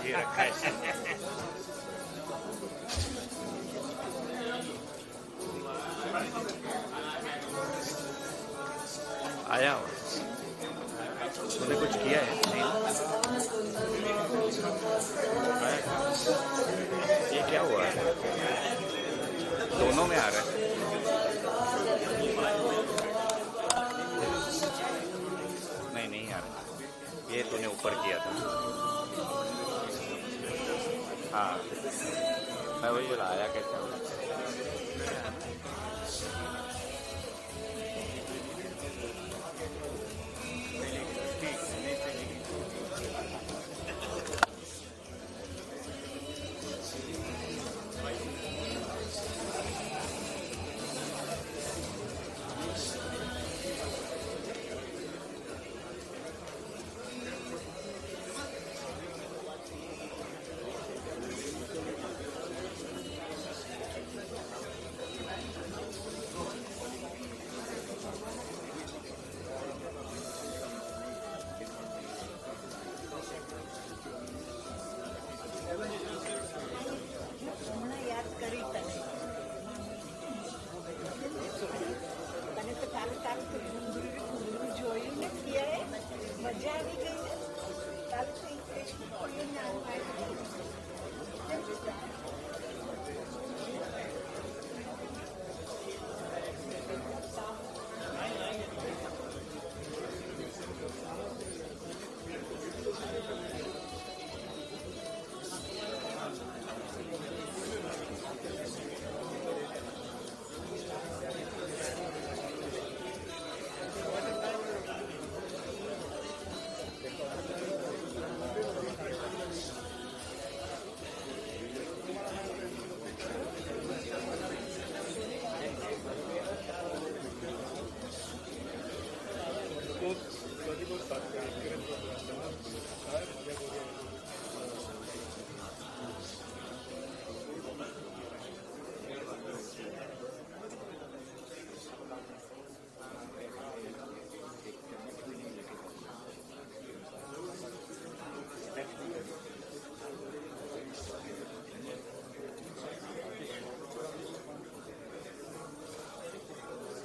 ही रखा है। आया हो तूने कुछ किया है? नहीं। ये क्या हुआ है? दोनों में आ रहा है। नहीं आ रहा। ये तूने ऊपर किया था। हाँ मैं वही बोला आया कैसे?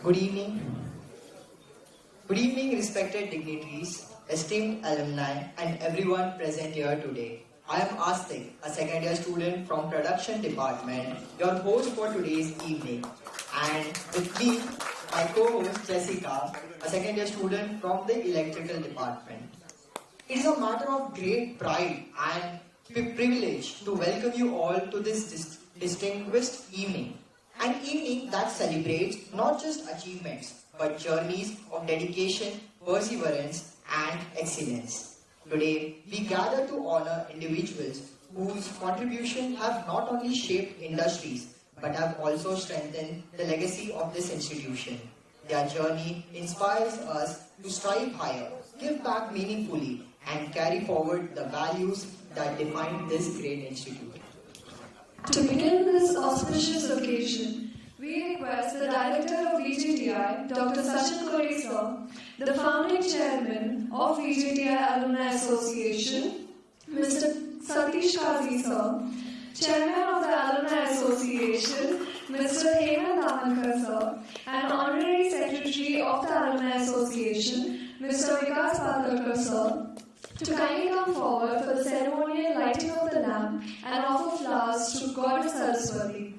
Good evening. Good evening, respected dignitaries, esteemed alumni, and everyone present here today. I am Astik, a second year student from Production Department, your host for today's evening. And with me, my co-host Jessica, a second year student from the Electrical Department. It is a matter of great pride and privilege to welcome you all to this distinguished evening. An evening that celebrates not just achievements, but journeys of dedication, perseverance, and excellence. Today, we gather to honor individuals whose contributions have not only shaped industries, but have also strengthened the legacy of this institution. Their journey inspires us to strive higher, give back meaningfully, and carry forward the values that define this great institute. To begin this auspicious occasion, we request the Director of VJTI, Dr. Sachin Kore sir, the founding chairman of VJTI Alumni Association, Mr. Satish Kazi sir, chairman of the Alumni Association, Mr. Hemant Amankar sir, and honorary secretary of the Alumni Association, Mr. Vikas Patalkar sir, to kindly come forward for the ceremonial lighting of the lamp and offer flowers to Goddess Saraswati.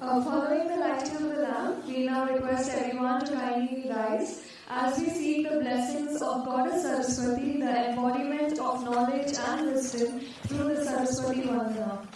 Following the lighting of the lamp, we now request everyone to kindly rise as we seek the blessings of Goddess Saraswati, the embodiment of knowledge and wisdom through the Saraswati Vandana.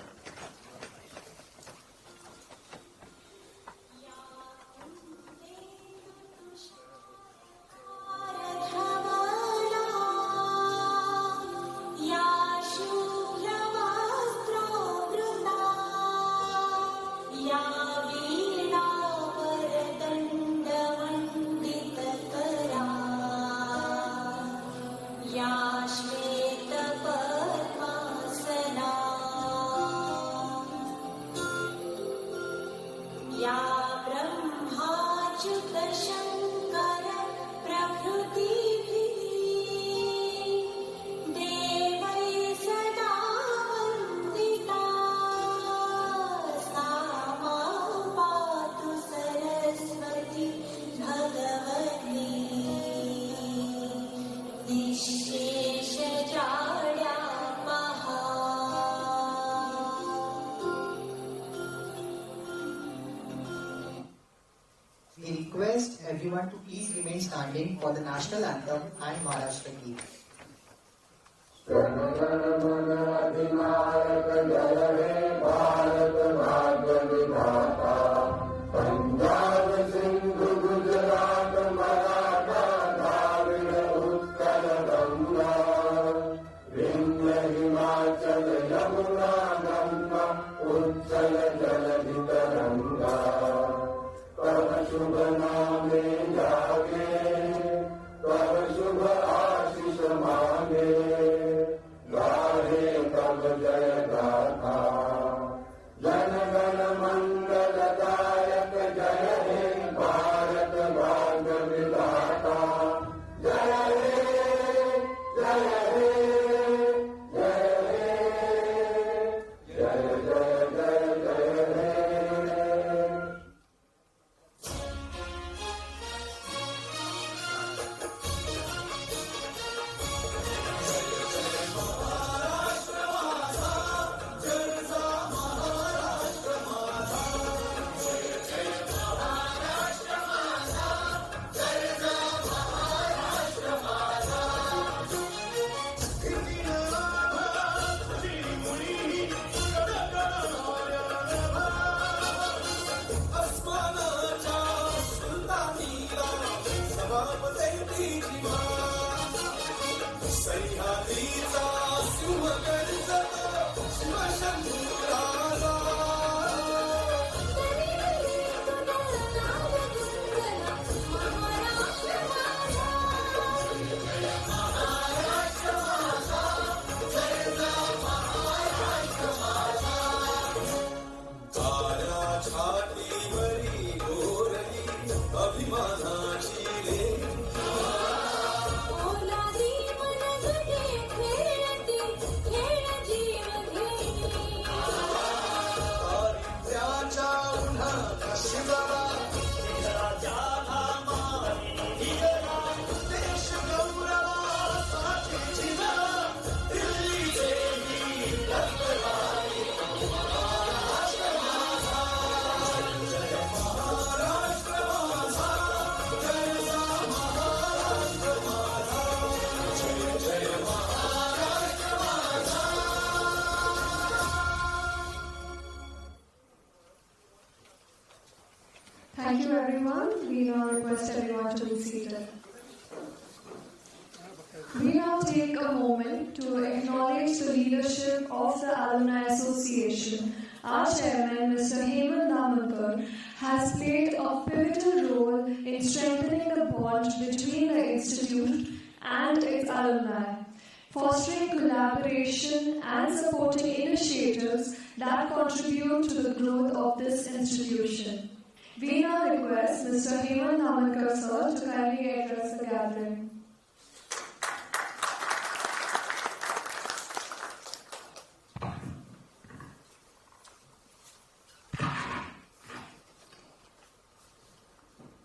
We request everyone to please remain standing for the national anthem and Maharashtra Geet. Thank you everyone. We now request everyone to be seated. We now take a moment to acknowledge the leadership of the Alumni Association. Our chairman, Mr. Deshmukh, has played a pivotal role in strengthening the bond between the institute and its alumni, fostering collaboration and supporting initiatives that contribute to the growth of this institution. We now request Mr. Deshmukh sir to kindly address the gathering.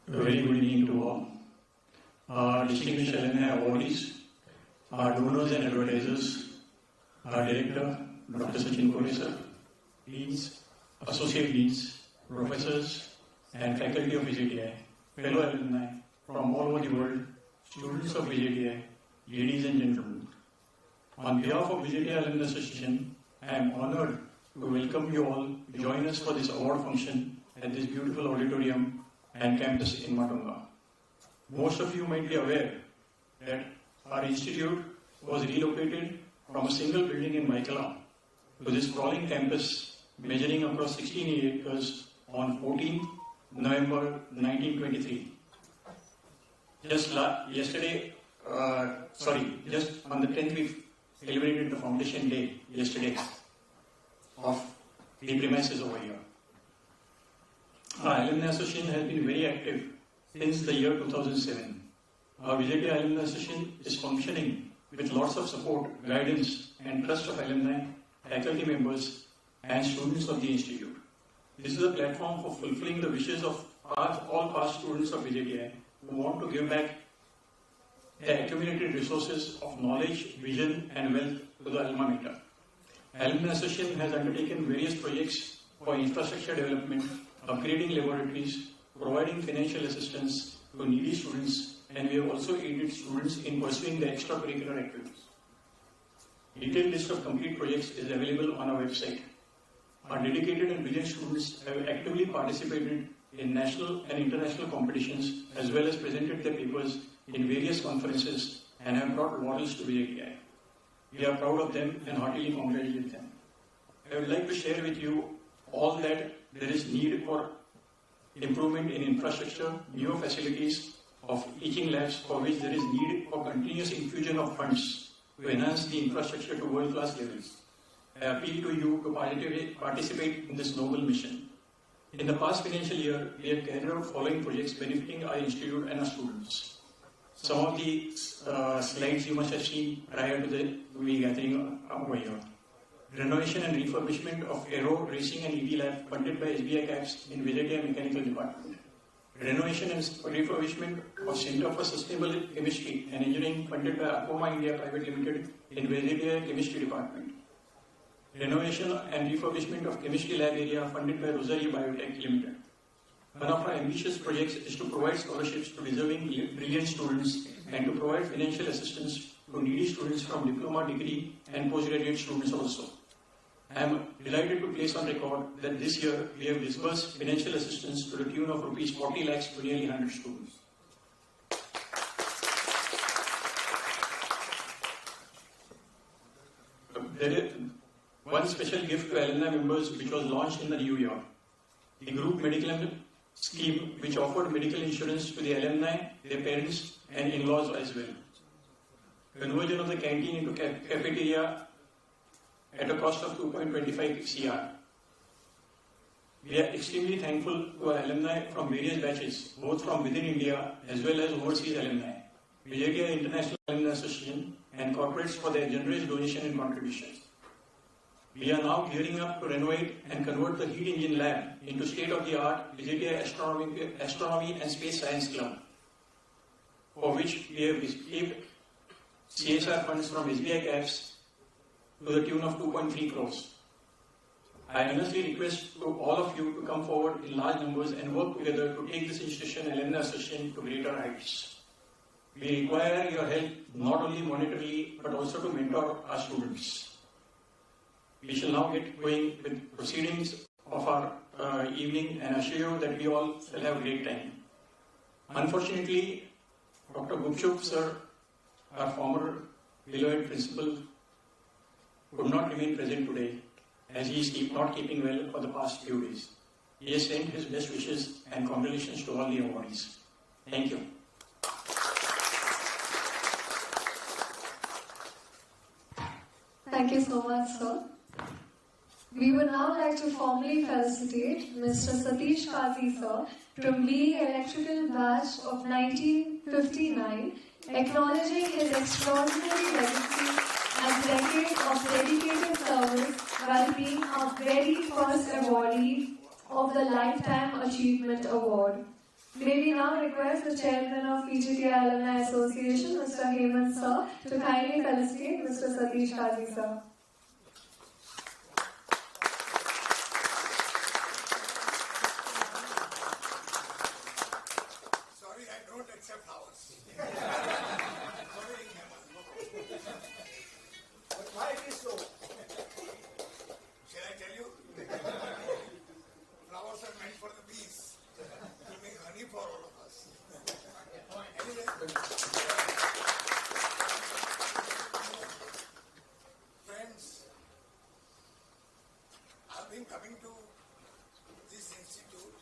A very good evening to all. Our distinguished alumni awardees, our donors and advertisers, our director, Dr. Sanjiv, deans, associate deans, professors, and faculty of VJTI, fellow alumni from all over the world, students of VJTI, ladies and gentlemen. On behalf of VJTI Alumni Association, I am honored to welcome you all to join us for this award function at this beautiful auditorium and campus in Matunga. Most of you might be aware that our institute was relocated from a single building in Vaikala to this sprawling campus measuring across 16 acres on 14 November 1923. Just on the 10th we celebrated the foundation day yesterday of the premises over here. Our Alumni Association has been very active since the year 2007. Our VJTI Alumni Association is functioning with lots of support, guidance and trust of alumni, faculty members and students of the institute. This is a platform for fulfilling the wishes of all past students of VJTI who want to give back the accumulated resources of knowledge, vision and wealth to the alma mater. Alumni Association has undertaken various projects for infrastructure development, upgrading laboratories, providing financial assistance to needy students, and we have also aided students in pursuing the extracurricular activities. Detailed list of complete projects is available on our website. Our dedicated and brilliant students have actively participated in national and international competitions as well as presented their papers in various conferences and have brought laurels to VJTI. We are proud of them and heartily congratulate them. I would like to share with you all that there is need for improvement in infrastructure, newer facilities of teaching labs for which there is need for continuous infusion of funds to enhance the infrastructure to world-class levels. I appeal to you to participate in this noble mission. In the past financial year, we have carried out following projects benefiting our institute and our students. Some of the slides you must have seen prior to the gathering over here. Renovation and refurbishment of Aero, Racing and EV Lab funded by SBI CAPS in VJTI Mechanical Department. Renovation and refurbishment of Center for Sustainable Chemistry and Engineering funded by Akoma India Private Limited in VJTI Chemistry Department. Renovation and refurbishment of Chemistry Lab area funded by Rosary Biotech Limited. One of our ambitious projects is to provide scholarships to deserving brilliant students and to provide financial assistance to needy students from diploma, degree and postgraduate students also. I am delighted to place on record that this year we have disbursed financial assistance to the tune of Rs 40 lakhs to nearly 100 students. There is one special gift to alumni members which was launched in the new year. The group medical scheme which offered medical insurance to the alumni, their parents and in-laws as well. Conversion of the canteen into cafeteria at a cost of 2.25 CR. We are extremely thankful to our alumni from various batches, both from within India as well as overseas alumni, VJTI International Alumni Association and corporates for their generous donation and contributions. We are now gearing up to renovate and convert the heat engine lab into state-of-the-art VJTI Astronomy and Space Science Club, for which we have received CSR funds from SBI CAPS to the tune of 2.3 crores. I earnestly request to all of you to come forward in large numbers and work together to take this institution, Alumni Association, to greater heights. We require your help not only monetarily but also to mentor our students. We shall now get going with proceedings of our evening and assure you that we all shall have a great time. Unfortunately, Dr. Gupchup sir, our former beloved principal, could not remain present today as he is not keeping well for the past few days. He has sent his best wishes and congratulations to all the awardees. Thank you. Thank you so much, sir. We would now like to formally felicitate Mr. Satish Kazi, sir, from BE Electrical Batch of 1959, acknowledging his extraordinary legacy and decade of dedicated service while being our very first awardee of the Lifetime Achievement Award. May we now request the Chairman of VJTI Alumni Association, Mr. Hemant sir, to kindly felicitate Mr. Satish Kazi, sir. been coming to this institute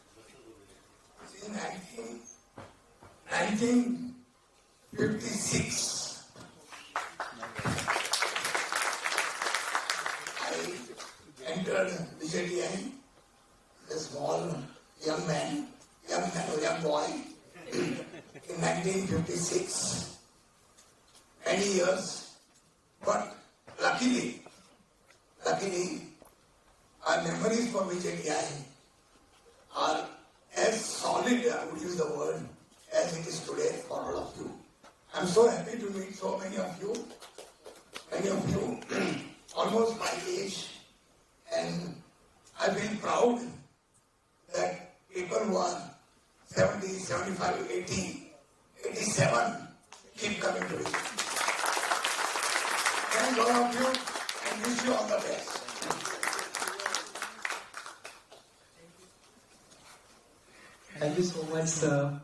since 1956. I entered VJTI, a small young boy, in 1956. Many years, but luckily, our memories for VJTI are as solid, I would use the word, as it is today for all of you. I'm so happy to meet so many of you almost my age, and I feel proud that people who are 70, 75, 80, 87 keep coming to me. Thank all of you and wish you all the best. Thank you so much, sir.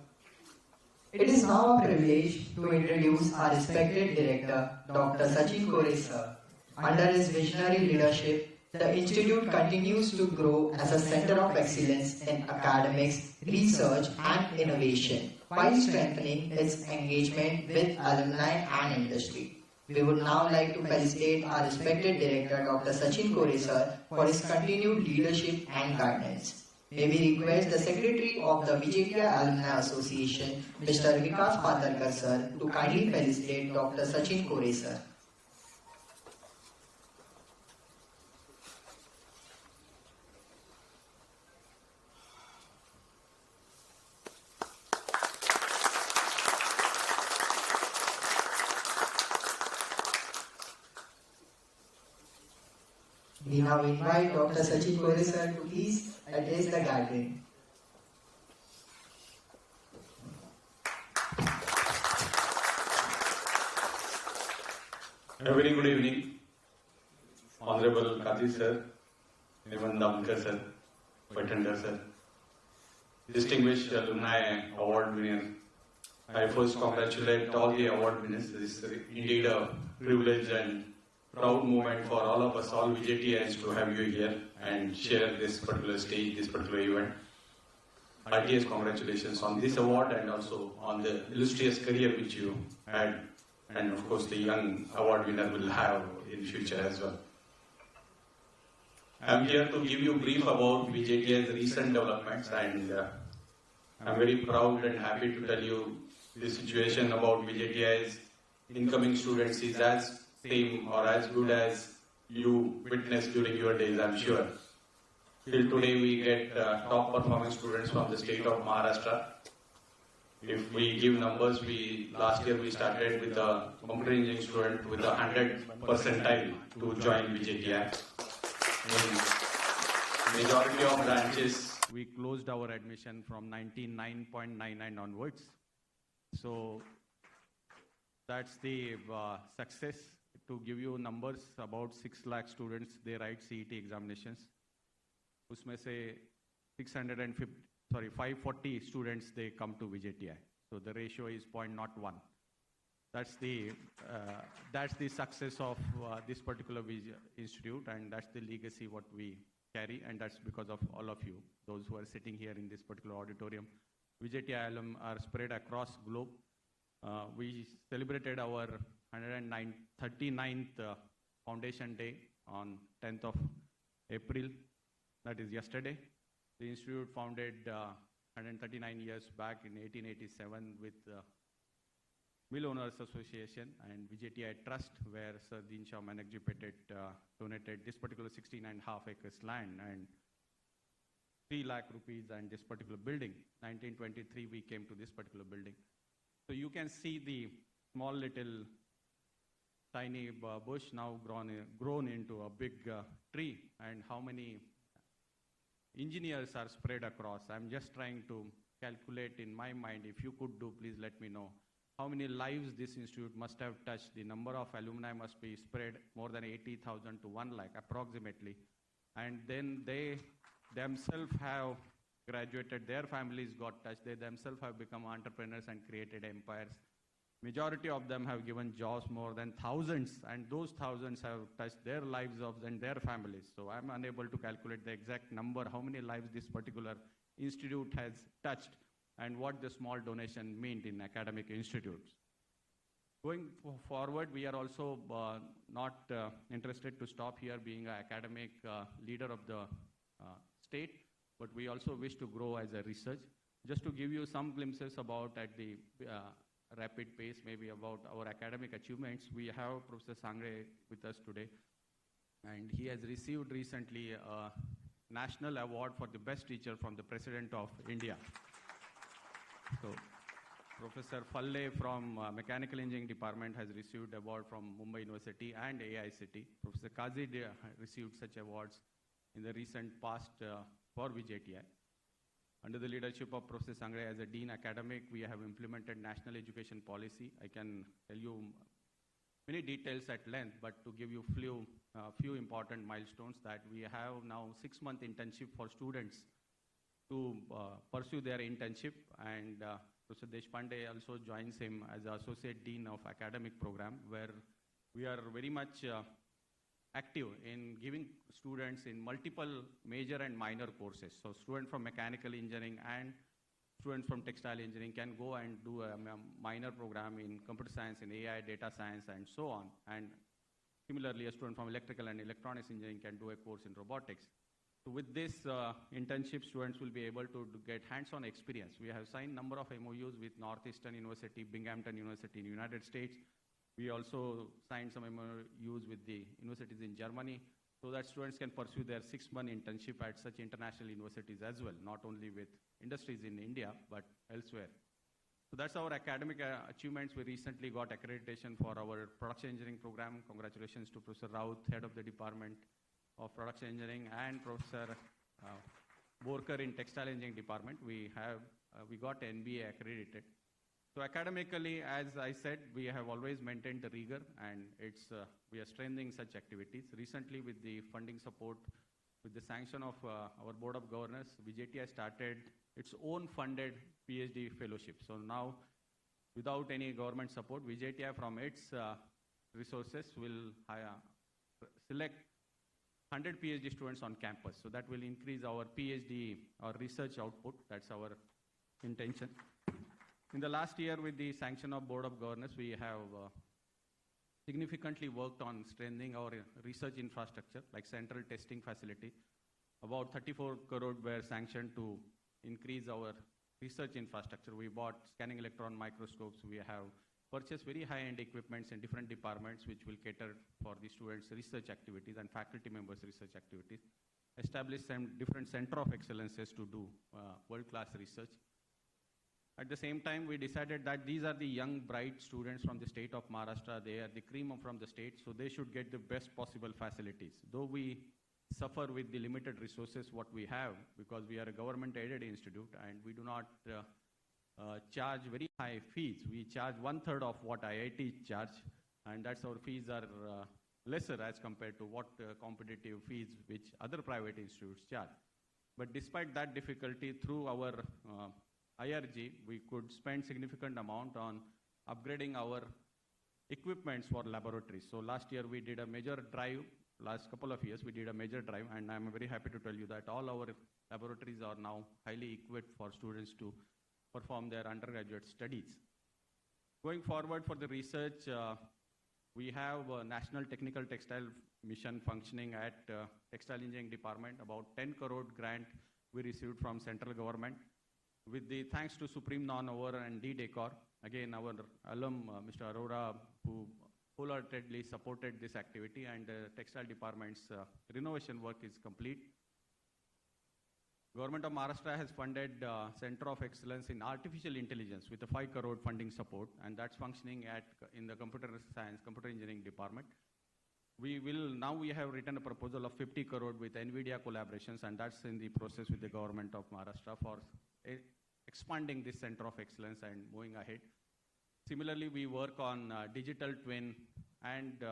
It is now a privilege to introduce our respected director, Dr. Sachin Kore, sir. Under his visionary leadership, the Institute continues to grow as a center of excellence in academics, research and innovation, while strengthening its engagement with alumni and industry. We would now like to felicitate our respected director, Dr. Sachin Kore, sir, for his continued leadership and guidance. May we request the Secretary of the VJTI Alumni Association, Mr. Vikas Patarkar, sir, to kindly felicitate Dr. Sachin Kore, sir. We now invite Dr. Sachin Kore, sir, to please address the gathering. A very good evening, Honorable Kati sir, Nivan Damkar sir, Paitanda sir, distinguished alumni award winner. I first congratulate all the award winners. This is indeed a privilege and proud moment for all of us, all VJTIs, to have you here and share this particular stage, this particular event. Heartiest congratulations on this award and also on the illustrious career which you had, and of course the young award winner will have in future as well. I am here to give you a brief about VJTI's recent developments, and I am very proud and happy to tell you the situation about VJTI's incoming students is as same or as good as you witnessed during your days, I'm sure. Till today we get top performing students from the state of Maharashtra. If we give numbers, last year we started with a computer engineering student with 100 percentile to join VJTI. In majority of branches, we closed our admission from 99.99 onwards. So that's the success. To give you numbers, about 6 lakh students, they write CET examinations. Usme se 540 students, they come to VJTI. So the ratio is 0.01. That's the success of this particular institute, and that's the legacy what we carry, and that's because of all of you, those who are sitting here in this particular auditorium. VJTI alum are spread across globe. We celebrated our 139th Foundation Day on 10th of April, that is yesterday. The institute founded 139 years back in 1887 with Mill Owners Association and VJTI Trust, where Sir Deen Shah Manekji Petit donated this particular 16.5 acres land and 3 lakh rupees and this particular building. 1923 we came to this particular building. So you can see the small little tiny bush now grown into a big tree, and how many engineers are spread across. I'm just trying to calculate in my mind. If you could do, please let me know. How many lives this institute must have touched? The number of alumni must be spread more than 80,000 to 1 lakh approximately. And then they themselves have graduated, their families got touched, they themselves have become entrepreneurs and created empires. Majority of them have given jobs more than thousands, and those thousands have touched their lives and their families. So I'm unable to calculate the exact number, how many lives this particular institute has touched, and what the small donation meant in academic institutes. Going forward, we are also not interested to stop here being an academic leader of the state, but we also wish to grow as a research. Just to give you some glimpses about at the rapid pace, maybe about our academic achievements, we have Professor Sangre with us today, and he has received recently a national award for the best teacher from the President of India. So, Professor Falle from Mechanical Engineering Department has received award from Mumbai University and AICT. Professor Kazi received such awards in the recent past for VJTI. Under the leadership of Professor Sangre as a Dean Academic, we have implemented national education policy. I can tell you many details at length, but to give you few important milestones, that we have now 6-month internship for students to pursue their internship, and Professor Deshmukh also joins him as the Associate Dean of Academic Program, where we are very much active in giving students in multiple major and minor courses. So students from mechanical engineering and students from textile engineering can go and do a minor program in computer science, in AI, data science, and so on. And similarly, a student from electrical and electronics engineering can do a course in robotics. So with this internship, students will be able to get hands-on experience. We have signed number of MOUs with Northeastern University, Binghamton University in the United States. We also signed some MOUs with the universities in Germany, so that students can pursue their 6-month internship at such international universities as well, not only with industries in India, but elsewhere. So that's our academic achievements. We recently got accreditation for our production engineering program. Congratulations to Professor Raut, head of the Department of Production Engineering, and Professor Bhora in Textile Engineering Department. We got NBA accredited. So academically, as I said, we have always maintained the rigor, and we are strengthening such activities. Recently, with the funding support, with the sanction of our Board of Governors, VJTI started its own funded PhD fellowship. So now, without any government support, VJTI from its resources will select 100 PhD students on campus. So that will increase our PhD or research output. That's our intention. In the last year, with the sanction of Board of Governors, we have significantly worked on strengthening our research infrastructure, like central testing facility. About 34 crore were sanctioned to increase our research infrastructure. We bought scanning electron microscopes. We have purchased very high-end equipments in different departments, which will cater for the students' research activities and faculty members' research activities. Established some different center of excellences to do world-class research. At the same time, we decided that these are the young, bright students from the state of Maharashtra. They are the cream from the state, so they should get the best possible facilities. Though we suffer with the limited resources what we have, because we are a government-aided institute, and we do not charge very high fees. We charge 1/3 of what IIT charge, and that's our fees are lesser as compared to what competitive fees which other private institutes charge. But despite that difficulty, through our IRG, we could spend significant amount on upgrading our equipments for laboratories. So last year we did a major drive. Last couple of years we did a major drive, and I'm very happy to tell you that all our laboratories are now highly equipped for students to perform their undergraduate studies. Going forward for the research, we have a National Technical Textile Mission functioning at Textile Engineering Department. About 10 crore grant we received from central government. With the thanks to Supreme Non-Over and D-Decor, again our alum, Mr. Arora, who wholeheartedly supported this activity, and textile department's renovation work is complete. Government of Maharashtra has funded Center of Excellence in Artificial Intelligence with a 5 crore funding support, and that's functioning in the Computer Science, Computer Engineering Department. We have written a proposal of 50 crore with NVIDIA collaborations, and that's in the process with the government of Maharashtra for expanding this Center of Excellence and moving ahead. Similarly, we work on digital twin and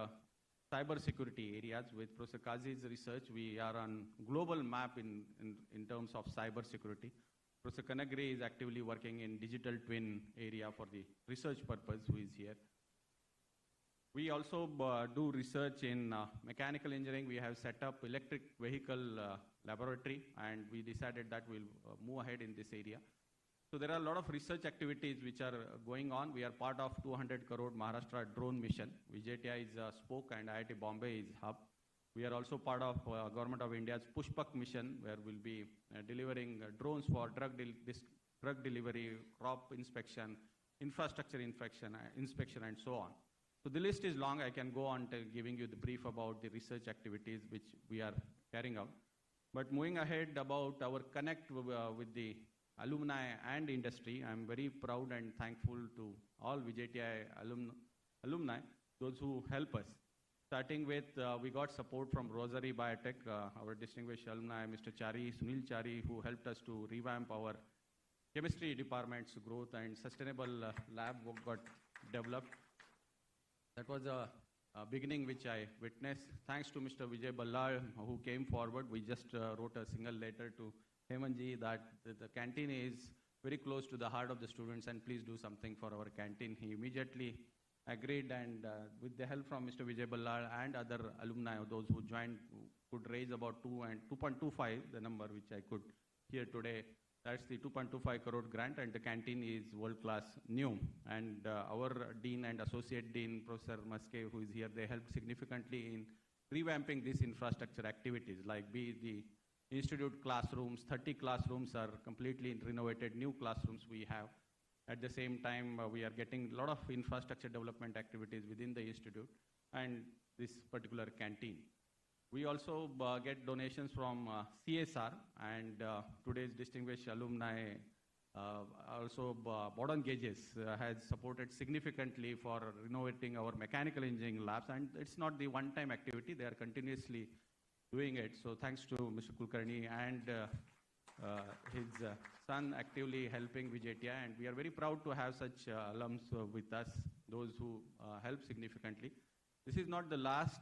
cyber security areas. With Professor Kazi's research, we are on global map in terms of cyber security. Professor Kanagri is actively working in digital twin area for the research purpose, who is here. We also do research in mechanical engineering. We have set up electric vehicle laboratory, and we decided that we'll move ahead in this area. So there are a lot of research activities which are going on. We are part of 200 crore Maharashtra drone mission. VJTI is a spoke and IIT Bombay is hub. We are also part of Government of India's Pushpak mission, where we'll be delivering drones for drug delivery, crop inspection, infrastructure inspection, and so on. So the list is long. I can go on to giving you the brief about the research activities which we are carrying out. But moving ahead about our connect with the alumni and industry, I'm very proud and thankful to all VJTI alumni, those who help us. Starting with, we got support from Rosary Biotech, our distinguished alumni, Mr. Chari, Sunil Chari, who helped us to revamp our chemistry department's growth and sustainable lab got developed. That was a beginning which I witnessed. Thanks to Mr. Vijay Ballal, who came forward. We just wrote a single letter to Hemanji that the canteen is very close to the heart of the students, and please do something for our canteen. He immediately agreed, and with the help from Mr. Vijay Ballal and other alumni, those who joined, could raise about 2.25, the number which I could hear today. That's the 2.25 crore grant, and the canteen is world-class new. And our dean and associate dean, Professor Maske, who is here, they helped significantly in revamping these infrastructure activities, like be the institute classrooms. 30 classrooms are completely renovated, new classrooms we have. At the same time, we are getting a lot of infrastructure development activities within the institute and this particular canteen. We also get donations from CSR, and today's distinguished alumni, also Modern Gauges has supported significantly for renovating our mechanical engineering labs, and it's not the one-time activity, they are continuously doing it. So thanks to Mr. Kulkarni and his son actively helping VJTI, and we are very proud to have such alums with us, those who help significantly. This is not the last.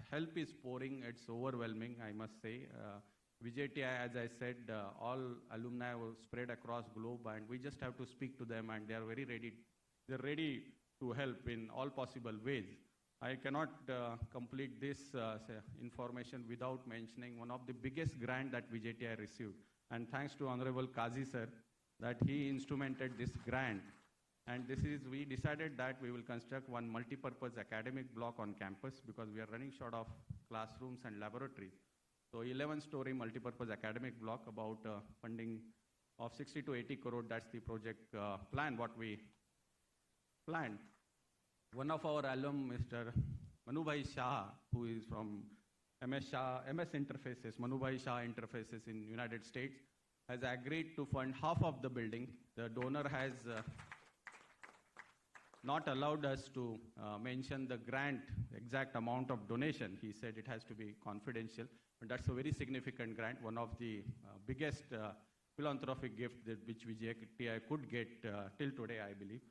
Help is pouring. It's overwhelming, I must say. VJTI, as I said, all alumni were spread across globe, and we just have to speak to them, and they are very ready. They're ready to help in all possible ways. I cannot complete this information without mentioning one of the biggest grant that VJTI received. And thanks to Honorable Kazi sir, that he instrumented this grant. And this is, we decided that we will construct one multi-purpose academic block on campus because we are running short of classrooms and laboratories. So 11-story multi-purpose academic block, about funding of 60 to 80 crore, that's the project plan, what we planned. One of our alum, Mr. Manubhai Shah, who is from MS Interfaces, Manubhai Shah Interfaces in United States, has agreed to fund half of the building. The donor has not allowed us to mention the grant exact amount of donation. He said it has to be confidential, but that's a very significant grant, one of the biggest philanthropic gift that which VJTI could get till today, I believe.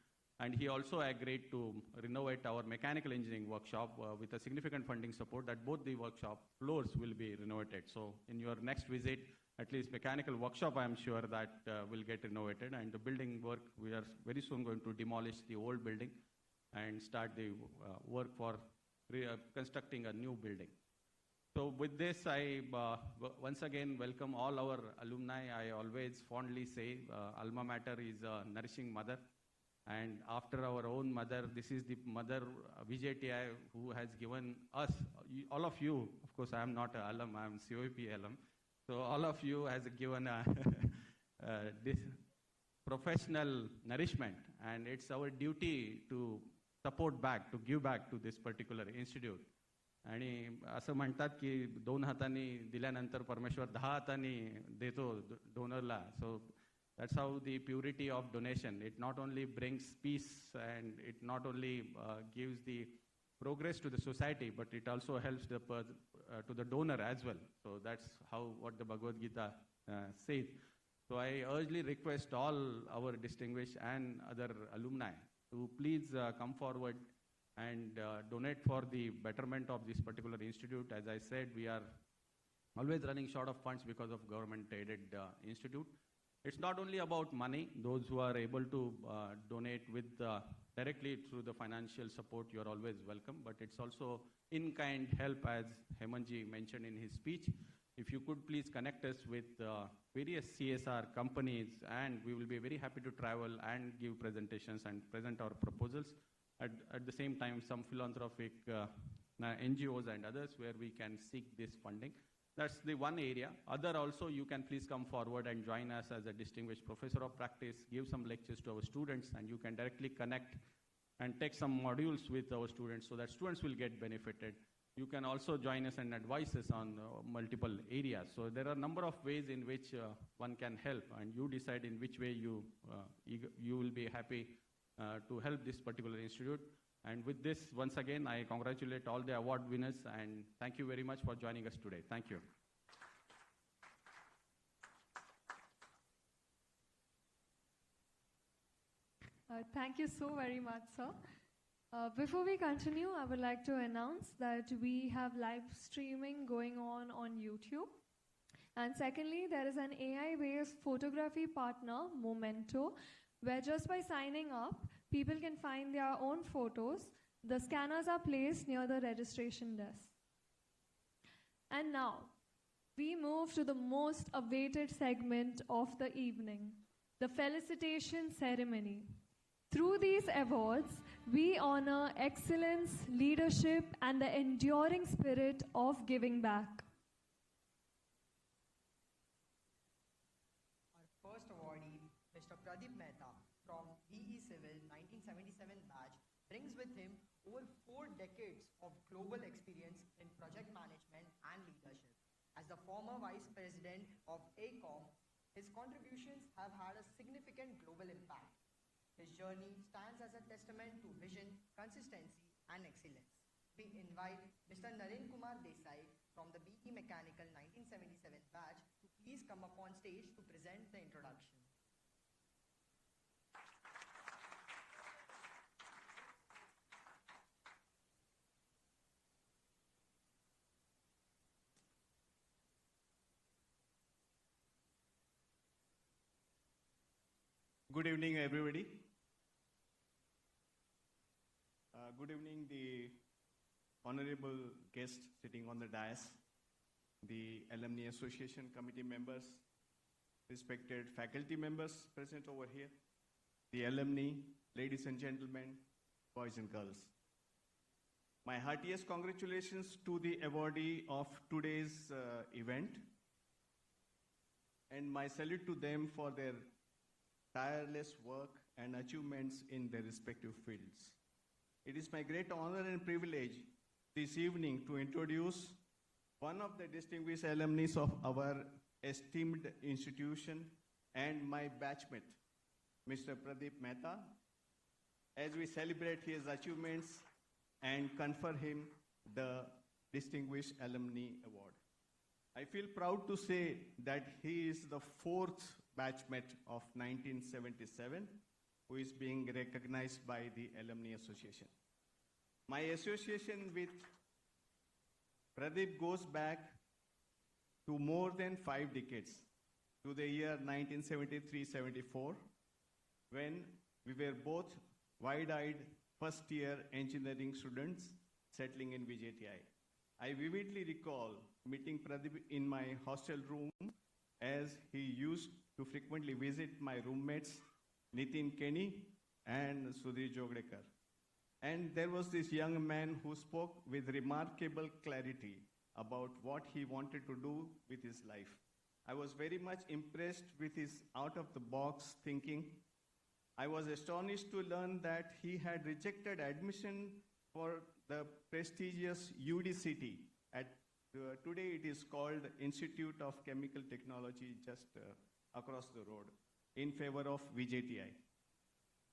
And he also agreed to renovate our mechanical engineering workshop with a significant funding support that both the workshop floors will be renovated. So in your next visit, at least mechanical workshop, I am sure that will get renovated, and the building work, we are very soon going to demolish the old building and start the work for constructing a new building. So with this, I once again welcome all our alumni. I always fondly say alma mater is a nourishing mother. And after our own mother, this is the mother VJTI who has given us, all of you, of course I am not an alum, I am COEP alum. So all of you has given this professional nourishment, and it's our duty to support back, to give back to this particular institute. आणि असं म्हणतात की 2 हातांनी दिल्यानंतर परमेश्वर 10 हातांनी देतो डोनरला. So that's how the purity of donation. It not only brings peace and it not only gives the progress to the society, but it also helps to the donor as well. So that's how what the Bhagavad Gita says. So I urgently request all our distinguished and other alumni to please come forward and donate for the betterment of this particular institute. As I said, we are always running short of funds because of government-aided institute. It's not only about money. Those who are able to donate with directly through the financial support, you're always welcome. But it's also in-kind help, as Hemanji mentioned in his speech. If you could please connect us with various CSR companies, and we will be very happy to travel and give presentations and present our proposals. At the same time, some philanthropic NGOs and others where we can seek this funding. That's the one area. Other also, you can please come forward and join us as a distinguished professor of practice, give some lectures to our students, and you can directly connect and take some modules with our students so that students will get benefited. You can also join us and advise us on multiple areas. So there are a number of ways in which one can help, and you decide in which way you will be happy to help this particular institute. And with this, once again, I congratulate all the award winners, and thank you very much for joining us today. Thank you. Thank you so very much, sir. Before we continue, I would like to announce that we have live streaming going on YouTube. And secondly, there is an AI-based photography partner, Momento, where just by signing up, people can find their own photos. The scanners are placed near the registration desk. And now, we move to the most awaited segment of the evening, the felicitation ceremony. Through these awards, we honor excellence, leadership, and the enduring spirit of giving back. Our first awardee, Mr. Pradip Mehta from BE Civil 1977 batch, brings with him over 4 decades of global experience in project management and leadership. As the former vice president of ACOM, his contributions have had a significant global impact. His journey stands as a testament to vision, consistency, and excellence. We invite Mr. Naren Kumar Desai from the BE Mechanical 1977 batch to please come up on stage to present the introduction. Good evening, everybody. Good evening, the honorable guests sitting on the dais, the Alumni Association committee members, respected faculty members present over here, the alumni, ladies and gentlemen, boys and girls. My heartiest congratulations to the awardee of today's event, and my salute to them for their tireless work and achievements in their respective fields. It is my great honor and privilege this evening to introduce one of the distinguished alumni of our esteemed institution and my batchmate, Mr. Pradip Mehta, as we celebrate his achievements and confer him the Distinguished Alumni Award. I feel proud to say that he is the 4th batchmate of 1977 who is being recognized by the Alumni Association. My association with Pradip goes back to more than 5 decades, to the year 1973-74, when we were both wide-eyed first-year engineering students settling in VJTI. I vividly recall meeting Pradip in my hostel room, as he used to frequently visit my roommates, Nitin Kenny and Sudhir Jogdekar. And there was this young man who spoke with remarkable clarity about what he wanted to do with his life. I was very much impressed with his out-of-the-box thinking. I was astonished to learn that he had rejected admission for the prestigious UDCT at today it is called Institute of Chemical Technology, just across the road, in favor of VJTI.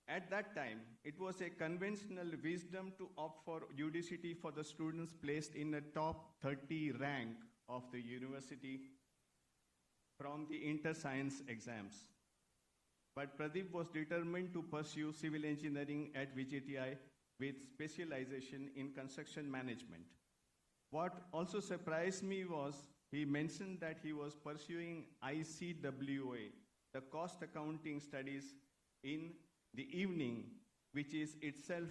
At that time, it was a conventional wisdom to opt for UDCT for the students placed in the top 30 rank of the university from the inter-science exams. But Pradip was determined to pursue civil engineering at VJTI with specialization in construction management. What also surprised me was he mentioned that he was pursuing ICWA, the cost accounting studies in the evening, which is itself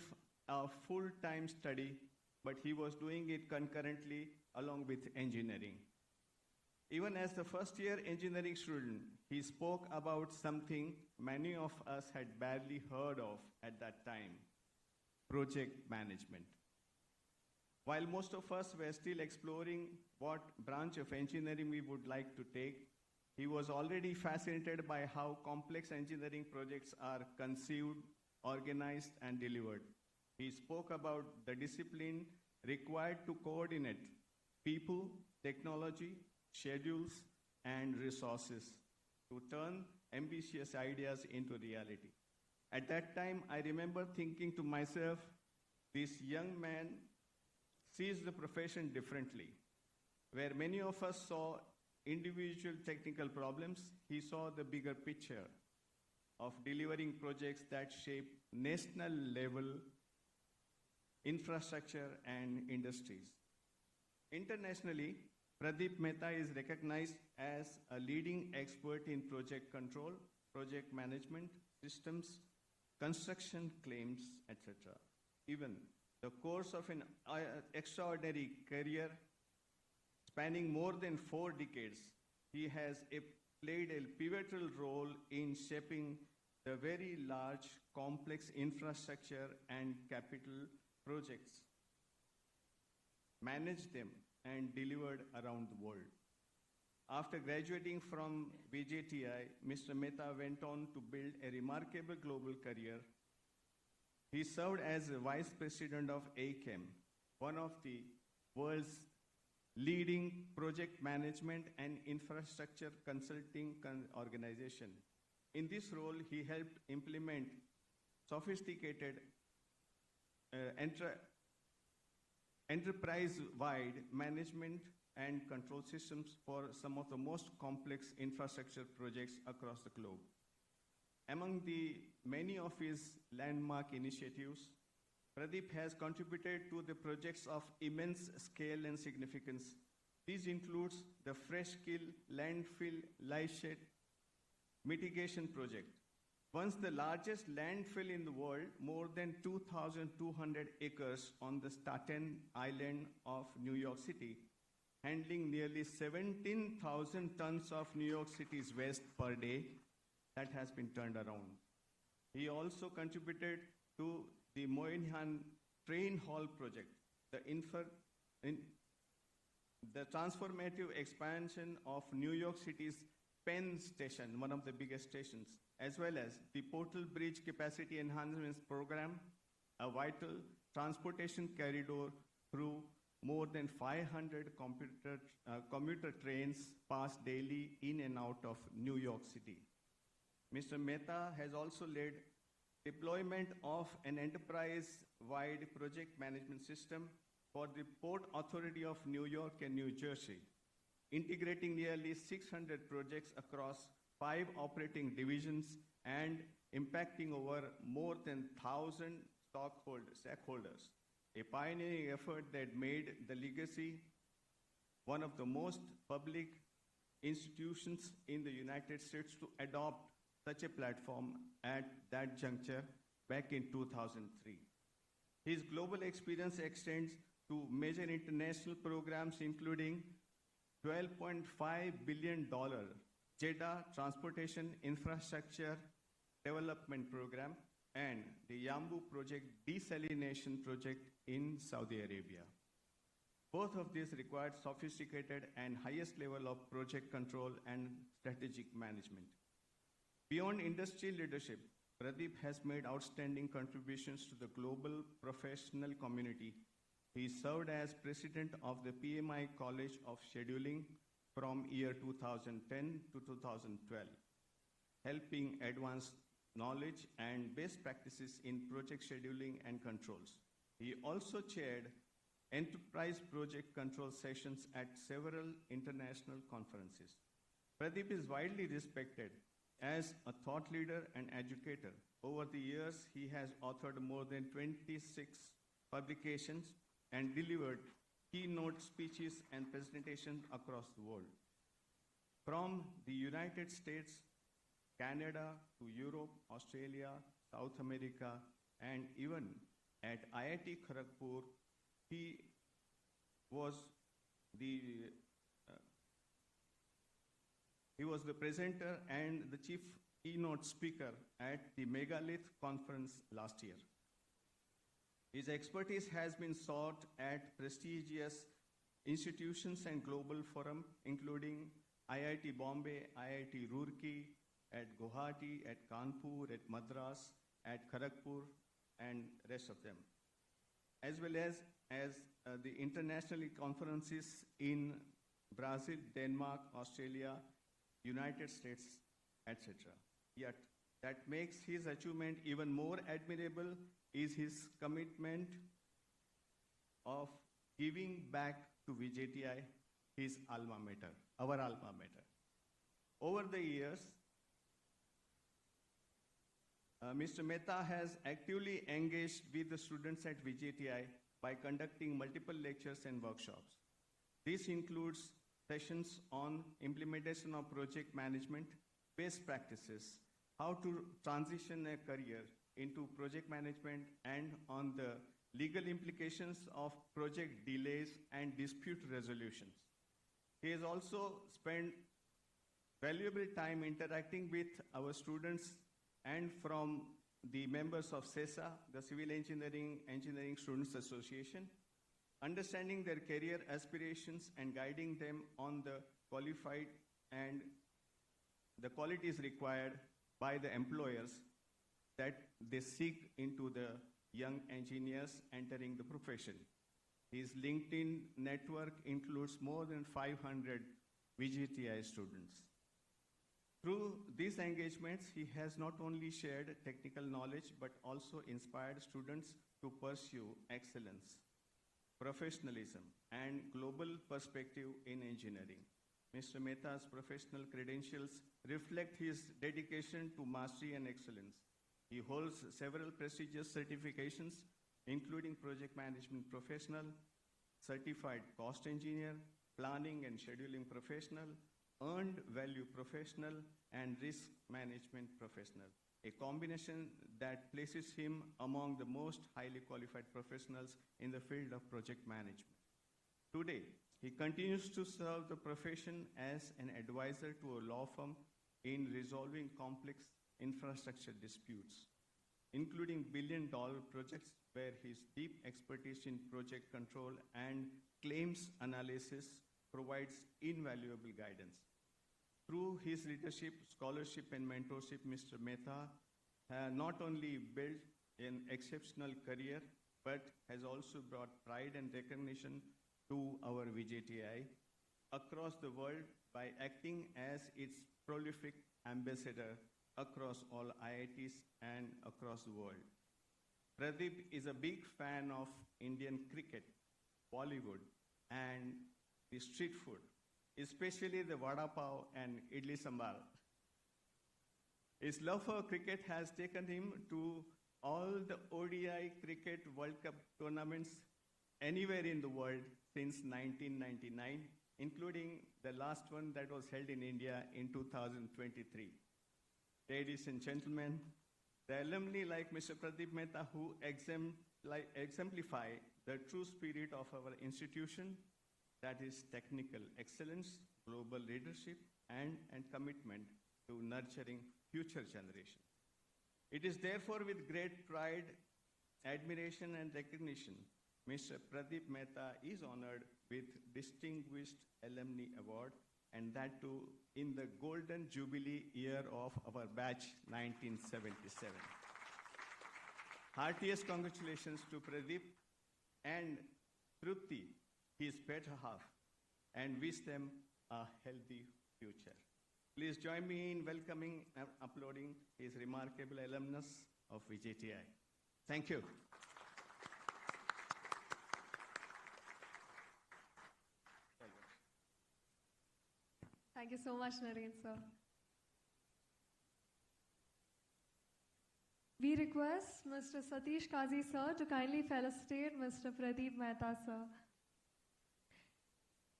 a full-time study, but he was doing it concurrently along with engineering. Even as the first-year engineering student, he spoke about something many of us had barely heard of at that time: project management. While most of us were still exploring what branch of engineering we would like to take, he was already fascinated by how complex engineering projects are conceived, organized, and delivered. He spoke about the discipline required to coordinate people, technology, schedules, and resources to turn ambitious ideas into reality. At that time, I remember thinking to myself, this young man sees the profession differently. Where many of us saw individual technical problems, he saw the bigger picture of delivering projects that shape national level infrastructure and industries. Internationally, Pradip Mehta is recognized as a leading expert in project control, project management, systems, construction claims, etc. Even the course of an extraordinary career spanning more than 4 decades, he has played a pivotal role in shaping the very large, complex infrastructure and capital projects, managed them, and delivered around the world. After graduating from VJTI, Mr. Mehta went on to build a remarkable global career. He served as the Vice President of ACAM, one of the world's leading project management and infrastructure consulting organization. In this role, he helped implement sophisticated enterprise-wide management and control systems for some of the most complex infrastructure projects across the globe. Among the many of his landmark initiatives, Pradip has contributed to the projects of immense scale and significance. These includes the Freshkill landfill lice mitigation project. Once the largest landfill in the world, more than 2,200 acres on the Staten Island of New York City, handling nearly 17,000 tons of New York City's waste per day, that has been turned around. He also contributed to the Moynihan Train Hall project, the transformative expansion of New York City's Penn Station, one of the biggest stations, as well as the Portal Bridge Capacity Enhancements Program, a vital transportation corridor through more than 500 commuter trains pass daily in and out of New York City. Mr. Mehta has also led deployment of an enterprise-wide project management system for the Port Authority of New York and New Jersey, integrating nearly 600 projects across 5 operating divisions and impacting over more than 1,000 stakeholders, a pioneering effort that made the legacy one of the most public institutions in the United States to adopt such a platform at that juncture back in 2003. His global experience extends to major international programs including $12.5 billion Jeddah Transportation Infrastructure Development Program and the Yambu Project Desalination Project in Saudi Arabia. Both of these required sophisticated and highest level of project control and strategic management. Beyond industry leadership, Pradip has made outstanding contributions to the global professional community. He served as president of the PMI College of Scheduling from year 2010 to 2012, helping advance knowledge and best practices in project scheduling and controls. He also chaired enterprise project control sessions at several international conferences. Pradip is widely respected as a thought leader and educator. Over the years, he has authored more than 26 publications and delivered keynote speeches and presentations across the world. From the United States Canada to Europe, Australia, South America, and even at IIT Kharagpur, he was the presenter and the chief keynote speaker at the Megalith conference last year. His expertise has been sought at prestigious institutions and global forums, including IIT Bombay, IIT Roorkee, at Guwahati, at Kanpur, at Madras, at Kharagpur, and rest of them, as well as the international conferences in Brazil, Denmark, Australia, United States, etc. Yet, that makes his achievement even more admirable is his commitment of giving back to VJTI, his alma mater, our alma mater. Over the years, Mr. Mehta has actively engaged with the students at VJTI by conducting multiple lectures and workshops. This includes sessions on implementation of project management, best practices, how to transition a career into project management, and on the legal implications of project delays and dispute resolutions. He has also spent valuable time interacting with our students and from the members of CESA, the Civil Engineering Students Association, understanding their career aspirations and guiding them on the qualified and the qualities required by the employers that they seek into the young engineers entering the profession. His LinkedIn network includes more than 500 VJTI students. Through these engagements, he has not only shared technical knowledge, but also inspired students to pursue excellence, professionalism, and global perspective in engineering. Mr. Mehta's professional credentials reflect his dedication to mastery and excellence. He holds several prestigious certifications, including Project Management Professional, Certified Cost Engineer, Planning and Scheduling Professional, Earned Value Professional, and Risk Management Professional, a combination that places him among the most highly qualified professionals in the field of project management. Today, he continues to serve the profession as an advisor to a law firm in resolving complex infrastructure disputes, including billion-dollar projects where his deep expertise in project control and claims analysis provides invaluable guidance. Through his leadership, scholarship, and mentorship, Mr. Mehta not only built an exceptional career, but has also brought pride and recognition to our VJTI across the world by acting as its prolific ambassador across all IITs and across the world. Pradip is a big fan of Indian cricket, Bollywood, and the street food, especially the vada pav and idli sambar. His love for cricket has taken him to all the ODI Cricket World Cup tournaments anywhere in the world since 1999, including the last one that was held in India in 2023. Ladies and gentlemen, the alumni like Mr. Pradip Mehta who exemplify the true spirit of our institution, that is technical excellence, global leadership, and commitment to nurturing future generations. It is therefore with great pride, admiration, and recognition, Mr. Pradip Mehta is honored with Distinguished Alumni Award, and that too in the Golden Jubilee year of our batch 1977. Heartiest congratulations to Pradip and Trupti, his better half, and wish them a healthy future. Please join me in welcoming and applauding his remarkable alumnus of VJTI. Thank you. Thank you so much, Naren sir. We request Mr. Satish Kazi sir to kindly felicitate Mr. Pradip Mehta sir.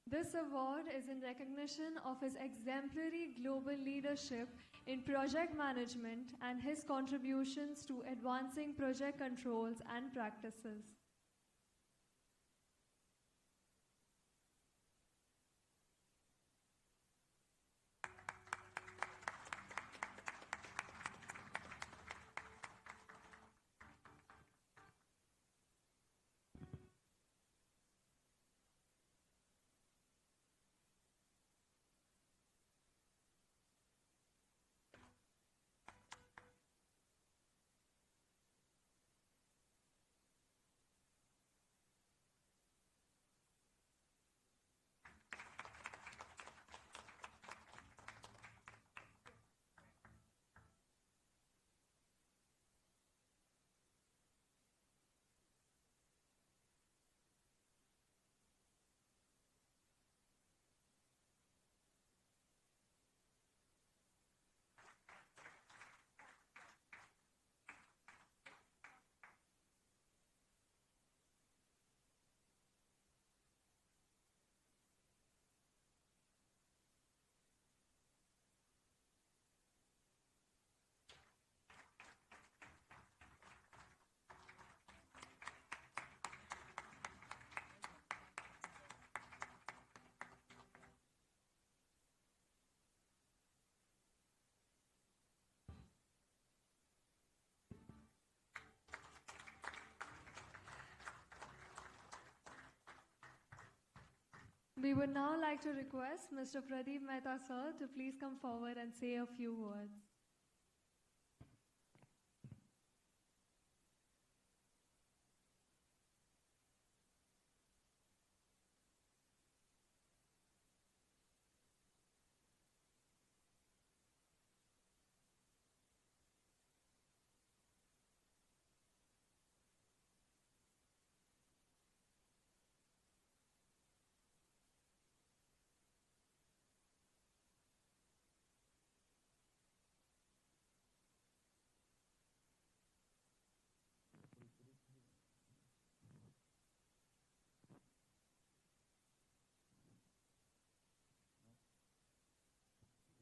This award is in recognition of his exemplary global leadership in project management and his contributions to advancing project controls and practices. We would now like to request Mr. Pradip Mehta sir to please come forward and say a few words.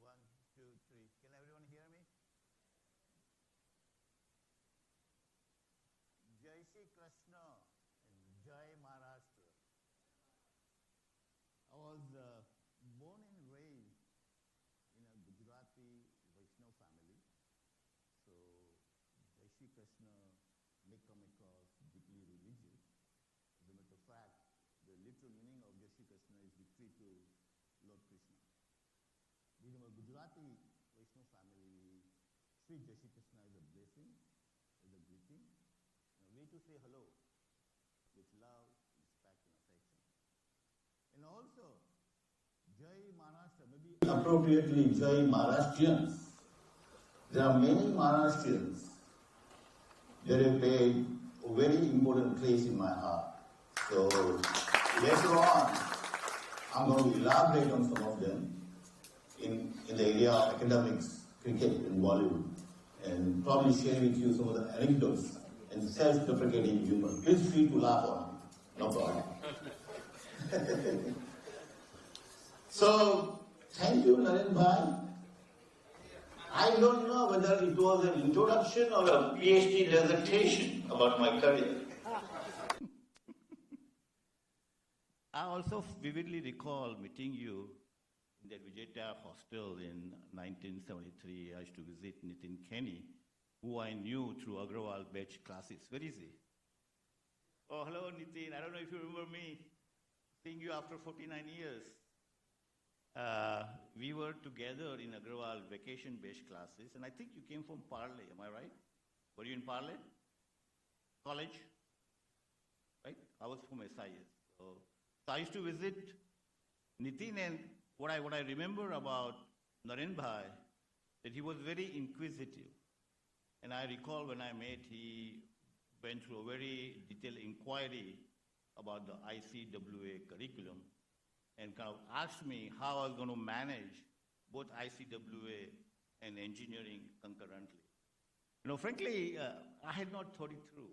One, two, three. Can everyone hear me? Jai Shri Krishna and Jai Maharashtra. I was born and raised in a Gujarati Vaishnav family. So Jai Shri Krishna may come across deeply religious. As a matter of fact, the literal meaning of Jai Shri Krishna is victory to Lord Krishna. Being a Gujarati Vaishnav family, Sri Jai Shri Krishna is a blessing, is a greeting, and a way to say hello with love, respect, and affection. And also, Jai Maharashtra, maybe appropriately Jai Maharashtrians. There are many Maharashtrians that have played a very important place in my heart. So later on, I'm going to elaborate on some of them in the area of academics, cricket, and Bollywood, and probably share with you some of the anecdotes and self-deprecating humor. Feel free to laugh on it, no problem. So, thank you, Naren Bhai. I don't know whether it was an introduction or a PhD dissertation about my career. I also vividly recall meeting you in that VJTI hostel in 1973. I used to visit Nitin Kenny, who I knew through Agrawal batch classes. Where is he? Oh, hello, Nitin. I don't know if you remember me, seeing you after 49 years. We were together in Agrawal vacation batch classes, and I think you came from Parle, am I right? Were you in Parle? College? Right? I was from SIS. So I used to visit Nitin, and what I remember about Naren Bhai, that he was very inquisitive. And I recall when I met, he went through a very detailed inquiry about the ICWA curriculum and kind of asked me how I was going to manage both ICWA and engineering concurrently. You know, frankly, I had not thought it through.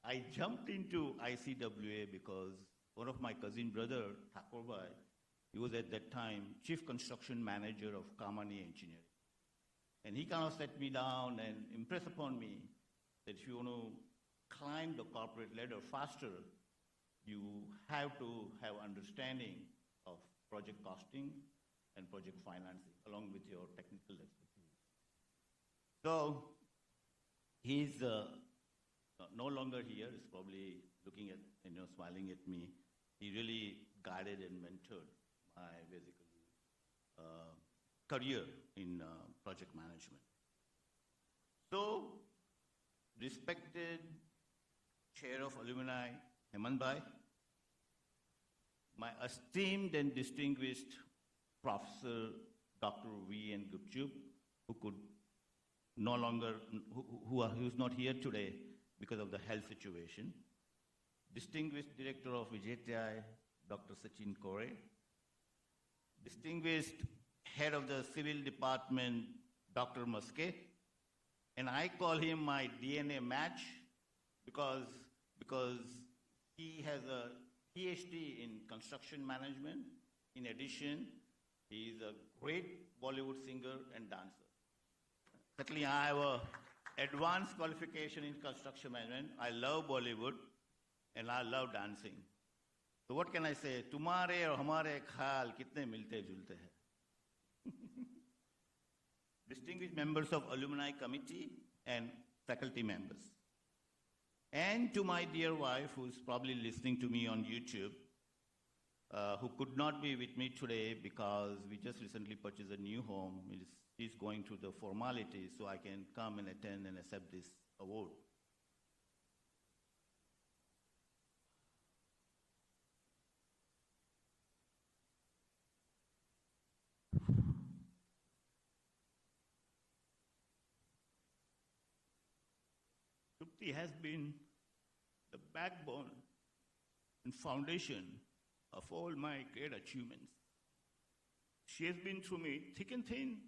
I jumped into ICWA because one of my cousin brother, Thakur Bhai, He was at that time Chief Construction Manager of Kamani Engineering. And he kind of set me down and impressed upon me that if you want to climb the corporate ladder faster, you have to have understanding of project costing and project financing along with your technical expertise. So he's no longer here. He's probably looking at, smiling at me. He really guided and mentored my basically career in project management. So, respected Chair of Alumni, Hemant Bhai, my esteemed and distinguished Professor Dr. V.N. Gupchup, who could no longer, who is not here today because of the health situation, distinguished Director of VJTI, Dr. Sachin Kore, distinguished Head of the Civil Department, Dr. Muske, and I call him my DNA match because he has a PhD in construction management. In addition, he is a great Bollywood singer and dancer. Certainly, I have an advanced qualification in construction management. I love Bollywood and I love dancing. So what can I say? Tumhare aur hamare khayal kitne milte julte hai. Distinguished members of Alumni Committee and faculty members. And to my dear wife, who's probably listening to me on YouTube, who could not be with me today because we just recently purchased a new home. She's going through the formalities so I can come and attend and accept this award. Trupti has been the backbone and foundation of all my great achievements. She has been through me thick and thin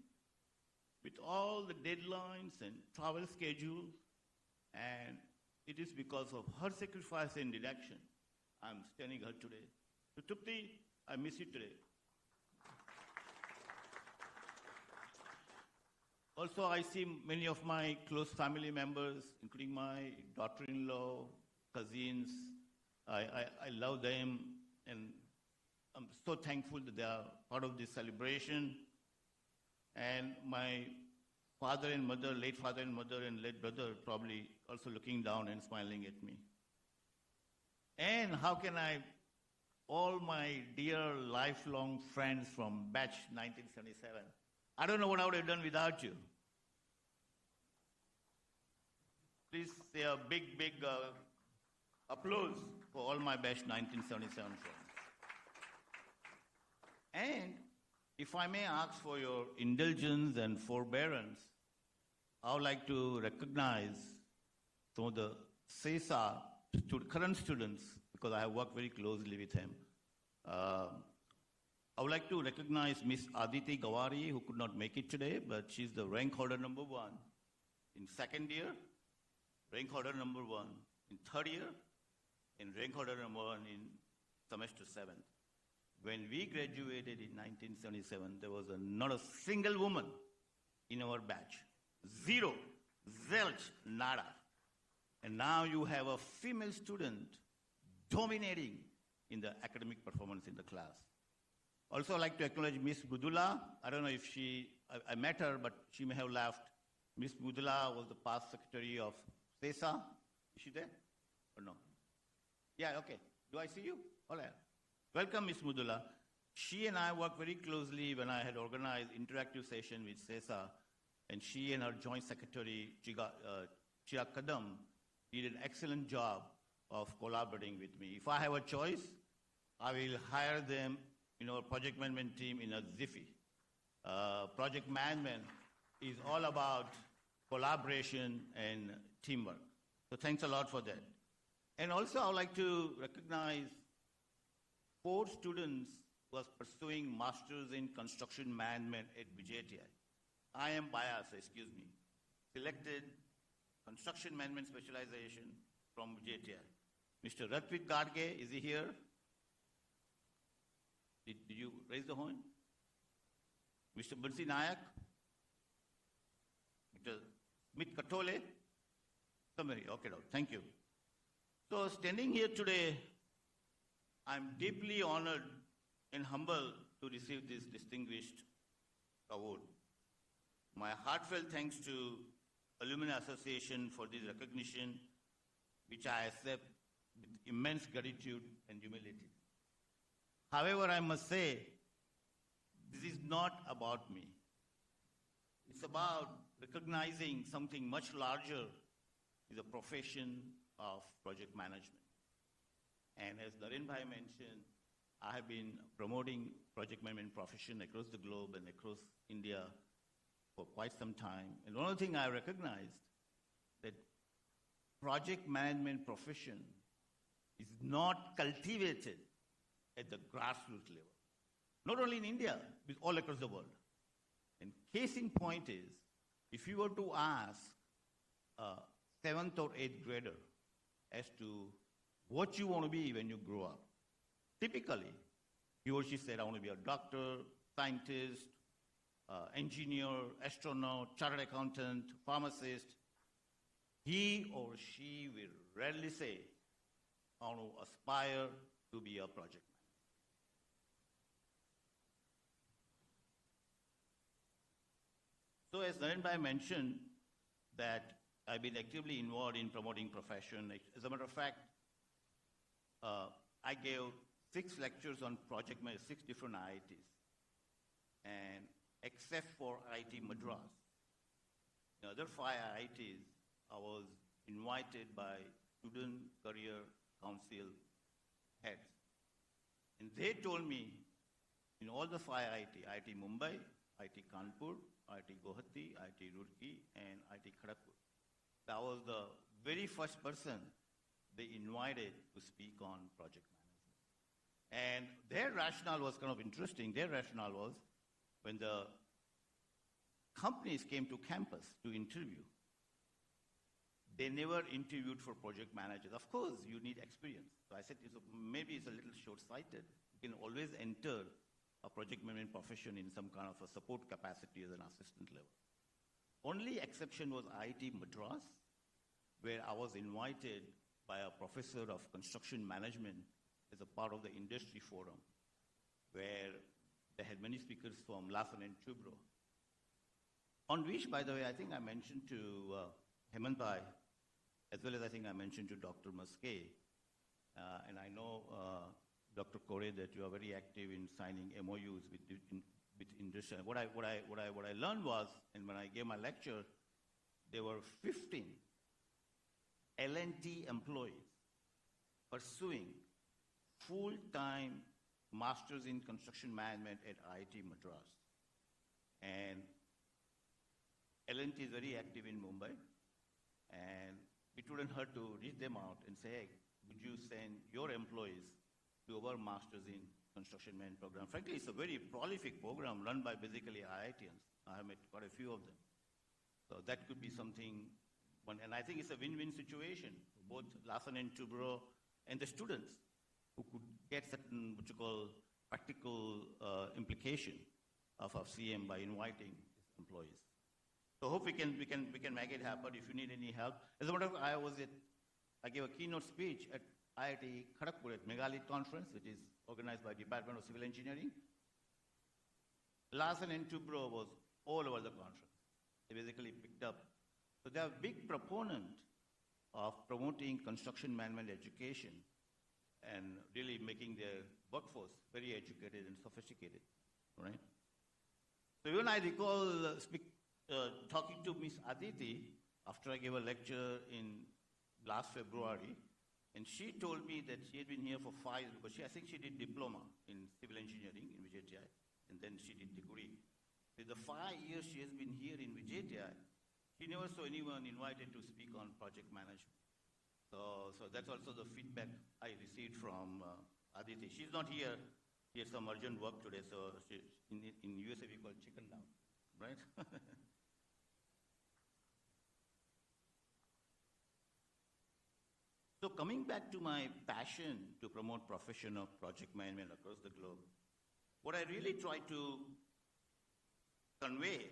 with all the deadlines and travel schedules, and it is because of her sacrifice and dedication I'm standing here today. So Trupti, I miss you today. Also, I see many of my close family members, including my daughter-in-law, cousins. I love them, and I'm so thankful that they are part of this celebration. And my father and mother, late father and mother and late brother, probably also looking down and smiling at me. And how can I, all my dear lifelong friends from batch 1977, I don't know what I would have done without you. Please say a big applause for all my batch 1977 friends. And if I may ask for your indulgence and forbearance, I would like to recognize some of the CESA current students, because I have worked very closely with him. I would like to recognize Miss Aditi Gawari, who could not make it today, but she's the rank holder number 1 in second year, rank holder number 1 in third year, and rank holder number 1 in semester 7th. When we graduated in 1977, there was not a single woman in our batch. Zero, zilch, nada. And now you have a female student dominating in the academic performance in the class. Also, I'd like to acknowledge Miss Budula. I don't know if I met her, but she may have left. Miss Budula was the past secretary of CESA. Is she there or no? Yeah, okay. Do I see you? All right. Welcome, Miss Budula. She and I worked very closely when I had organized interactive session with CESA, and she and her joint secretary, Chirag Kadam, did an excellent job of collaborating with me. If I have a choice, I will hire them in our project management team in a jiffy. Project management is all about collaboration and teamwork. So thanks a lot for that. And also I would like to recognize 4 students who are pursuing masters in construction management at VJTI. I am biased, excuse me. Selected construction management specialization from VJTI. Mr. Ratvik Gadge, is he here? Did you raise the horn? Mr. Bansi Nayak? Mr. Smith Katole? Somebody, okay, thank you. So standing here today, I'm deeply honored and humbled to receive this distinguished award. My heartfelt thanks to Alumni Association for this recognition, which I accept with immense gratitude and humility. However, I must say, this is not about me. It's about recognizing something much larger is the profession of project management. And as Naren Bhai mentioned, I have been promoting project management profession across the globe and across India for quite some time. And one of the things I recognized that project management profession is not cultivated at the grassroots level. Not only in India, but all across the world. And case in point is, if you were to ask a 7th or 8th grader as to what you want to be when you grow up, typically, he or she said, I want to be a doctor, scientist, engineer, astronaut, chartered accountant, pharmacist. He or she will rarely say, I want to aspire to be a project manager. So as Naren Bhai mentioned, that I've been actively involved in promoting profession. As a matter of fact, I gave 6 lectures on project management, 6 different IITs. And except for IIT Madras, the other 5 IITs, I was invited by Student Career Council heads. And they told me, in all the 5 IIT Mumbai, IIT Kanpur, IIT Guwahati, IIT Roorkee, and IIT Kharagpur, I was the very first person they invited to speak on project management. And their rationale was kind of interesting. Their rationale was when the companies came to campus to interview, they never interviewed for project managers. Of course, you need experience. So I said, maybe it's a little short-sighted. You can always enter a project management profession in some kind of a support capacity as an assistant level. Only exception was IIT Madras, where I was invited by a professor of construction management as a part of the industry forum, where they had many speakers from Larsen and Toubro. On which, by the way, I think I mentioned to Hemant Bhai, as well as I think I mentioned to Dr. Muske, and I know, Dr. Kore, that you are very active in signing MOUs with industry. What I learned was, and when I gave my lecture, there were 15 L&T employees pursuing full-time masters in construction management at IIT Madras. And L&T is very active in Mumbai, and it wouldn't hurt to reach them out and say, hey, would you send your employees to our masters in construction management program? Frankly, it's a very prolific program run by basically IITians. I have met quite a few of them. So that could be something, and I think it's a win-win situation for both Larsen and Toubro and the students who could get certain, what you call, practical implication of our CM by inviting his employees. So hope we can make it happen if you need any help. As a matter of fact, I gave a keynote speech at IIT Kharagpur at Meghalith Conference, which is organized by Department of Civil Engineering. Larsen and Toubro was all over the conference. They basically picked up. So they are a big proponent of promoting construction management education and really making their workforce very educated and sophisticated, right? So even I recall talking to Miss Aditi after I gave a lecture in last February, and she told me that she had been here for 5 years, because I think she did diploma in civil engineering in VJTI, and then she did degree. In the 5 years she has been here in VJTI, she never saw anyone invited to speak on project management. So that's also the feedback I received from Aditi. She's not here. She has some urgent work today, so in USA we call chicken down, right? So coming back to my passion to promote profession of project management across the globe, What I really try to convey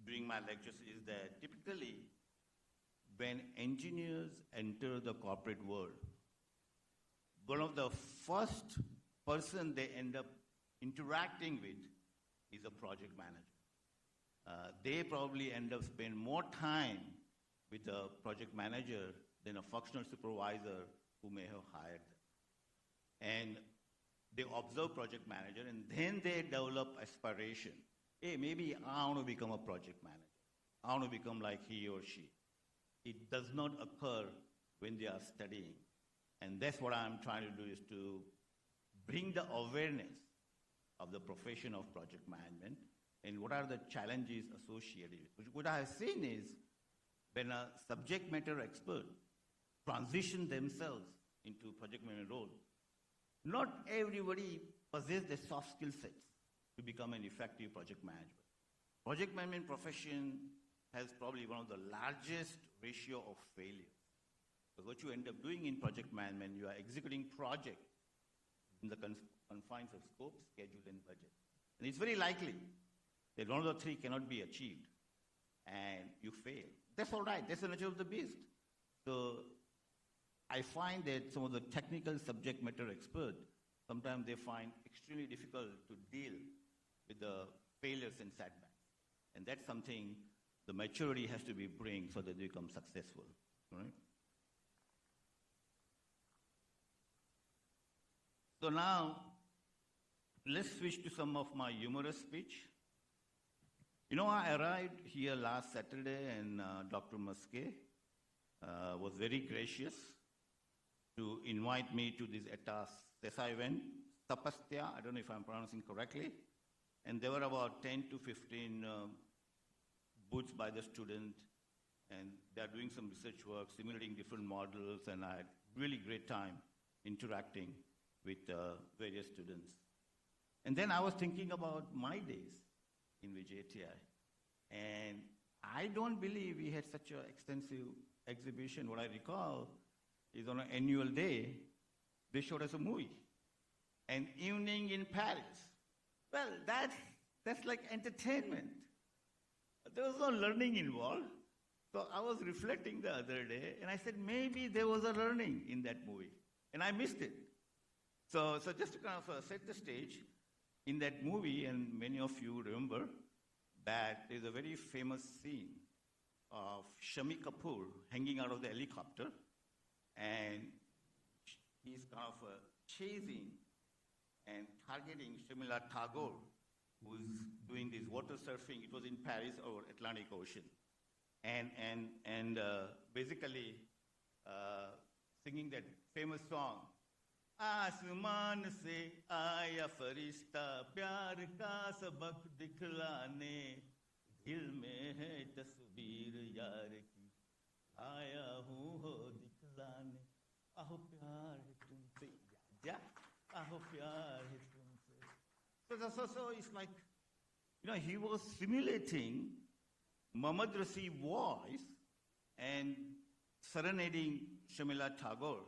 during my lectures is that typically when engineers enter the corporate world, one of the first person they end up interacting with is a project manager. They probably end up spending more time with a project manager than a functional supervisor who may have hired them. And they observe project manager and then they develop aspiration. Hey, maybe I want to become a project manager. I want to become like he or she. It does not occur when they are studying. And that's what I'm trying to do, is to bring the awareness of the profession of project management and what are the challenges associated with it. What I have seen is when a subject matter expert transition themselves into project management role, not everybody possesses the soft skill sets to become an effective project manager. Project management profession has probably one of the largest ratio of failure. Because what you end up doing in project management, you are executing project in the confines of scope, schedule, and budget. And it's very likely that one of the three cannot be achieved, and you fail. That's all right. That's the nature of the beast. So I find that some of the technical subject matter experts, sometimes they find extremely difficult to deal with the failures and setbacks. And that's something the maturity has to be bring so that they become successful, right? So now, let's switch to some of my humorous speech. You know, I arrived here last Saturday and Dr. Muske was very gracious to invite me to this ETA event, Tapastya, I don't know if I'm pronouncing correctly, and there were about 10 to 15 booths by the student, and they're doing some research work, simulating different models, and I had really great time interacting with various students. And then I was thinking about my days in VJTI, and I don't believe we had such an extensive exhibition. What I recall is on an annual day, they showed us a movie, An Evening in Paris. Well, that's like entertainment. There was no learning involved. So I was reflecting the other day, and I said, maybe there was a learning in that movie, and I missed it. So just to kind of set the stage, in that movie, and many of you remember, that there's a very famous scene of Shami Kapoor hanging out of the helicopter, and he's kind of chasing and targeting Shamila Tagore, who's doing this water surfing. It was in Paris or Atlantic Ocean. And basically singing that famous song, आसमान से आया फरिश्ता प्यार का सबक दिखलाने दिल में है तस्वीर यार की आया हूँ हो दिखलाने आहो प्यार है तुमसे या आहो प्यार है तुमसे. So it's like, you know, he was simulating Mohammad Rafi's voice and serenading Shamila Tagore.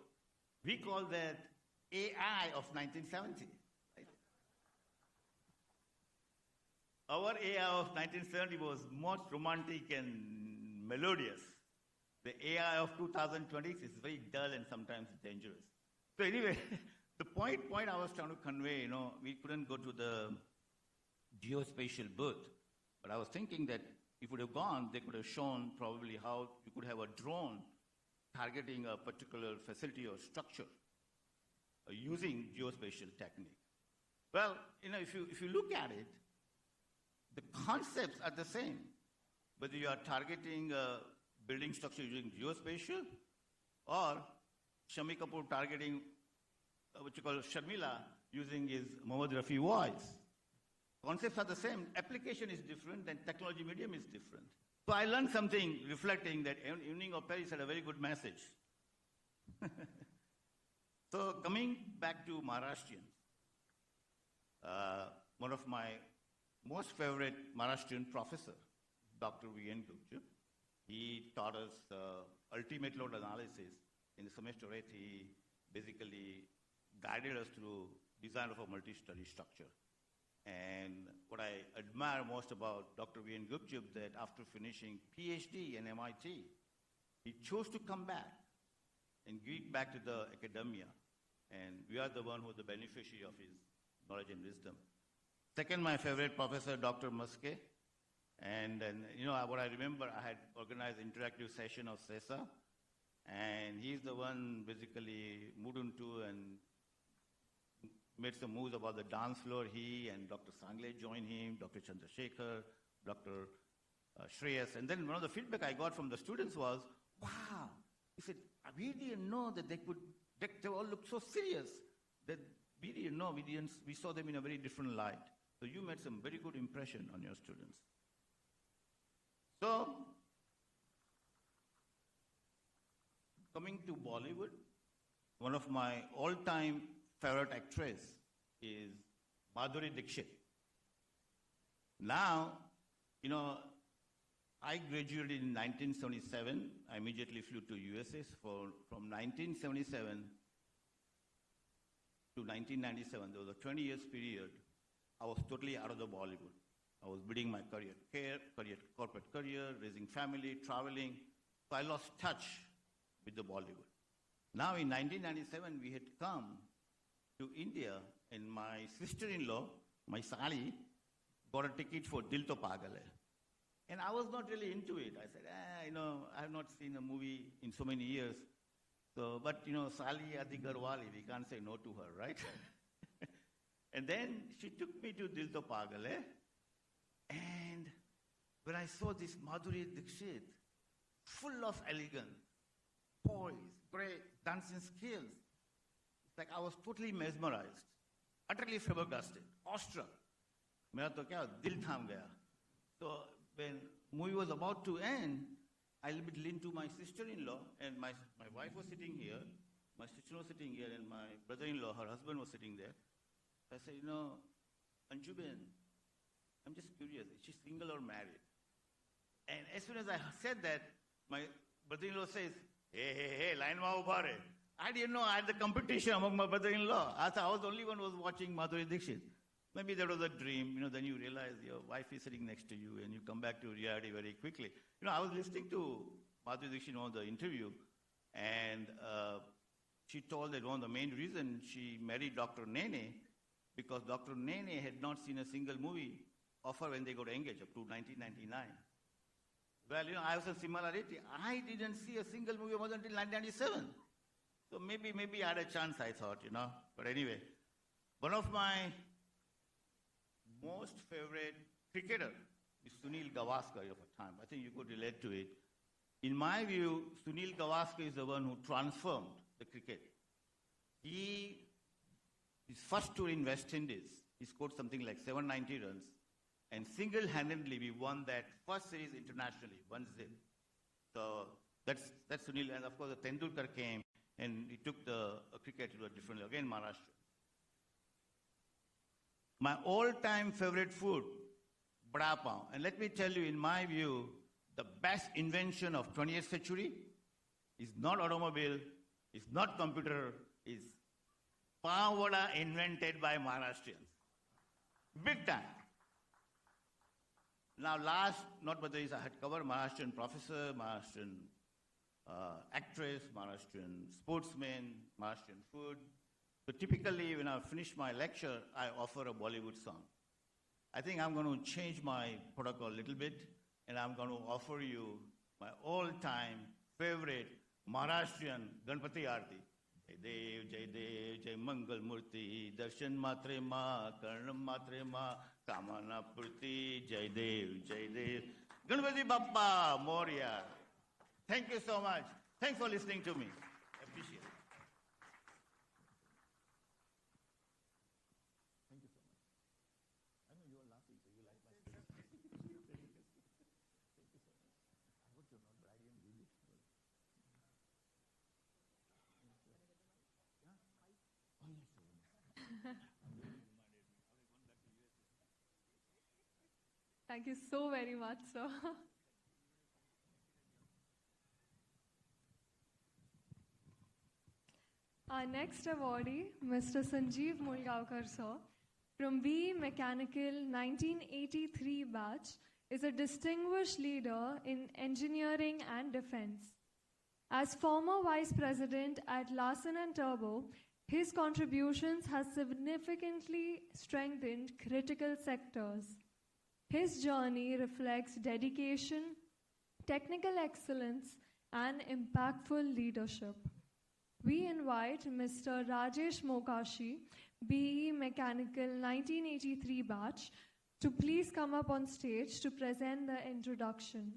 We call that AI of 1970. Right? Our AI of 1970 was most romantic and melodious. The AI of 2020 is very dull and sometimes dangerous. So anyway, the point I was trying to convey, you know, we couldn't go to the geospatial booth, but I was thinking that if we would have gone, they could have shown probably how you could have a drone targeting a particular facility or structure using geospatial technique. Well, you know, if you look at it, the concepts are the same. Whether you are targeting a building structure using geospatial or Shami Kapoor targeting what you call Sharmila using his Mohammad Rafi voice. Concepts are the same. Application is different and technology medium is different. So I learned something reflecting that Evening of Paris had a very good message. So coming back to Maharashtrian, one of my most favorite Maharashtrian professor, Dr. V.N. Gupta, he taught us ultimate load analysis. In the semester 8, he basically guided us through design of a multi-study structure. And what I admire most about Dr. V.N. Gupchub, that after finishing PhD in MIT, he chose to come back and give back to the academia. And we are the one who are the beneficiary of his knowledge and wisdom. Second, my favorite professor, Dr. Muske. And then, what I remember, I had organized an interactive session of CESA, and he's the one basically moved into and made some moves about the dance floor. He and Dr. Sangle joined him, Dr. Chandrasekhar, Dr. Shreyas. And then one of the feedback I got from the students was, wow, he said, we didn't know that they all looked so serious, that we didn't know, we saw them in a very different light. So you made some very good impression on your students. So, coming to Bollywood, one of my all-time favorite actress is Madhuri Dixit. Now, I graduated in 1977. I immediately flew to USA from 1977 to 1997. There was a 20 years period. I was totally out of the Bollywood. I was building my corporate career, raising family, traveling. So I lost touch with the Bollywood. Now in 1997, we had come to India, and my sister-in-law, my Sali, got a ticket for Dil To Pagal Hai. And I was not really into it. I said, I have not seen a movie in so many years. So, but Sali Adi Garwali, we can't say no to her, right? And then she took me to Dil To Pagal Hai. And when I saw this Madhuri Dixit, full of elegance, poise, great dancing skills, it's like I was totally mesmerized, utterly flabbergasted, awestruck. Mera to kya, dil tham gaya. So when movie was about to end, I little bit leaned to my sister-in-law, and my wife was sitting here, my sister was sitting here, and my brother-in-law, her husband, was sitting there. I said, Anjuben, I'm just curious, is she single or married? And as soon as I said that, my brother-in-law says, hey, line ma ubha re. I didn't know I had the competition among my brother-in-law. I thought I was the only one who was watching Madhuri Dixit. Maybe that was a dream, then you realize your wife is sitting next to you and you come back to reality very quickly. I was listening to Madhuri Dixit on the interview, and she told that one of the main reasons she married Dr. Nene, because Dr. Nene had not seen a single movie of her when they got engaged up to 1999. Well, I have a similarity. I didn't see a single movie of her until 1997. So maybe I had a chance, I thought, But anyway, one of my most favorite cricketer is Sunil Gavaskar of a time. I think you could relate to it. In my view, Sunil Gavaskar is the one who transformed the cricket. His first tour in West Indies, he scored something like 790 runs, and single-handedly we won that first series internationally, 1-0. So that's Sunil, and of course the Tendulkar came and he took the cricket to a different level. Again, Maharashtra. My all-time favorite food, Bada Pav. And let me tell you, in my view, the best invention of 20th century is not automobile, is not computer, is Pav Vada invented by Maharashtrians. Big time. Now not but I had covered Maharashtrian professor, Maharashtrian actress, Maharashtrian sportsman, Maharashtrian food. So typically when I finish my lecture, I offer a Bollywood song. I think I'm going to change my protocol a little bit, and I'm going to offer you my all-time favorite Maharashtrian Ganpati Aarti. Jai Dev, Jai Mangal Murti, Darshan Matre Ma, Karnam Matre Ma, Kamana Purti, Jai Dev, Ganpati Bappa, Moria. Thank you so much. Thanks for listening to me. I appreciate it. Thank you so much. I know you are laughing, so you like my speech. Thank you so much. I hope you're not bragging really. Thank you so very much, sir. Our next awardee, Mr. Sanjiv Mulgawakar, sir. from BE Mechanical 1983 batch is a distinguished leader in engineering and defense. As former Vice President at Larsen & Toubro, his contributions have significantly strengthened critical sectors. His journey reflects dedication, technical excellence, and impactful leadership. We invite Mr. Rajesh Mokashi, BE Mechanical 1983 batch, to please come up on stage to present the introduction.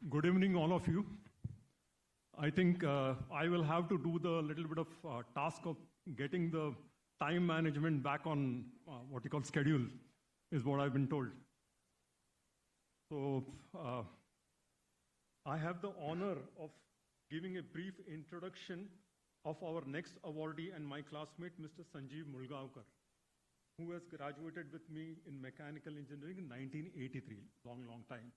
Good evening, all of you. I think I will have to do the little bit of task of getting the time management back on what you call schedule, is what I've been told. So I have the honor of giving a brief introduction of our next awardee and my classmate, Mr. Sanjiv Mulgawakar, who has graduated with me in mechanical engineering in 1983, long time.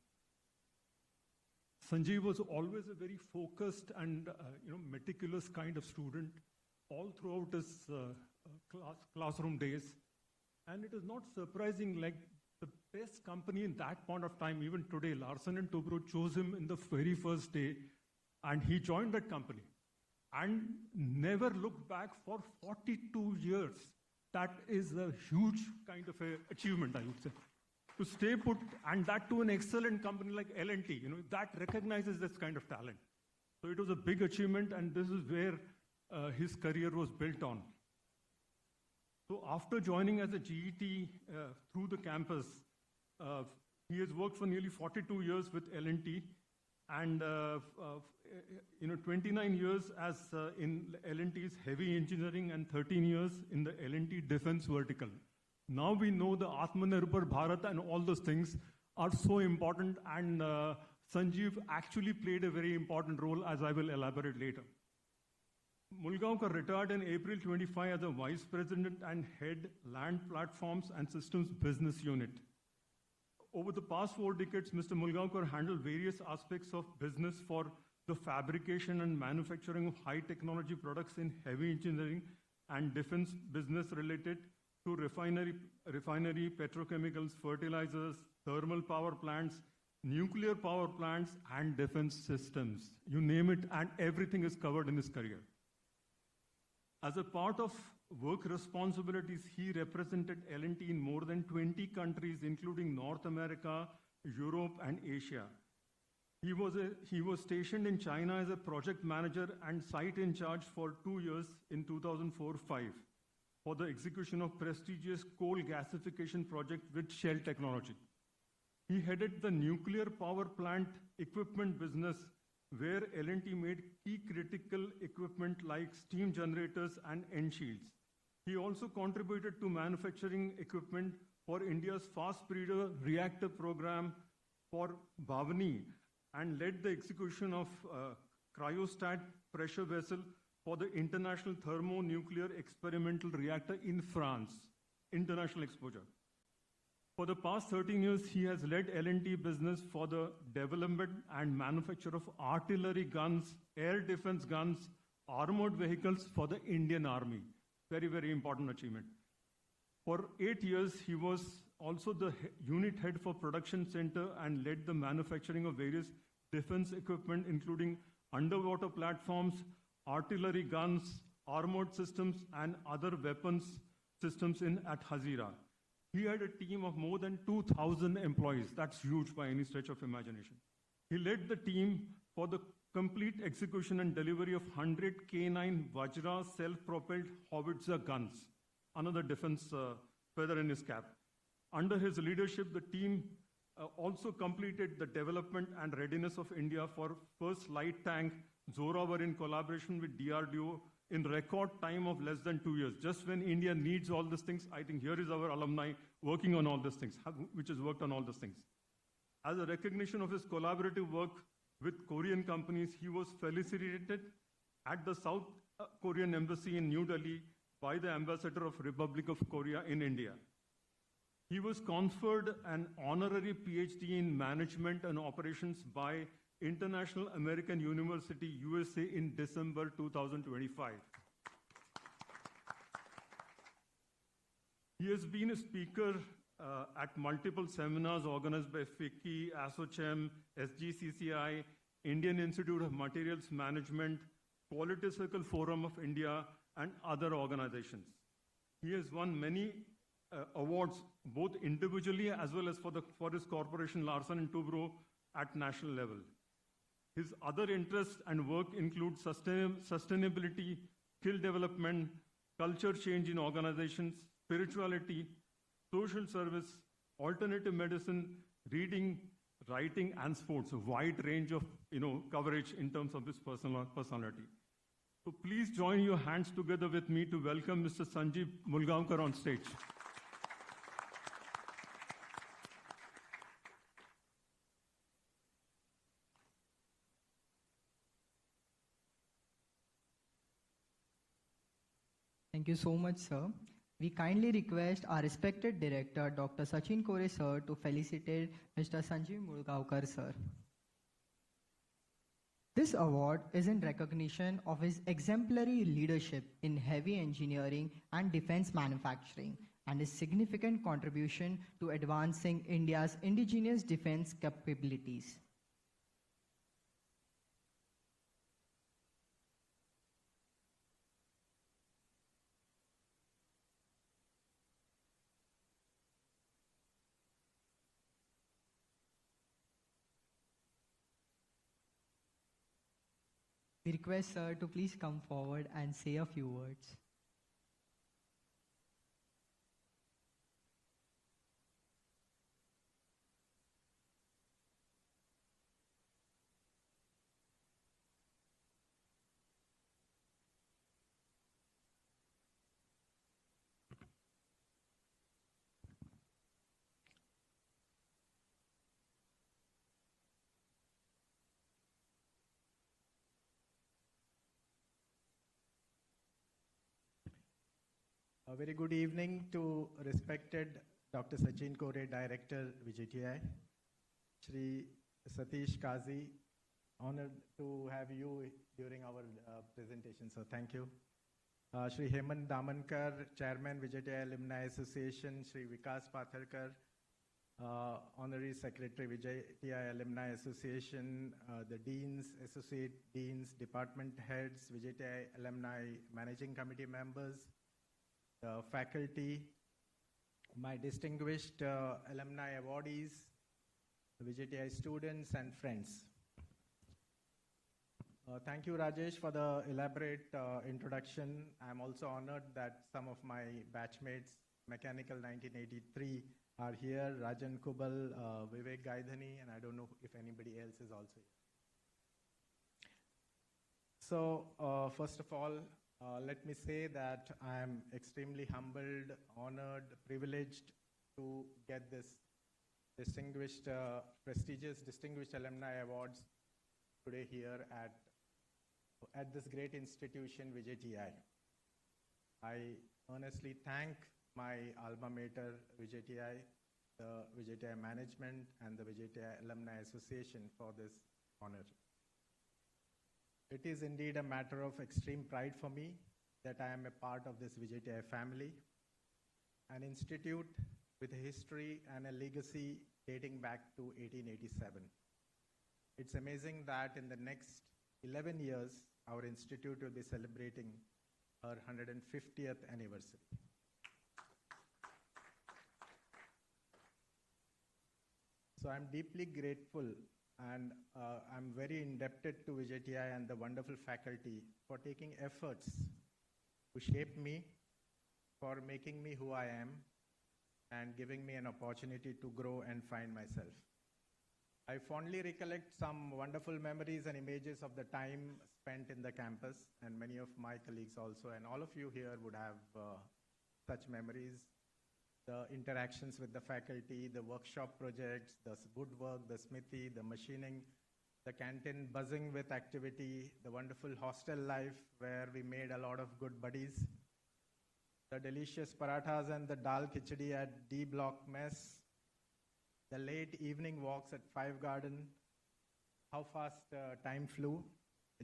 Sanjiv was always a very focused and meticulous kind of student all throughout his classroom days. And it is not surprising, like the best company in that point of time, even today, Larsen & Toubro chose him in the very first day, and he joined that company and never looked back for 42 years. That is a huge kind of a achievement, I would say. To stay put, and that to an excellent company like L&T, that recognizes this kind of talent. So it was a big achievement, and this is where his career was built on. So after joining as a GET through the campus, he has worked for nearly 42 years with L&T, and 29 years as in L&T's heavy engineering and 13 years in the L&T defense vertical. Now we know the Atmanirbhar Bharat and all those things are so important, and Sanjiv actually played a very important role, as I will elaborate later. Mulgawakar retired in April 25 as a Vice President and Head Land Platforms and Systems Business Unit. Over the past 4 decades, Mr. Mulgawakar handled various aspects of business for the fabrication and manufacturing of high technology products in heavy engineering and defense business related to refinery, petrochemicals, fertilizers, thermal power plants, nuclear power plants, and defense systems. You name it, and everything is covered in his career. As a part of work responsibilities, he represented L&T in more than 20 countries, including North America, Europe, and Asia. He was stationed in China as a project manager and site in charge for 2 years in 2004-05 for the execution of prestigious coal gasification project with Shell Technology. He headed the nuclear power plant equipment business, where L&T made key critical equipment like steam generators and end shields. He also contributed to manufacturing equipment for India's fast breeder reactor program for Bhavani, and led the execution of cryostat pressure vessel for the International Thermonuclear Experimental Reactor in France, international exposure. For the past 13 years, he has led L&T business for the development and manufacture of artillery guns, air defense guns, armored vehicles for the Indian Army. Very, very important achievement. For 8 years, he was also the unit head for production center and led the manufacturing of various defense equipment, including underwater platforms, artillery guns, armored systems, and other weapons systems at Hazira. He had a team of more than 2,000 employees. That's huge by any stretch of imagination. He led the team for the complete execution and delivery of 100 K9 Vajra self-propelled howitzer guns, another defense feather in his cap. Under his leadership, the team also completed the development and readiness of India for first light tank Zorawar in collaboration with DRDO in record time of less than 2 years. Just when India needs all these things, I think here is our alumni working on all these things, which has worked on all these things. As a recognition of his collaborative work with Korean companies, he was felicitated at the South Korean Embassy in New Delhi by the Ambassador of Republic of Korea in India. He was conferred an honorary PhD in Management and Operations by International American University, USA in December 2025. He has been a speaker at multiple seminars organized by FICCI, Asociation, SGCCI, Indian Institute of Materials Management, Quality Circle Forum of India, and other organizations. He has won many awards, both individually as well as for his corporation Larsen & Toubro at national level. His other interests and work include sustainability, skill development, culture change in organizations, spirituality, social service, alternative medicine, reading, writing, and sports. A wide range of coverage in terms of his personality. So please join your hands together with me to welcome Mr. Sanjiv Mulgawakar on stage. Thank you so much, sir. We kindly request our respected director, Dr. Sachin Kore, sir, to felicitate Mr. Sanjiv Mulgawakar, sir. This award is in recognition of his exemplary leadership in heavy engineering and defense manufacturing and his significant contribution to advancing India's indigenous defense capabilities. We request sir to please come forward and say a few words. A very good evening to respected Dr. Sachin Kore, Director, VJTI. Shri Satish Kazi, honored to have you during our presentation, so thank you. Shri Hemant Damankar, Chairman, VJTI Alumni Association. Shri Vikas Patharkar, Honorary Secretary, VJTI Alumni Association. The Deans, Associate Deans, Department Heads, VJTI Alumni Managing Committee members, the faculty, my distinguished alumni awardees, VJTI students and friends. Thank you, Rajesh, for the elaborate introduction. I'm also honored that some of my batchmates, Mechanical 1983, are here. Rajan Kubal, Vivek Gaidhani, and I don't know if anybody else is also here. So, first of all, let me say that I am extremely humbled, honored, privileged to get this distinguished, prestigious Distinguished Alumni Awards today here at this great institution, VJTI. I earnestly thank my alma mater, VJTI, the VJTI management, and the VJTI Alumni Association for this honor. It is indeed a matter of extreme pride for me that I am a part of this VJTI family, an institute with a history and a legacy dating back to 1887. It's amazing that in the next 11 years, our institute will be celebrating our 150th anniversary. So I'm deeply grateful and I'm very indebted to VJTI and the wonderful faculty for taking efforts to shape me, for making me who I am, and giving me an opportunity to grow and find myself. I fondly recollect some wonderful memories and images of the time spent in the campus, and many of my colleagues also, and all of you here would have such memories. the interactions with the faculty, the workshop projects, the woodwork, the smithy, the machining, the canteen buzzing with activity, the wonderful hostel life where we made a lot of good buddies, the delicious parathas and the dal khichdi at D Block Mess, the late evening walks at Five Garden. How fast time flew,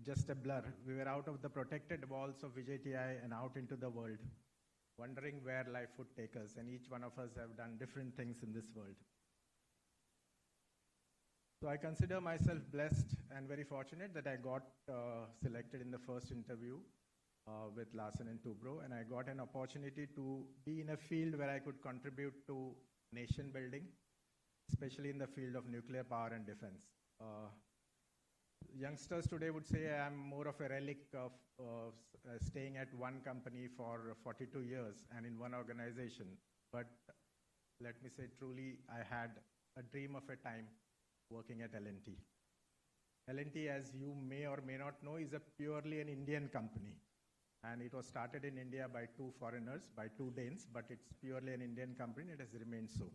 just a blur. We were out of the protected walls of VJTI and out into the world, wondering where life would take us, and each one of us have done different things in this world. So I consider myself blessed and very fortunate that I got selected in the first interview with Larsen and Toubro, and I got an opportunity to be in a field where I could contribute to nation building, especially in the field of nuclear power and defense. Youngsters today would say I'm more of a relic of staying at one company for 42 years and in one organization. But let me say truly, I had a dream of a time working at L&T. L&T, as you may or may not know, is a purely an Indian company. And it was started in India by two foreigners, by two Danes, but it's purely an Indian company. It has remained so.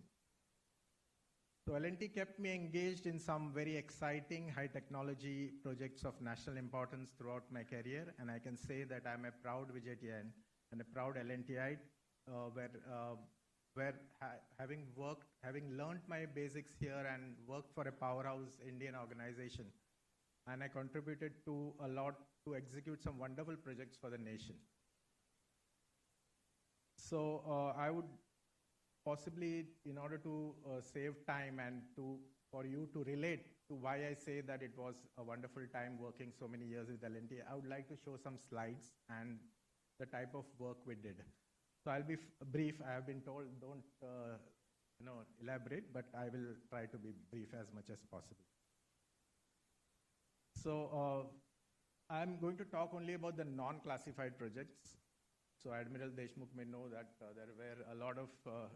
So L&T kept me engaged in some very exciting high technology projects of national importance throughout my career, and I can say that I'm a proud VJTian and a proud L&Tite, having learned my basics here and worked for a powerhouse Indian organization, and I contributed to a lot to execute some wonderful projects for the nation. So I would possibly, in order to save time and for you to relate to why I say that it was a wonderful time working so many years with L&T, I would like to show some slides and the type of work we did. So I'll be brief. I have been told don't elaborate, but I will try to be brief as much as possible. So I'm going to talk only about the non-classified projects. So Admiral Deshmukh may know that there were a lot of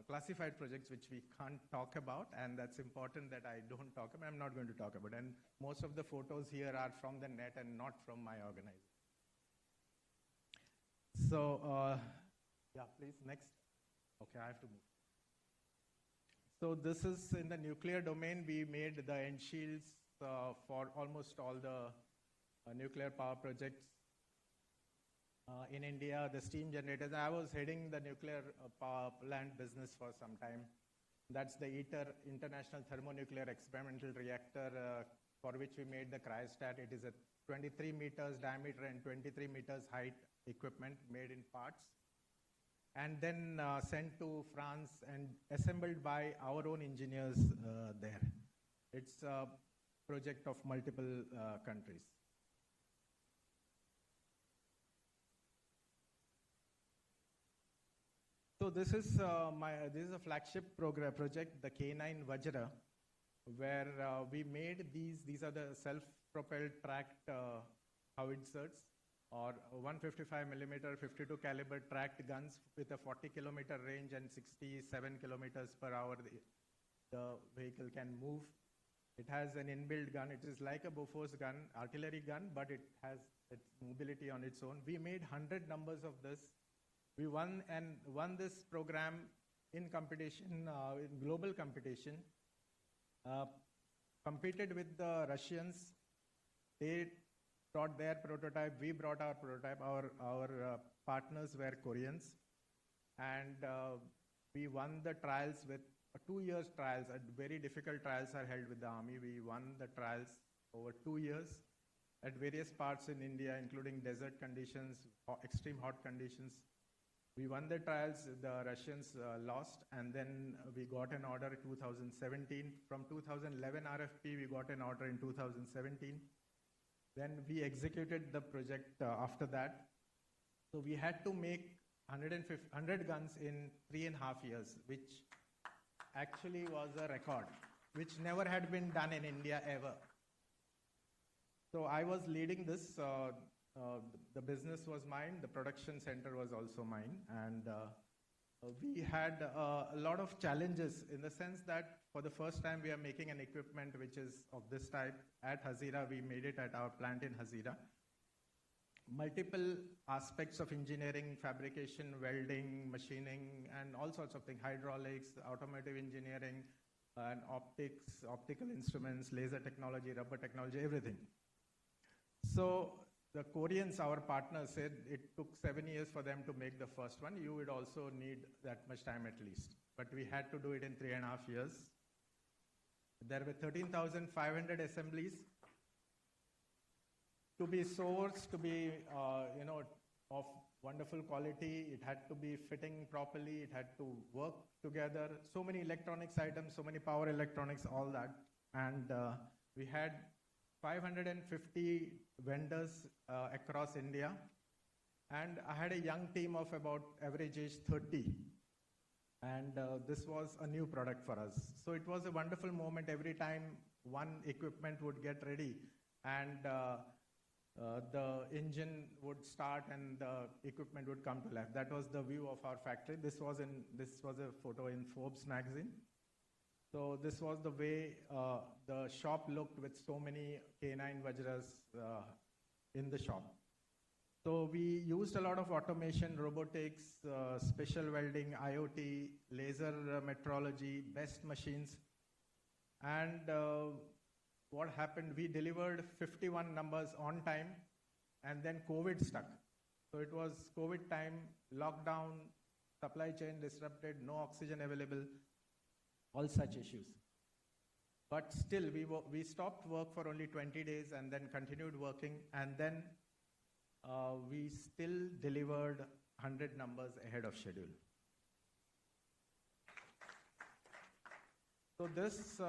classified projects which we can't talk about, and that's important that I don't talk about. I'm not going to talk about. And most of the photos here are from the net and not from my organization. So, yeah, please, next. Okay, I have to move. So this is in the nuclear domain. We made the end shields for almost all the nuclear power projects. In India, the steam generators. I was heading the nuclear power plant business for some time. That's the ITER, International Thermonuclear Experimental Reactor, for which we made the cryostat. It is a 23 meters diameter and 23 meters height equipment made in parts, and then sent to France and assembled by our own engineers there. It's a project of multiple countries. So this is a flagship project, the K9 Vajra, where we made these are the self-propelled tracked howitzers, or 155 millimeter 52 caliber tracked guns with a 40 kilometer range and 67 kilometers per hour. The vehicle can move. It has an inbuilt gun. It is like a Bofors gun, artillery gun, but it has its mobility on its own. We made 100 numbers of this. We won this program in competition, in global competition. Competed with the Russians. They brought their prototype. We brought our prototype. Our partners were Koreans, and we won the trials with 2 years trials. Very difficult trials are held with the army. We won the trials over 2 years at various parts in India, including desert conditions, extreme hot conditions. We won the trials, the Russians lost, and then we got an order in 2017. From 2011 RFP, we got an order in 2017. Then we executed the project after that. So we had to make 100 guns in 3.5 years, which actually was a record, which never had been done in India ever. So I was leading this. The business was mine, the production center was also mine, and we had a lot of challenges in the sense that for the first time we are making an equipment which is of this type at Hazira. We made it at our plant in Hazira. multiple aspects of engineering, fabrication, welding, machining, and all sorts of things, hydraulics, automotive engineering, and optics, optical instruments, laser technology, rubber technology, everything. So the Koreans, our partners, said it took 7 years for them to make the first one. You would also need that much time at least. But we had to do it in 3.5 years. There were 13,500 assemblies to be sourced, to be, of wonderful quality. It had to be fitting properly. It had to work together. So many electronics items, so many power electronics, all that. And we had 550 vendors across India. And I had a young team of about average age 30. And this was a new product for us. So it was a wonderful moment every time one equipment would get ready and the engine would start and the equipment would come to life. That was the view of our factory. This was a photo in Forbes magazine. So this was the way the shop looked with so many K9 Vajras in the shop. So we used a lot of automation, robotics, special welding, IoT, laser metrology, best machines. And what happened, we delivered 51 numbers on time, and then COVID stuck. So it was COVID time, lockdown, supply chain disrupted, no oxygen available, all such issues. But still, we stopped work for only 20 days and then continued working, and then we still delivered 100 numbers ahead of schedule. So this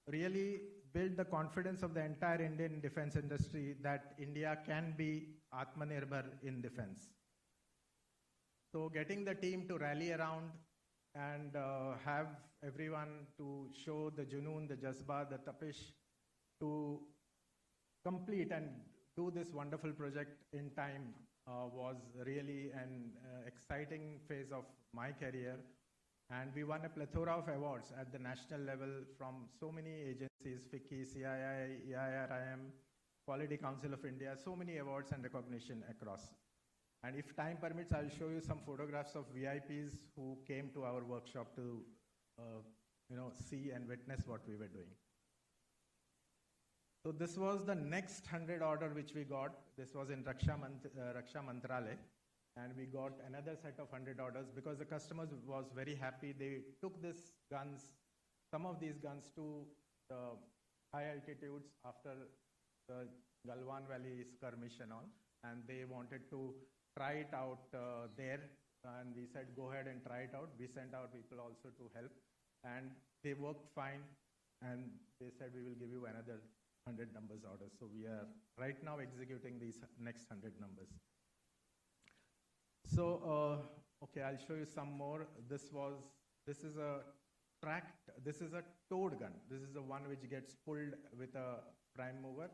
really built the confidence of the entire Indian defense industry that India can be Atmanirbhar in defense. So getting the team to rally around and have everyone to show the junoon, the jazba, the tapish to complete and do this wonderful project in time was really an exciting phase of my career. And we won a plethora of awards at the national level from so many agencies, FICCI, CII, EIRIM, Quality Council of India, so many awards and recognition across. And if time permits, I'll show you some photographs of VIPs who came to our workshop to see and witness what we were doing. So this was the next 100 order which we got. This was in Raksha Mantralaya. And we got another set of 100 orders because the customers was very happy. They took these guns, some of these guns to the high altitudes after the Galwan Valley skirmish and all. And they wanted to try it out there. And we said, go ahead and try it out. We sent our people also to help. And they worked fine. And they said, we will give you another 100 numbers orders. So we are right now executing these next 100 numbers. So, okay, I'll show you some more. This is a towed gun. This is the one which gets pulled with a prime mover.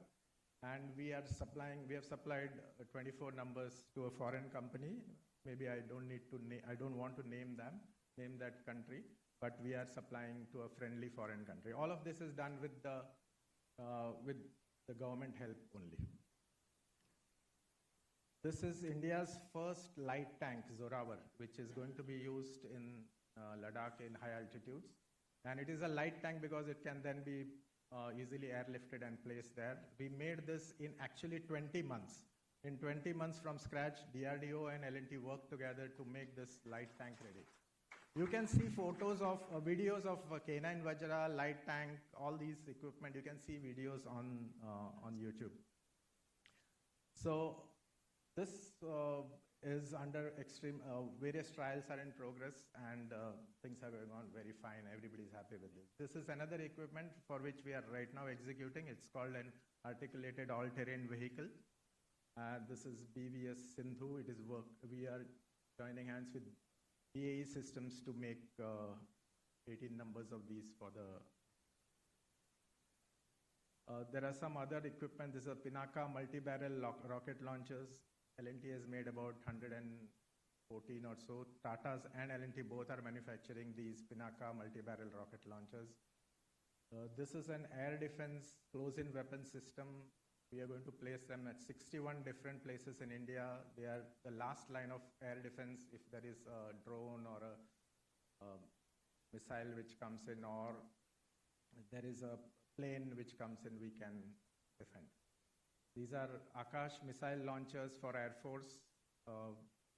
And we have supplied 24 numbers to a foreign company. Maybe I don't want to name that country, but we are supplying to a friendly foreign country. All of this is done with the government help only. This is India's first light tank, Zorawar, which is going to be used in Ladakh in high altitudes. And it is a light tank because it can then be easily airlifted and placed there. We made this in actually 20 months. In 20 months from scratch, DRDO and L&T worked together to make this light tank ready. You can see photos of videos of K9 Vajra, light tank, all these equipment. You can see videos on YouTube. So this is under various trials are in progress and things are going on very fine. Everybody's happy with this. This is another equipment for which we are right now executing. It's called an articulated all-terrain vehicle. This is BVS Sindhu. We are joining hands with BAE Systems to make 18 numbers of these for the. There are some other equipment. This is a Pinaka multi-barrel rocket launchers. L&T has made about 114 or so. Tatas and L&T both are manufacturing these Pinaka multi-barrel rocket launchers. This is an air defense close-in weapon system We are going to place them at 61 different places in India. They are the last line of air defense if there is a drone or a missile which comes in, or there is a plane which comes in, we can defend. These are Akash missile launchers for Air Force,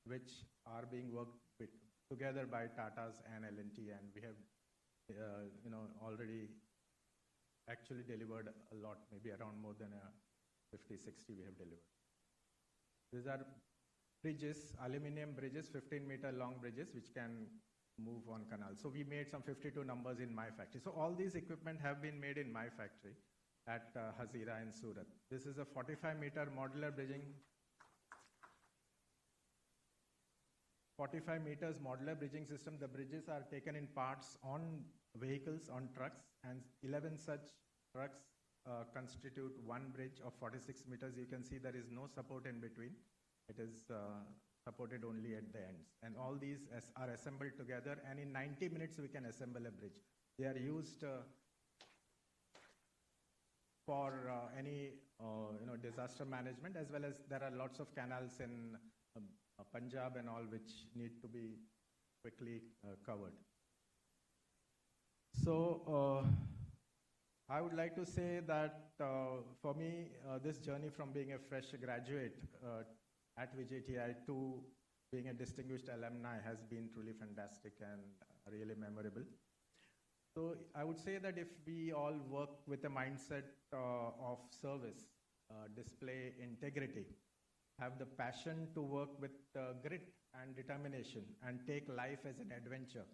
which are being worked with, together by Tata's and L&T, and we have already actually delivered a lot, maybe around more than 50, 60 we have delivered. These are bridges, aluminum bridges, 15-meter long bridges, which can move on canals. So we made some 52 numbers in my factory. So all these equipment have been made in my factory at Hazira in Surat. This is a 45-meter modular bridging. 45 meters modular bridging system. The bridges are taken in parts on vehicles, on trucks, and 11 such trucks constitute one bridge of 46 meters. You can see there is no support in between. It is supported only at the ends. And all these are assembled together, and in 90 minutes we can assemble a bridge. They are used for any disaster management, as well as there are lots of canals in Punjab and all which need to be quickly covered. So I would like to say that for me, this journey from being a fresh graduate at VJTI to being a distinguished alumni has been truly fantastic and really memorable. So I would say that if we all work with a mindset of service, display integrity, have the passion to work with grit and determination, and take life as an adventure,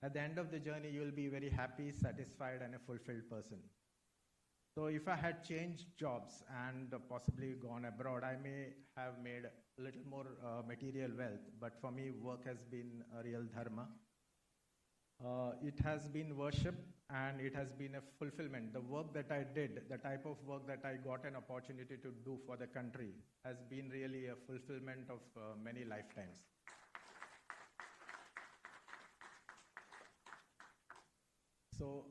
at the end of the journey, you will be very happy, satisfied, and a fulfilled person. So if I had changed jobs and possibly gone abroad, I may have made a little more material wealth, but for me, work has been a real dharma. It has been worship, and it has been a fulfillment. The work that I did, the type of work that I got an opportunity to do for the country, has been really a fulfillment of many lifetimes. So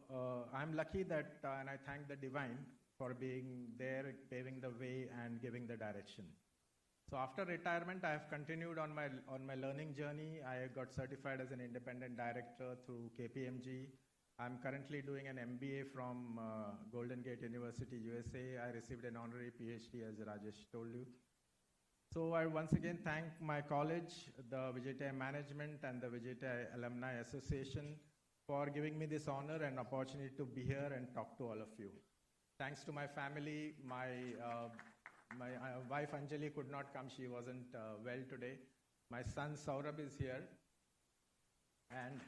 I'm lucky that, and I thank the divine for being there, paving the way and giving the direction. So after retirement, I have continued on my learning journey. I got certified as an independent director through KPMG. I'm currently doing an MBA from Golden Gate University, USA. I received an honorary PhD, as Rajesh told you. So I once again thank my college, the VJTI management, and the VJTI Alumni Association for giving me this honor and opportunity to be here and talk to all of you. Thanks to my family, my wife Anjali could not come. She wasn't well today. My son Saurabh is here. And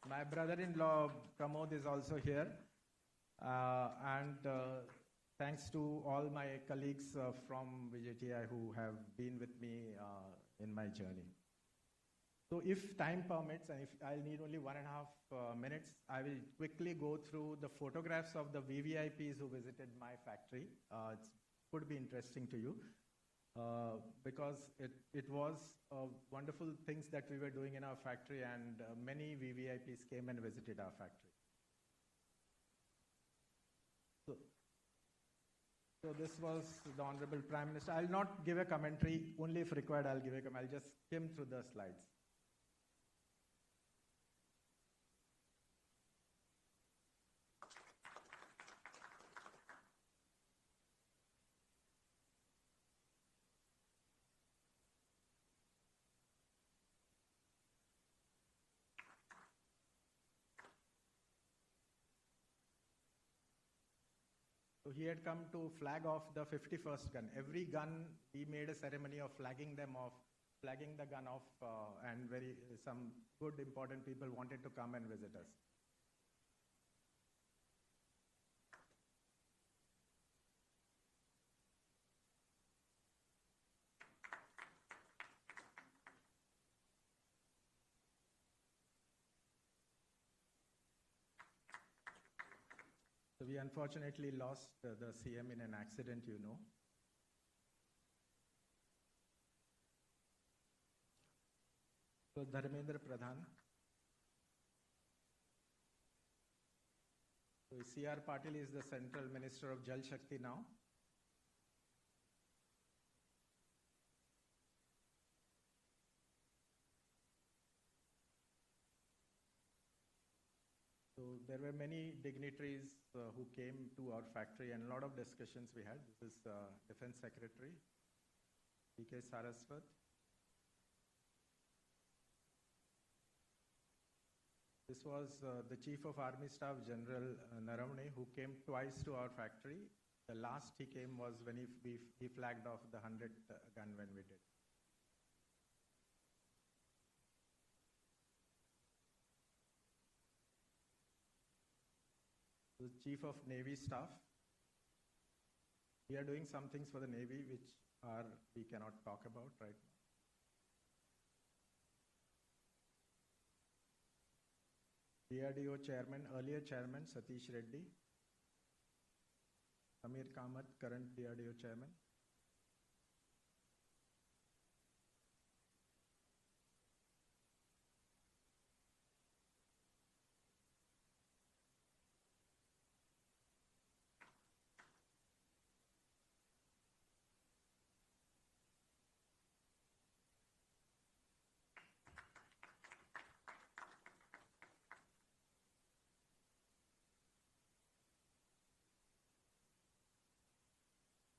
my brother-in-law Pramod is also here. Thanks to all my colleagues from VJTI who have been with me in my journey. So if time permits, and if I'll need only 1.5 minutes, I will quickly go through the photographs of the VVIPs who visited my factory. It could be interesting to you because it was wonderful things that we were doing in our factory, and many VVIPs came and visited our factory. So this was the Honorable Prime Minister. I'll not give a commentary, only if required I'll give a commentary. I'll just skim through the slides. So he had come to flag off the 51st gun. Every gun, he made a ceremony of flagging them off, flagging the gun off, and some good important people wanted to come and visit us. So we unfortunately lost the CM in an accident, you know. So Dharmendra Pradhan. So C.R. Patil is the Central Minister of Jal Shakti now. So there were many dignitaries who came to our factory and a lot of discussions we had. This is Defense Secretary, D.K. Saraswat. This was the Chief of Army Staff, General Naravane, who came twice to our factory. The last he came was when he flagged off the 100th gun when we did. The Chief of Navy Staff. We are doing some things for the Navy which we cannot talk about right now. DRDO Chairman, earlier Chairman Satish Reddy. Amir Kamath, current DRDO Chairman.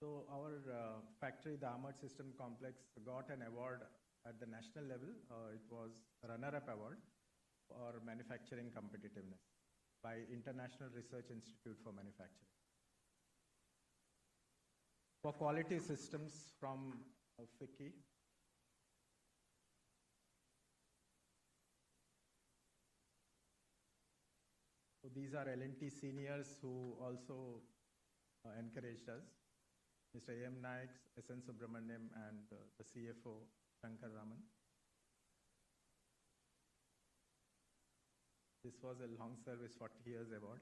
So our factory, the Armored System Complex, got an award at the national level. It was a runner-up award for manufacturing competitiveness by International Research Institute for Manufacturing. For quality systems from FICCI. So these are L&T seniors who also encouraged us. Mr. A.M. Naik, S.N. Subramaniam, and the CFO, Shankar Raman. This was a long service 40 years award.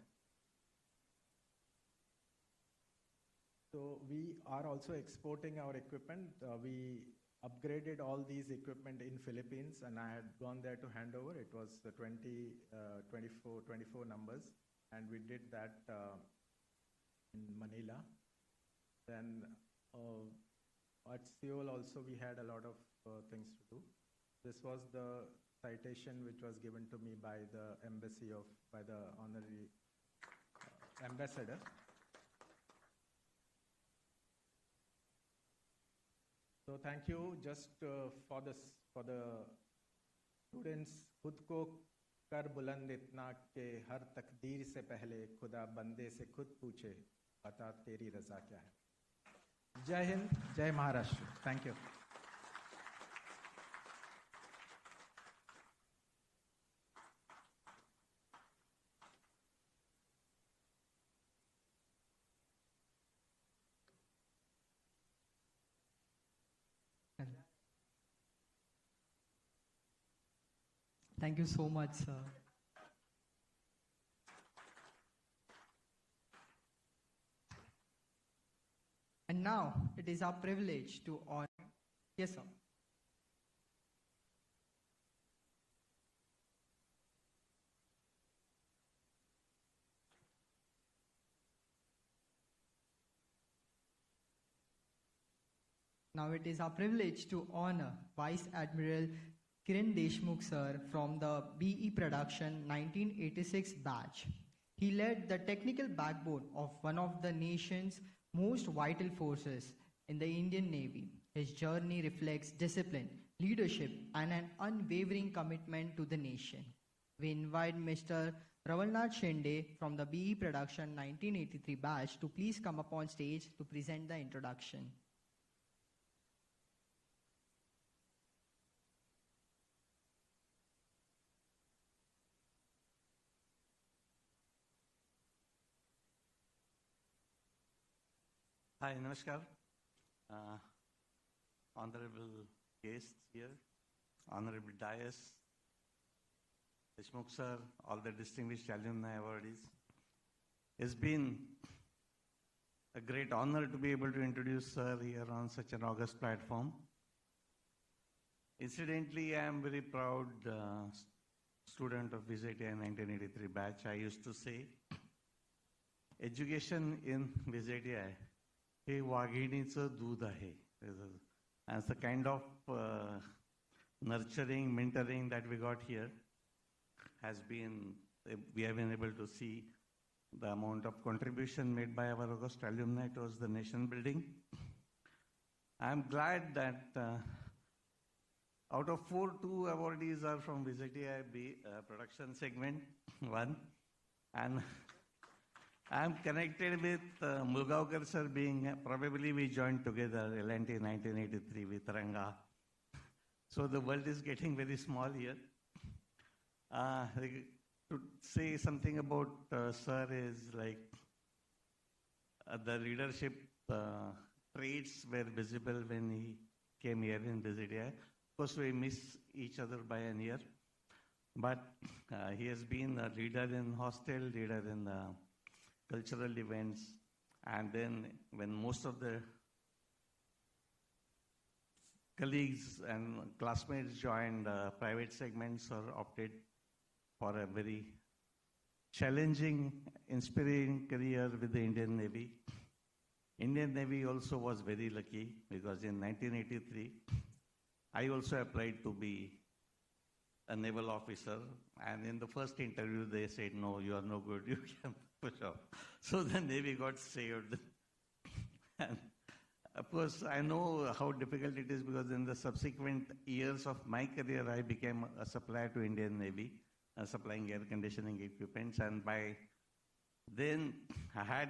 So we are also exporting our equipment. We upgraded all these equipment in Philippines, and I had gone there to hand over. It was 24 numbers, and we did that in Manila. Then at Seoul also we had a lot of things to do. This was the citation which was given to me by the embassy by the honorary ambassador. So thank you. Just for the students, खुद को कर बुलंद इतना के हर तकदीर से पहले खुदा बंदे से खुद पूछे बता तेरी रजा क्या है. Jai Hind, Jai Maharashtra. Thank you. Thank you so much, sir. And now it is our privilege to honor. Yes, sir. Now it is our privilege to honor Vice Admiral Kiran Deshmukh sir from the BE Production 1986 batch. He led the technical backbone of one of the nation's most vital forces in the Indian Navy. His journey reflects discipline, leadership, and an unwavering commitment to the nation. We invite Mr. Ravalnath Shende from the BE Production 1983 batch to please come up on stage to present the introduction. Hi, Namaskar. Honorable guests here, Honorable Dais, Deshmukh sir, all the distinguished alumni awardees. It's been a great honor to be able to introduce sir here on such an august platform. Incidentally, I am very proud student of VJTI 1983 batch. I used to say, education in VJTI हे वाघिणीचं दूध आहे. As the kind of nurturing, mentoring that we got here has been we have been able to see the amount of contribution made by our August alumni towards the nation building. I'm glad that out of 4, 2 awardees are from VJTI production segment, 1. And I'm connected with Mulgawakar sir being, probably we joined together L&T 1983 with Ranga. So the world is getting very small here. To say something about sir is like the leadership traits were visible when he came here in VJTI. Of course, we miss each other by a year, but he has been a leader in hostel, leader in cultural events, and then when most of the colleagues and classmates joined private segments or opted for a very challenging, inspiring career with the Indian Navy. Indian Navy also was very lucky because in 1983, I also applied to be a naval officer, and in the first interview they said, no, you are no good, you can push off. So the Navy got saved. And of course, I know how difficult it is because in the subsequent years of my career, I became a supplier to Indian Navy, supplying air conditioning equipments, and by then I had,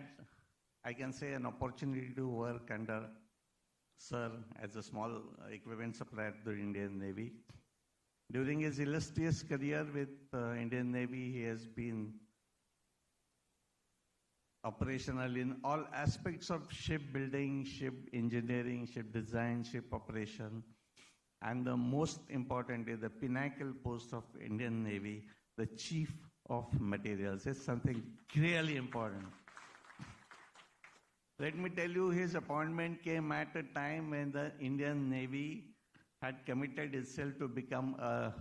I can say, an opportunity to work under Sir as a small equipment supplier to the Indian Navy. During his illustrious career with Indian Navy, he has been operational in all aspects of shipbuilding, ship engineering, ship design, ship operation, and the most important is the pinnacle post of Indian Navy, the Chief of Materials. It's something really important. Let me tell you, his appointment came at a time when the Indian Navy had committed itself to become a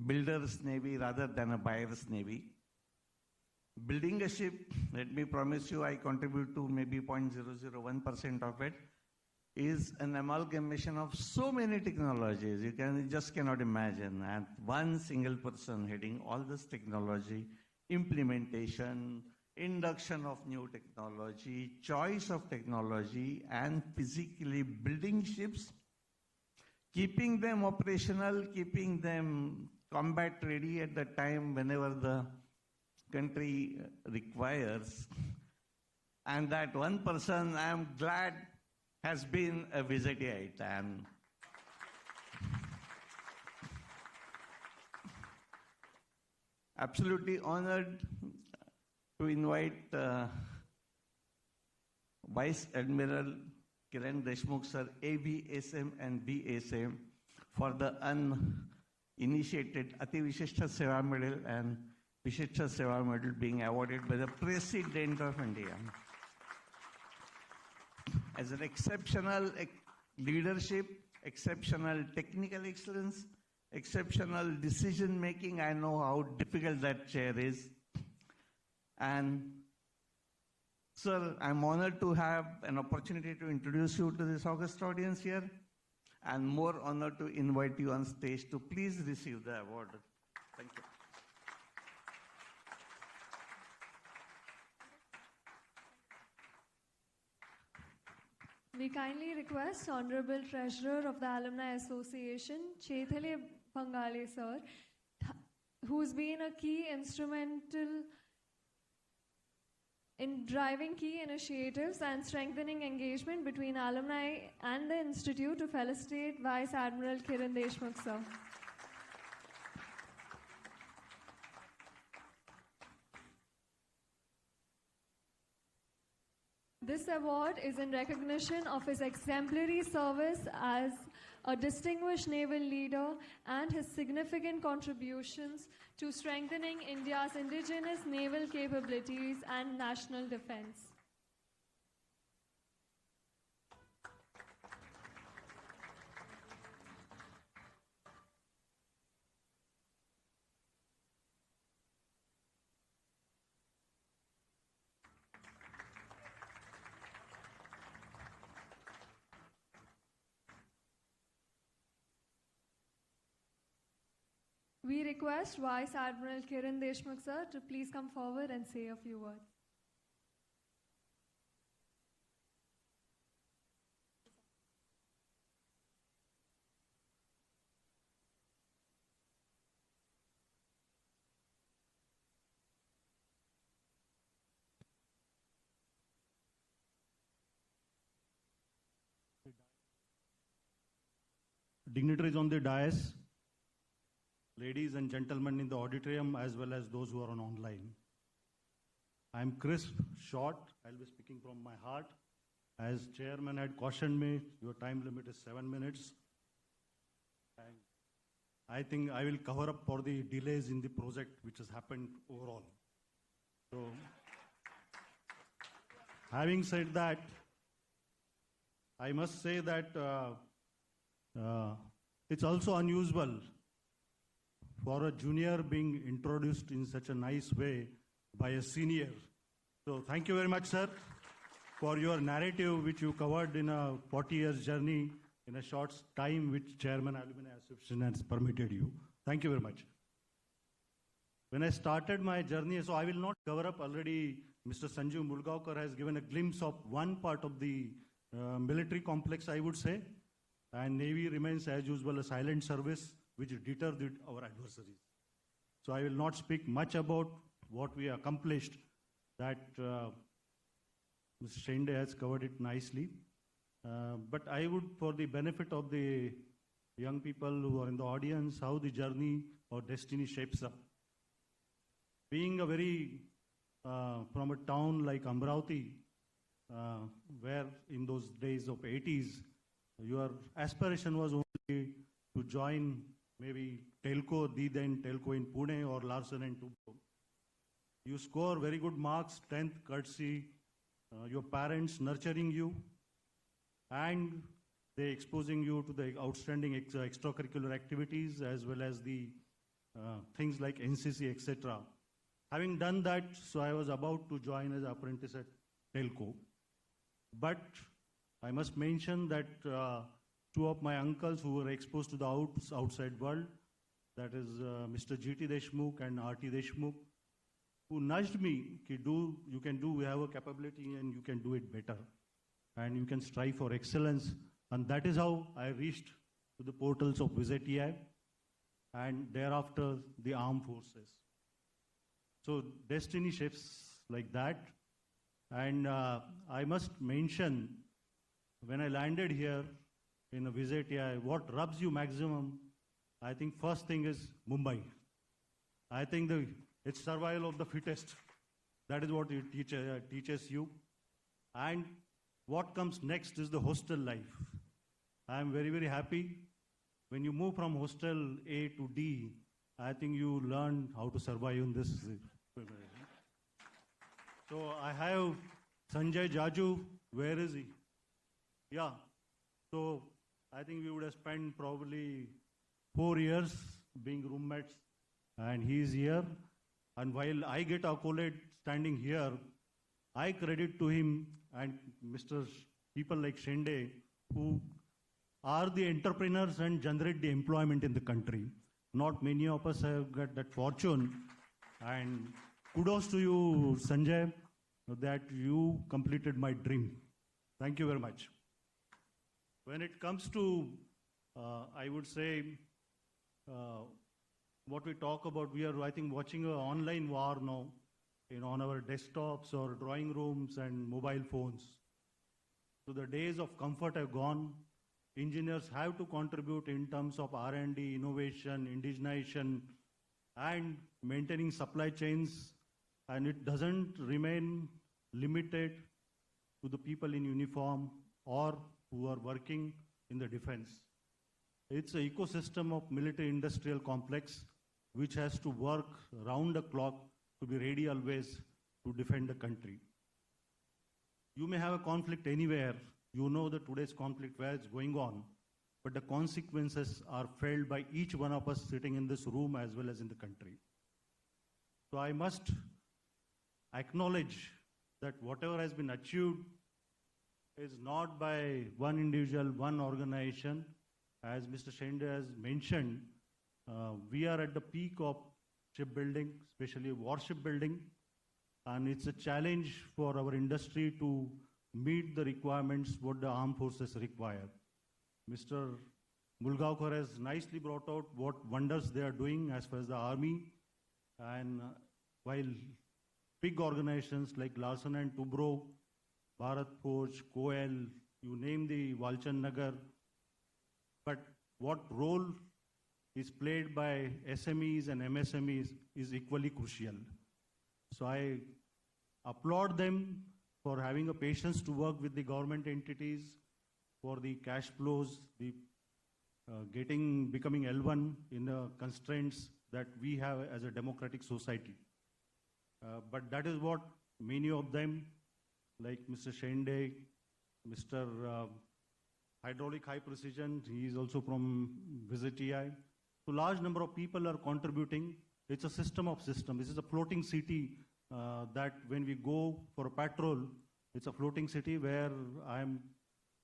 builder's Navy rather than a buyer's Navy. Building a ship, let me promise you, I contribute to maybe 0.001% of it, is an amalgamation of so many technologies. You just cannot imagine. And one single person heading all this technology, implementation, induction of new technology, choice of technology, and physically building ships, keeping them operational, keeping them combat ready at the time whenever the country requires. And that one person, I am glad, has been a VJTite. And absolutely honored to invite Vice Admiral Kiran Deshmukh sir, AVSM and VSM, for the uninitiated Ati Vishishta Seva Medal and Vishishta Seva Medal being awarded by the President of India. As an exceptional leadership, exceptional technical excellence, exceptional decision making, I know how difficult that chair is. And sir, I'm honored to have an opportunity to introduce you to this august audience here, and more honored to invite you on stage to please receive the award. Thank you. We kindly request Honorable Treasurer of the Alumni Association, Chaithalya Bangale sir, who's been a key instrumental in driving key initiatives and strengthening engagement between alumni and the Institute, to felicitate Vice Admiral Kiran Deshmukh sir. This award is in recognition of his exemplary service as a distinguished naval leader and his significant contributions to strengthening India's indigenous naval capabilities and national defense. We request Vice Admiral Kiran Deshmukh sir to please come forward and say a few words. Dignitaries on the dais, ladies and gentlemen in the auditorium, as well as those who are on online. I am crisp, short. I'll be speaking from my heart. As chairman had cautioned me, your time limit is 7 minutes. And I think I will cover up for the delays in the project which has happened overall. So, having said that, I must say that it's also unusual for a junior being introduced in such a nice way by a senior. So thank you very much, sir, for your narrative which you covered in a 40 years journey in a short time which Chairman Alumni Association has permitted you. Thank you very much. When I started my journey, so I will not cover up already, Mr. Sanjiv Mulgawakar has given a glimpse of one part of the military complex, I would say. And Navy remains, as usual, a silent service which deters our adversaries. So I will not speak much about what we accomplished. That Mr. Shende has covered it nicely. But I would, for the benefit of the young people who are in the audience, how the journey or destiny shapes up. Being a very, from a town like Amravati, where in those days of 80s, your aspiration was only to join maybe Telco, the then Telco in Pune or Larsen and Toubro. You score very good marks, 10th courtesy, your parents nurturing you, and they exposing you to the outstanding extracurricular activities as well as the things like NCC, etc. Having done that, so I was about to join as an apprentice at Telco. But I must mention that two of my uncles who were exposed to the outside world, that is Mr. G.T. Deshmukh and R.T. Deshmukh, who nudged me, you can do, we have a capability and you can do it better. And you can strive for excellence. And that is how I reached to the portals of VJTI and thereafter the armed forces. So destiny shapes like that. And I must mention, when I landed here in a VJTI, what rubs you maximum, I think first thing is Mumbai. I think it's survival of the fittest. That is what it teaches you. And what comes next is the hostel life. I am very, very happy. When you move from hostel A to D, I think you learn how to survive in this. So I have Sanjay Jaju. Where is he? Yeah. So I think we would have spent probably 4 years being roommates, and he is here. And while I get accolade standing here, I credit to him and people like Shende, who are the entrepreneurs and generate the employment in the country. Not many of us have got that fortune. And kudos to you, Sanjay, that you completed my dream. Thank you very much. When it comes to, I would say, what we talk about, we are, I think, watching an online war now, on our desktops or drawing rooms and mobile phones. So the days of comfort have gone. Engineers have to contribute in terms of R&D, innovation, indigenization, and maintaining supply chains. And it doesn't remain limited to the people in uniform or who are working in the defense. It's an ecosystem of military industrial complex which has to work round the clock to be ready always to defend the country. You may have a conflict anywhere. You know that today's conflict where it's going on, but the consequences are felt by each one of us sitting in this room as well as in the country. So I must acknowledge that whatever has been achieved is not by one individual, one organization. As Mr. Shende has mentioned, We are at the peak of shipbuilding, especially warship building, and it's a challenge for our industry to meet the requirements what the armed forces require. Mr. Mulgawakar has nicely brought out what wonders they are doing as far as the army, and while big organizations like Larsen and Toubro, Bharat Forge, Koel, you name the Walchand Nagar, but what role is played by SMEs and MSMEs is equally crucial. So I applaud them for having a patience to work with the government entities, for the cash flows, the becoming L1 in the constraints that we have as a democratic society. But that is what many of them, like Mr. Shende, Mr. Hydraulic High Precision, he is also from VJTI. So large number of people are contributing. It's a system of systems. This is a floating city that when we go for a patrol, it's a floating city where I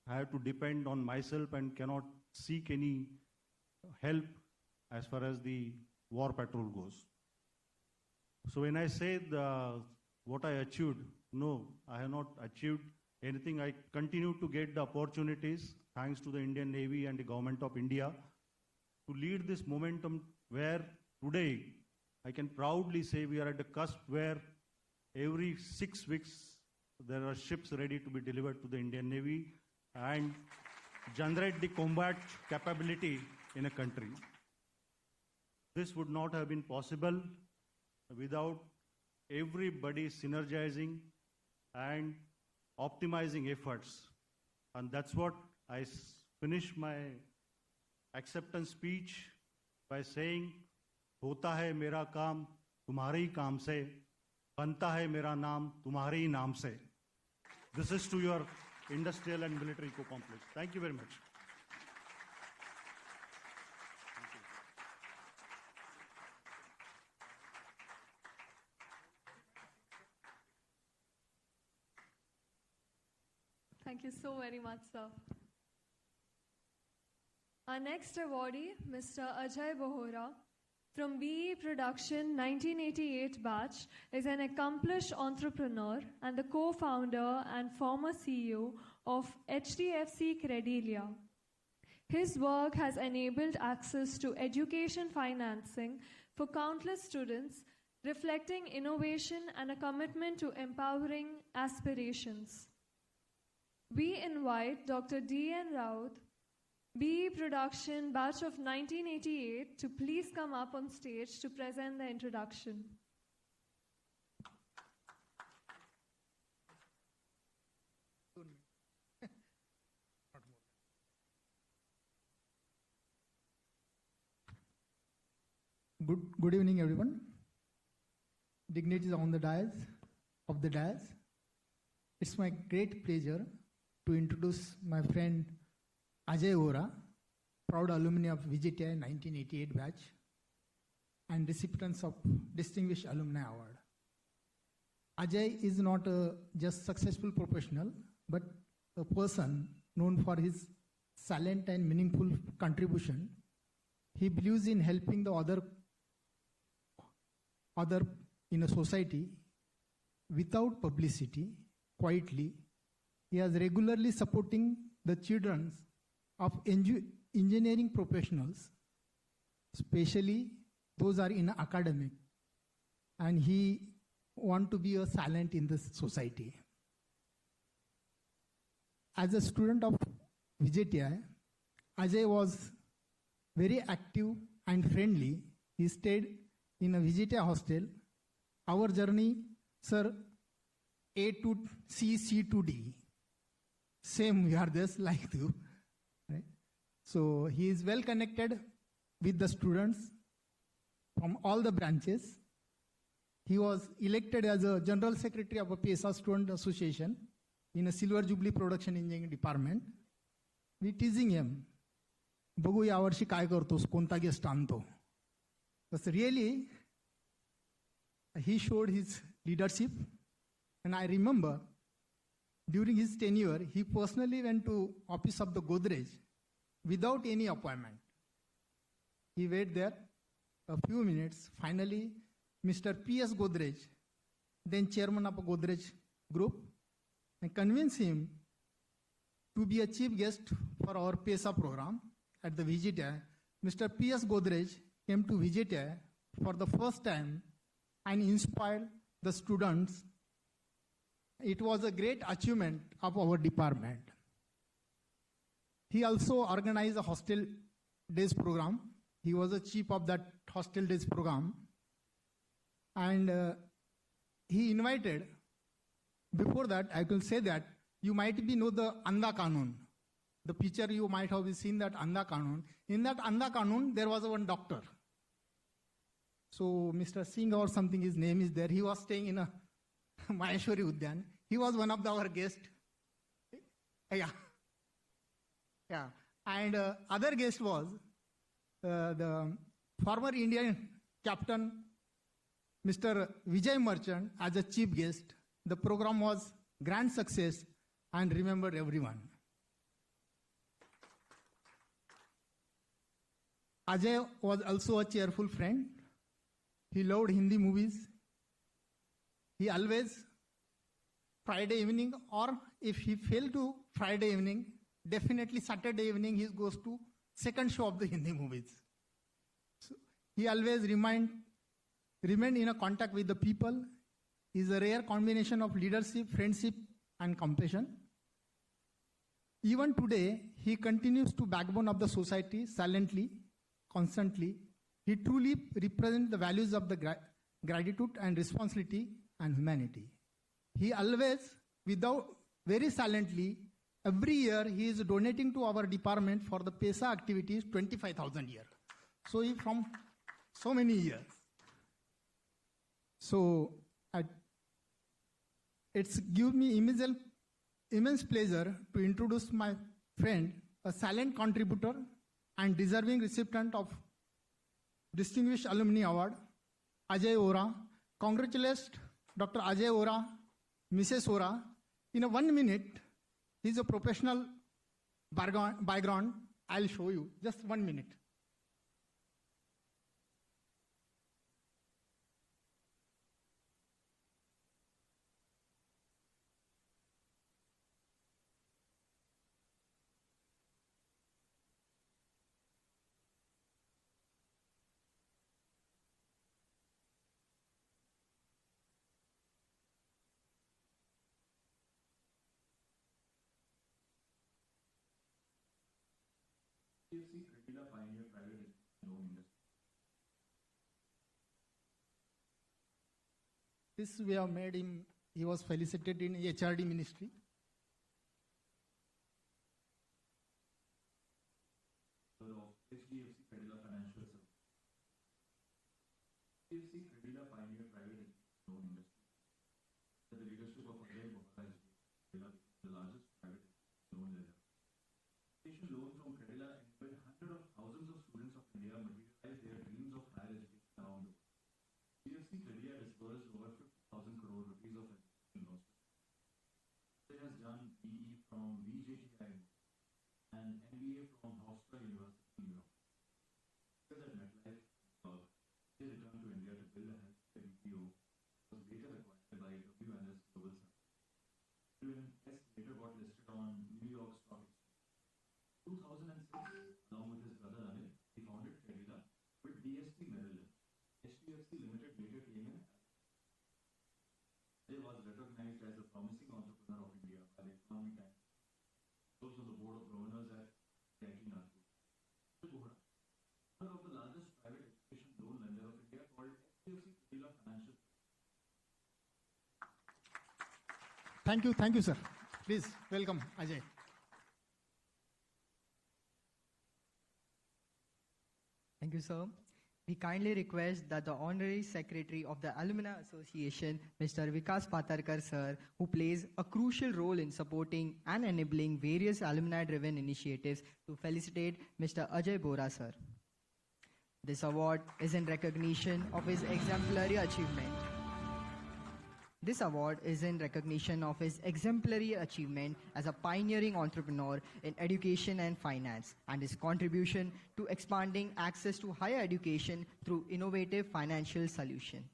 have to depend on myself and cannot seek any help as far as the war patrol goes. So when I say what I achieved, no, I have not achieved anything. I continue to get the opportunities thanks to the Indian Navy and the Government of India to lead this momentum where today I can proudly say we are at the cusp where every 6 weeks there are ships ready to be delivered to the Indian Navy and generate the combat capability in a country. This would not have been possible without everybody synergizing and optimizing efforts. And that's what I finish my acceptance speech by saying, होता है मेरा काम तुम्हारे ही काम से, बनता है मेरा नाम तुम्हारे ही नाम से. This is to your industrial and military co-complex. Thank you very much. Thank you so very much, sir. Our next awardee, Mr. Ajay Bhora, from BE Production 1988 batch, is an accomplished entrepreneur and the co-founder and former CEO of HDFC Credilia. His work has enabled access to education financing for countless students, reflecting innovation and a commitment to empowering aspirations. We invite Dr. D.N. Raut, BE Production batch of 1988, to please come up on stage to present the introduction. Good evening, everyone. Dignitaries on the dais, of the dais. It's my great pleasure to introduce my friend Ajay Bhora, proud alumni of VJTI 1988 batch and recipients of Distinguished Alumni Award. Ajay is not a just successful professional, but a person known for his silent and meaningful contribution. He believes in helping the other in a society without publicity, quietly. He is regularly supporting the children of engineering professionals, especially those are in academic, and he want to be a silent in this society. As a student of VJTI, Ajay was very active and friendly. He stayed in a VJTI hostel. Our journey, sir, A to C, C to D. Same, we are just like you. Right? So he is well connected with the students from all the branches. He was elected as a General Secretary of a PSA Student Association in a Silver Jubilee Production Engineering Department. We teasing him, बघू या वर्षी काय करतोस, कोणता guest आणतो. But really, he showed his leadership, and I remember during his tenure, he personally went to office of the Godrej without any appointment. He went there a few minutes. Finally, Mr. P.S. Godrej, then chairman of a Godrej group, and convinced him to be a chief guest for our PESA program at the VJTI. Mr. P.S. Godrej came to VJTI for the first time and inspired the students. It was a great achievement of our department. He also organized a hostel days program. He was the chief of that hostel days program. And he invited, before that, I will say that you might know the Anda Kanun. The picture you might have seen, that Anda Kanun. In that Anda Kanun, there was one doctor. So Mr. Singh or something, his name is there. He was staying in a Maheshwari Udyan. He was one of our guests. Yeah. And other guest was the former Indian captain, Mr. Vijay Merchant, as a chief guest. The program was grand success and remembered everyone. Ajay was also a cheerful friend. He loved Hindi movies. He always, Friday evening, or if he failed to Friday evening, definitely Saturday evening he goes to second show of the Hindi movies. So he always remained in a contact with the people. He is a rare combination of leadership, friendship, and compassion. Even today, he continues to backbone of the society silently, constantly. He truly represents the values of the gratitude and responsibility and humanity. He always, very silently, every year he is donating to our department for the PESA activities 25,000 a year. So he from so many years. So it's given me immense pleasure to introduce my friend, a silent contributor and deserving recipient of Distinguished Alumni Award, Ajay Ora. Congratulations, Dr. Ajay Ora, Mrs. Ora. In 1 minute, he's a professional background. I'll show you. Just 1 minute. This we have made him, he was felicitated in HRD ministry. The leadership of Admiral Bhora is the largest private loan lender. Education loan from Credila enabled hundreds of thousands of students of India materialize their dreams of higher education around the world. CFC Credila disbursed over 50,000 crore rupees of education loans. It has done BE from VJTI and MBA from Hofstra University in Europe. Because at MetLife, he returned to India to build a healthcare BPO, was later acquired by WNS Global Science. WNS later got listed on New York Stock Exchange. 2006, along with his brother Anil, he founded Credila with DSP Maryland. HDFC Limited later came in. Ajay was recognized as a promising entrepreneur of India by the Economic Times. He was on the board of governors at IIT Nagpur. Bhora, one of the largest private education loan lender of India, called HDFC Credila Financial. Thank you, sir. Please welcome Ajay. Thank you, sir. We kindly request that the Honorary Secretary of the Alumni Association, Mr. Vikas Patarkar, sir, who plays a crucial role in supporting and enabling various alumni-driven initiatives, to felicitate Mr. Ajay Bhora, sir. This award is in recognition of his exemplary achievement. This award is in recognition of his exemplary achievement as a pioneering entrepreneur in education and finance and his contribution to expanding access to higher education through innovative financial solutions.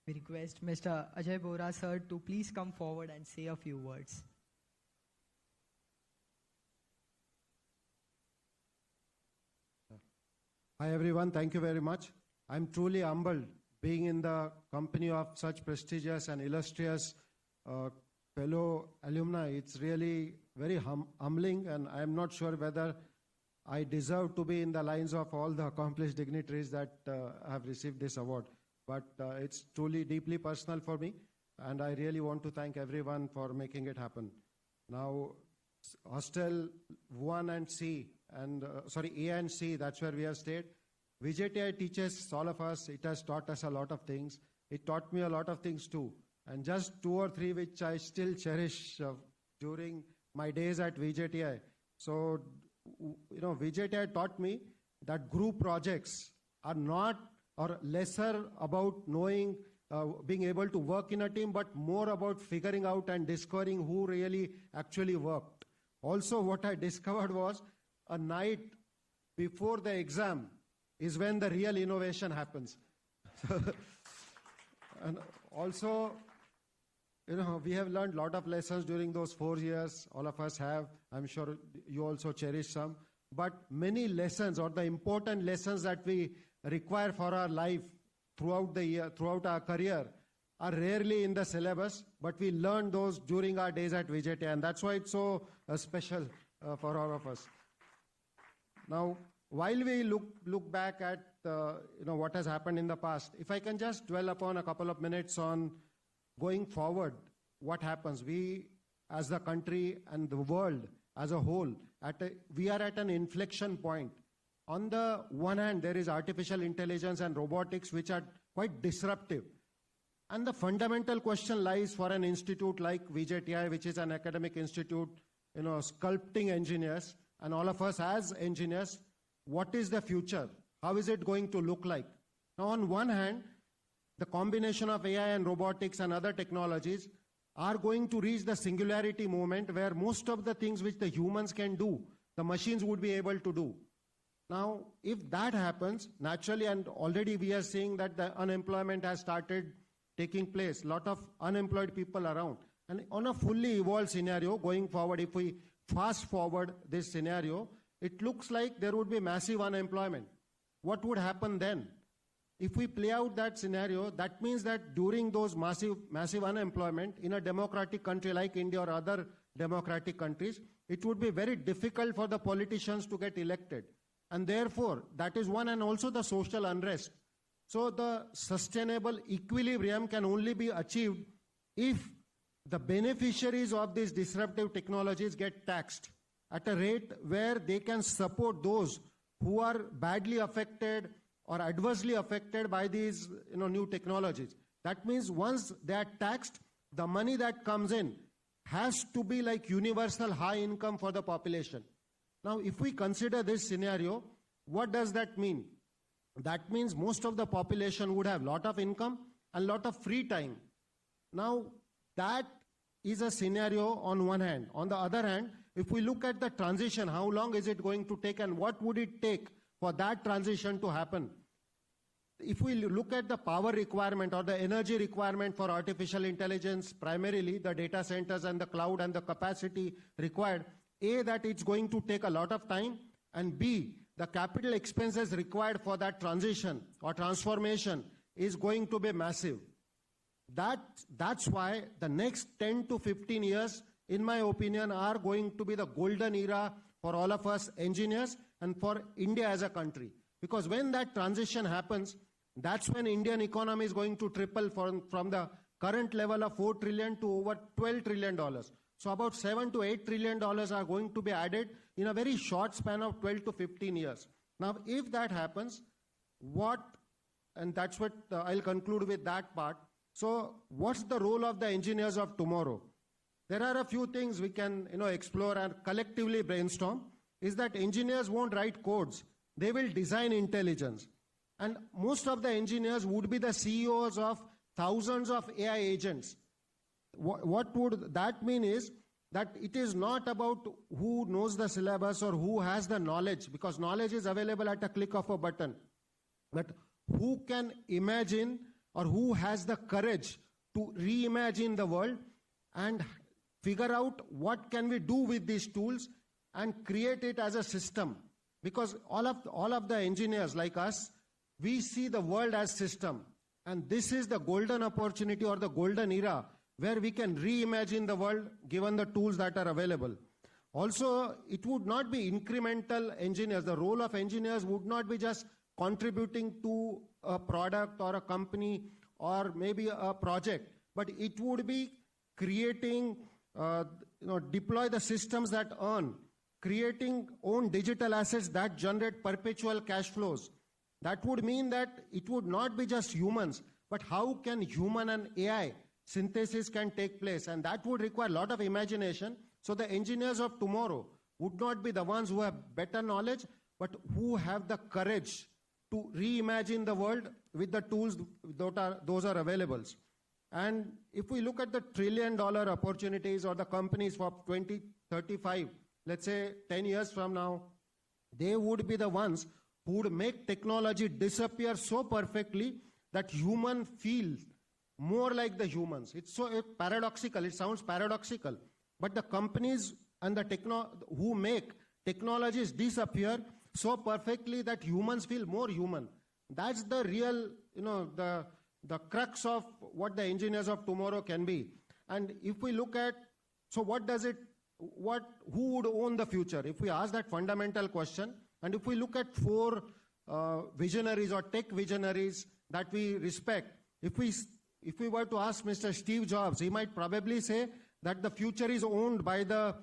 We request Mr. Ajay Bhora sir to please come forward and say a few words. Hi everyone, thank you very much. I'm truly humbled being in the company of such prestigious and illustrious fellow alumni. It's really very humbling, and I'm not sure whether I deserve to be in the lines of all the accomplished dignitaries that have received this award. But it's truly deeply personal for me, and I really want to thank everyone for making it happen. Now, Hostel 1 and C, and A and C, that's where we have stayed. VJTI teaches all of us. It has taught us a lot of things. It taught me a lot of things too. And just 2 or 3 which I still cherish during my days at VJTI. So, VJTI taught me that group projects are not or lesser about knowing, being able to work in a team, but more about figuring out and discovering who really actually worked. Also, what I discovered was a night before the exam is when the real innovation happens. And also, we have learned a lot of lessons during those 4 years. All of us have. I'm sure you also cherish some. But many lessons, or the important lessons that we require for our life throughout the year, throughout our career, are rarely in the syllabus, but we learn those during our days at VJTI, and that's why it's so special for all of us. Now, while we look back at what has happened in the past, if I can just dwell upon a couple of minutes on going forward, what happens? We, as the country and the world as a whole, we are at an inflection point. On the one hand, there is artificial intelligence and robotics, which are quite disruptive. And the fundamental question lies for an institute like VJTI, which is an academic institute, sculpting engineers, and all of us as engineers, what is the future? How is it going to look like? Now, on one hand, the combination of AI and robotics and other technologies are going to reach the singularity moment where most of the things which the humans can do, the machines would be able to do. Now, if that happens, naturally, and already we are seeing that the unemployment has started taking place, a lot of unemployed people around. And on a fully evolved scenario, going forward, if we fast forward this scenario, it looks like there would be massive unemployment. What would happen then? If we play out that scenario, that means that during those massive unemployment in a democratic country like India or other democratic countries, it would be very difficult for the politicians to get elected. And therefore, that is one, and also the social unrest. So the sustainable equilibrium can only be achieved if the beneficiaries of these disruptive technologies get taxed at a rate where they can support those who are badly affected or adversely affected by these new technologies. That means once they are taxed, the money that comes in has to be like universal high income for the population. Now, if we consider this scenario, what does that mean? That means most of the population would have a lot of income and a lot of free time. Now, that is a scenario on one hand. On the other hand, if we look at the transition, how long is it going to take and what would it take for that transition to happen? If we look at the power requirement or the energy requirement for artificial intelligence, primarily the data centers and the cloud and the capacity required, A, that it's going to take a lot of time, and B, the capital expenses required for that transition or transformation is going to be massive. That's why the next 10 to 15 years, in my opinion, are going to be the golden era for all of us engineers and for India as a country. Because when that transition happens, that's when Indian economy is going to triple from the current level of $4 trillion to over $12 trillion. So about $7 to $8 trillion are going to be added in a very short span of 12 to 15 years. Now, if that happens, and that's what I'll conclude with that part. So what's the role of the engineers of tomorrow? There are a few things we can explore and collectively brainstorm. Is that engineers won't write codes. They will design intelligence. And most of the engineers would be the CEOs of thousands of AI agents. What would that mean is that it is not about who knows the syllabus or who has the knowledge, because knowledge is available at a click of a button. But who can imagine or who has the courage to reimagine the world and figure out what can we do with these tools and create it as a system. Because all of the engineers like us, we see the world as system. And this is the golden opportunity or the golden era where we can reimagine the world given the tools that are available. Also, it would not be incremental engineers. The role of engineers would not be just contributing to a product or a company or maybe a project, but it would be creating, deploy the systems that earn, creating own digital assets that generate perpetual cash flows. That would mean that it would not be just humans, but how can human and AI synthesis can take place, and that would require a lot of imagination. So the engineers of tomorrow would not be the ones who have better knowledge, but who have the courage to reimagine the world with the tools those are available. And if we look at the $1 trillion opportunities or the companies for 2035, let's say 10 years from now, they would be the ones who would make technology disappear so perfectly that human feels more like the humans. It's so paradoxical. It sounds paradoxical. But the companies and the who make technologies disappear so perfectly that humans feel more human. That's the real, the crux of what the engineers of tomorrow can be. And if we look at, so who would own the future? If we ask that fundamental question, and if we look at 4 visionaries or tech visionaries that we respect, if we were to ask Mr. Steve Jobs, he might probably say that the future is owned by the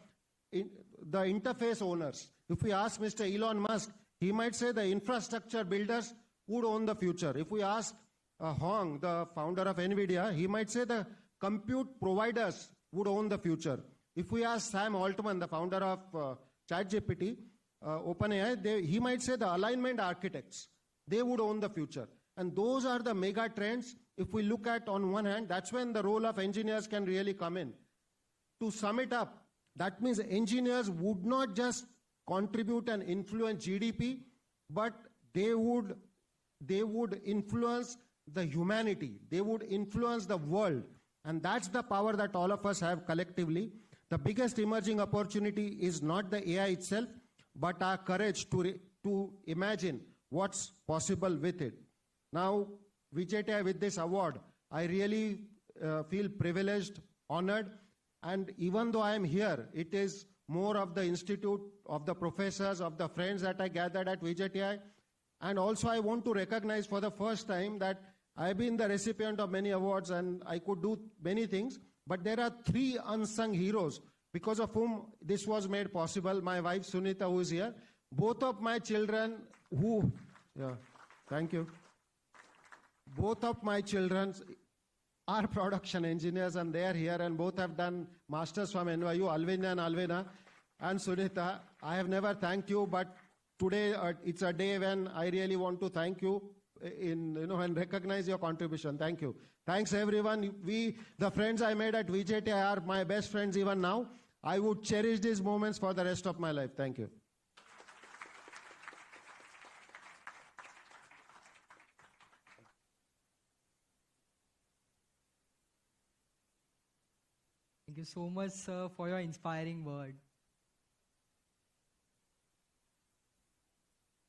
interface owners. If we ask Mr. Elon Musk, he might say the infrastructure builders would own the future. If we ask Hong, the founder of NVIDIA, he might say the compute providers would own the future. If we ask Sam Altman, the founder of ChatGPT, OpenAI, he might say the alignment architects, they would own the future. And those are the mega trends. If we look at on one hand, that's when the role of engineers can really come in. To sum it up, that means engineers would not just contribute and influence GDP, but they would influence the humanity. They would influence the world. And that's the power that all of us have collectively. The biggest emerging opportunity is not the AI itself, but our courage to imagine what's possible with it. Now, VJTI, with this award, I really feel privileged, honored, and even though I am here, it is more of the institute, of the professors, of the friends that I gathered at VJTI. And also I want to recognize for the first time that I've been the recipient of many awards and I could do many things, but there are 3 unsung heroes because of whom this was made possible. My wife Sunita, who is here, both of my children thank you. Both of my children are production engineers and they are here and both have done masters from NYU, Alvina and Alvina and Sunita. I have never thanked you, but today it's a day when I really want to thank you and recognize your contribution. Thank you. Thanks everyone. The friends I made at VJTI are my best friends even now. I would cherish these moments for the rest of my life. Thank you. Thank you so much, sir, for your inspiring word.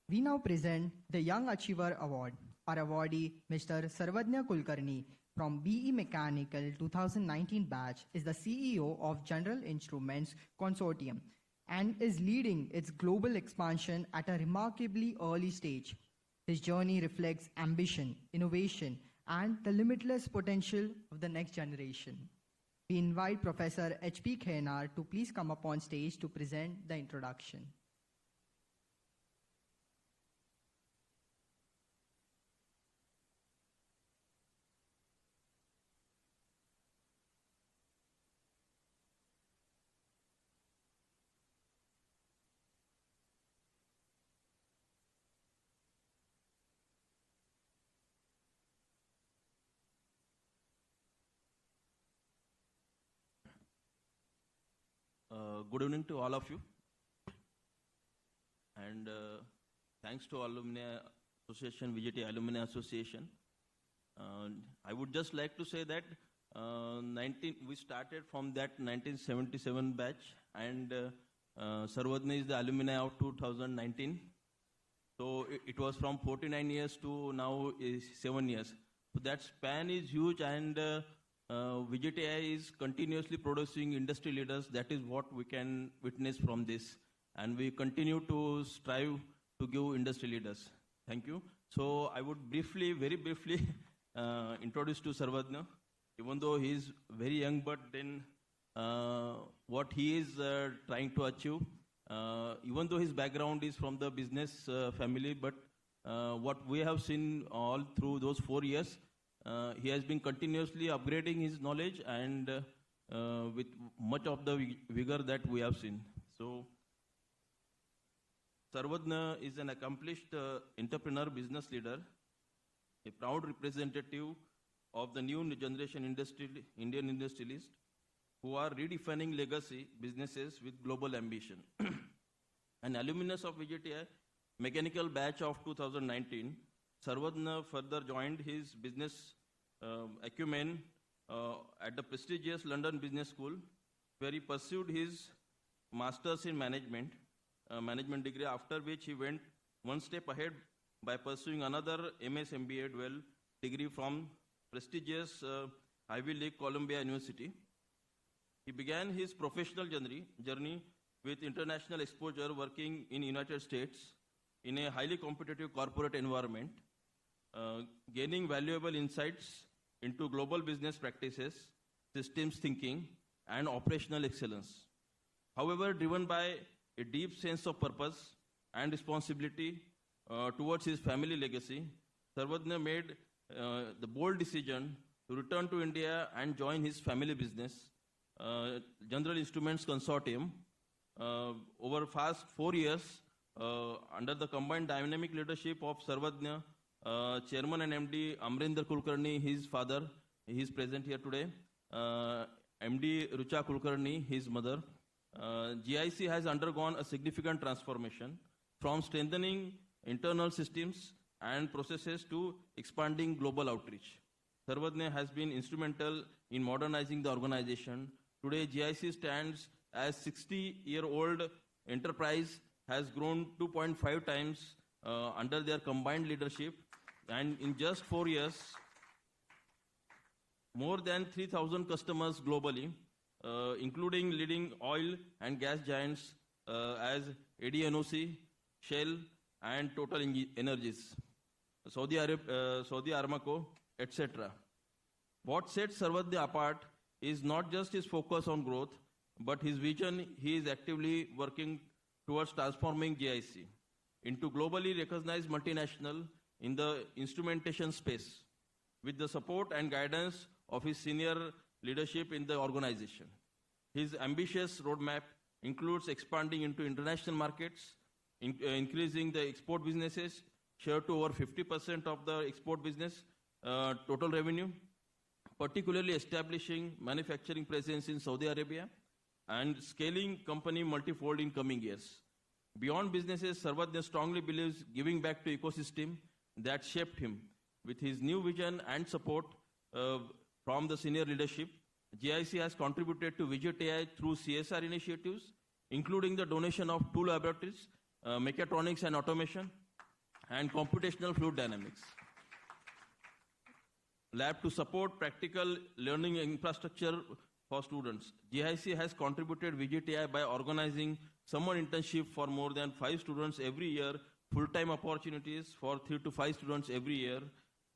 We now present the Young Achiever Award. Our awardee, Mr. Sarvadnya Kulkarni from BE Mechanical 2019 batch is the CEO of General Instruments Consortium and is leading its global expansion at a remarkably early stage. His journey reflects ambition, innovation, and the limitless potential of the next generation. We invite Professor H.P. Khenar to please come up on stage to present the introduction. Good evening to all of you, and thanks to Alumni Association, VJTI Alumni Association. I would just like to say that we started from that 1977 batch, and Sarvadnya is the alumni of 2019. So it was from 49 years to now is 7 years. So that span is huge, and VJTI is continuously producing industry leaders. That is what we can witness from this. And we continue to strive to give industry leaders. Thank you. So I would very briefly introduce to Sarvadnya. Even though he is very young, but then what he is trying to achieve, even though his background is from the business family, but what we have seen all through those 4 years, he has been continuously upgrading his knowledge and with much of the vigor that we have seen. So, Sarvadnya is an accomplished entrepreneur, business leader, a proud representative of the new generation Indian industrialists who are redefining legacy businesses with global ambition. An alumnus of VJTI mechanical batch of 2019, Sarvadnya further joined his business acumen at the prestigious London Business School, where he pursued his master's in management degree, after which he went one step ahead by pursuing another MS MBA dual degree from prestigious Ivy League Columbia University. He began his professional journey with international exposure, working in United States in a highly competitive corporate environment, gaining valuable insights into global business practices, systems thinking, and operational excellence. However, driven by a deep sense of purpose and responsibility towards his family legacy, Sarvadnya made the bold decision to return to India and join his family business, General Instruments Consortium. Over past 4 years, under the combined dynamic leadership of Sarvadnya, Chairman and MD Amrinder Kulkarni, his father, he is present here today, MD Rucha Kulkarni, his mother, GIC has undergone a significant transformation from strengthening internal systems and processes to expanding global outreach. Sarvadnya has been instrumental in modernizing the organization. Today, GIC stands as 60-year-old enterprise, has grown 2.5 times under their combined leadership, and in just 4 years, more than 3,000 customers globally, including leading oil and gas giants as ADNOC, Shell, and Total Energies, Saudi Aramco, etc. What sets Sarvadnya apart is not just his focus on growth, but his vision. He is actively working towards transforming GIC into globally recognized multinational in the instrumentation space, with the support and guidance of his senior leadership in the organization. His ambitious roadmap includes expanding into international markets, increasing the export businesses share to over 50% of the export business total revenue, particularly establishing manufacturing presence in Saudi Arabia and scaling company multifold in coming years. Beyond businesses, Sarvadnya strongly believes giving back to ecosystem that shaped him. With his new vision and support from the senior leadership, GIC has contributed to VJTI through CSR initiatives, including the donation of 2 laboratories, mechatronics and automation, and computational fluid dynamics lab to support practical learning infrastructure for students. GIC has contributed VJTI by organizing summer internship for more than 5 students every year, full-time opportunities for 3 to 5 students every year.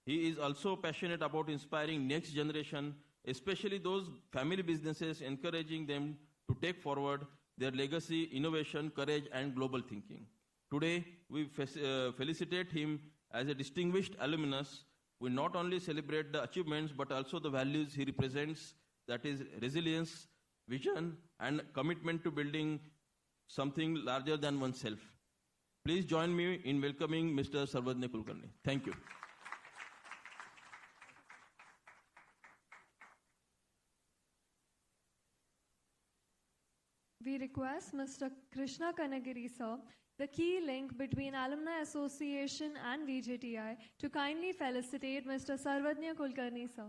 He is also passionate about inspiring next generation, especially those family businesses, encouraging them to take forward their legacy, innovation, courage, and global thinking. Today, we felicitate him as a distinguished alumnus. We not only celebrate the achievements, but also the values he represents, that is resilience, vision, and commitment to building something larger than oneself. Please join me in welcoming Mr. Sarvadnya Kulkarni. Thank you. We request Mr. Krishna Kanagiri, sir, the key link between Alumni Association and VJTI, to kindly felicitate Mr. Sarvadnya Kulkarni, sir.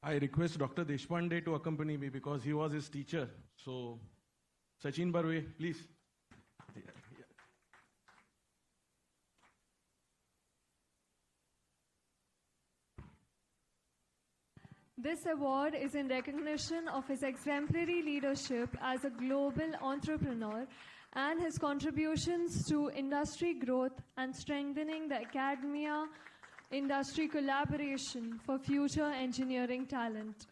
I request Dr. Deshmukh to accompany me because he was his teacher. So, Sachin Barwe, please. This award is in recognition of his exemplary leadership as a global entrepreneur and his contributions to industry growth and strengthening the academia industry collaboration for future engineering talent.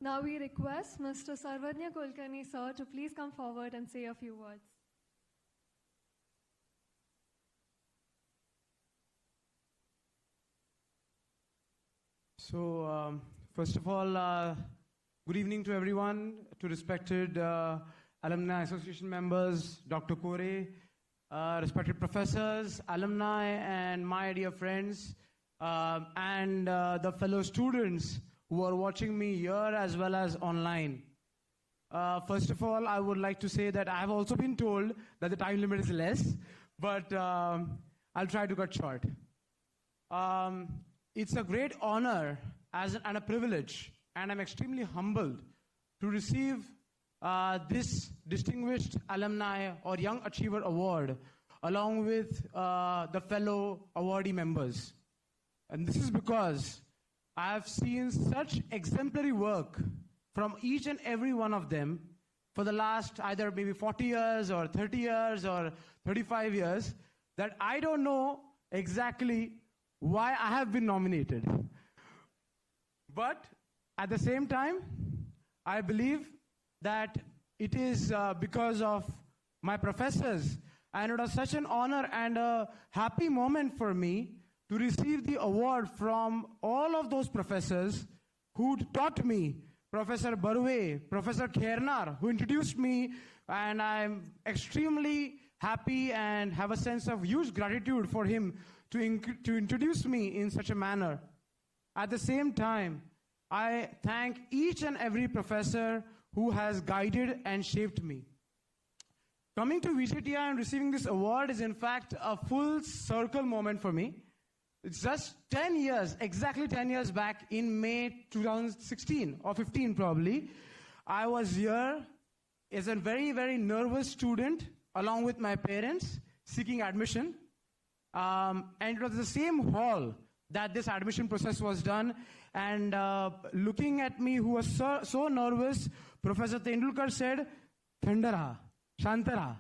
Now we request Mr. Sarvadnya Kulkarni, sir, to please come forward and say a few words. So, first of all, good evening to everyone, to respected Alumni Association members, Dr. Kore, respected professors, alumni, and my dear friends, and the fellow students who are watching me here as well as online. First of all, I would like to say that I have also been told that the time limit is less, but I'll try to cut short. It's a great honor and a privilege, and I'm extremely humbled to receive this distinguished alumni or young achiever award along with the fellow awardee members. And this is because I have seen such exemplary work from each and every one of them for the last either maybe 40 years or 30 years or 35 years that I don't know exactly why I have been nominated. But at the same time, I believe that it is because of my professors, and it was such an honor and a happy moment for me to receive the award from all of those professors who taught me, Professor Barwe, Professor Khernar, who introduced me, and I'm extremely happy and have a sense of huge gratitude for him to introduce me in such a manner. At the same time, I thank each and every professor who has guided and shaped me. Coming to VJTI and receiving this award is in fact a full circle moment for me. It's just 10 years, exactly 10 years back in May 2016 or 15 probably. I was here as a very, very nervous student along with my parents seeking admission. And it was the same hall that this admission process was done. And looking at me who was so nervous, Professor Tendulkar said, "Thanda raha, shant raha,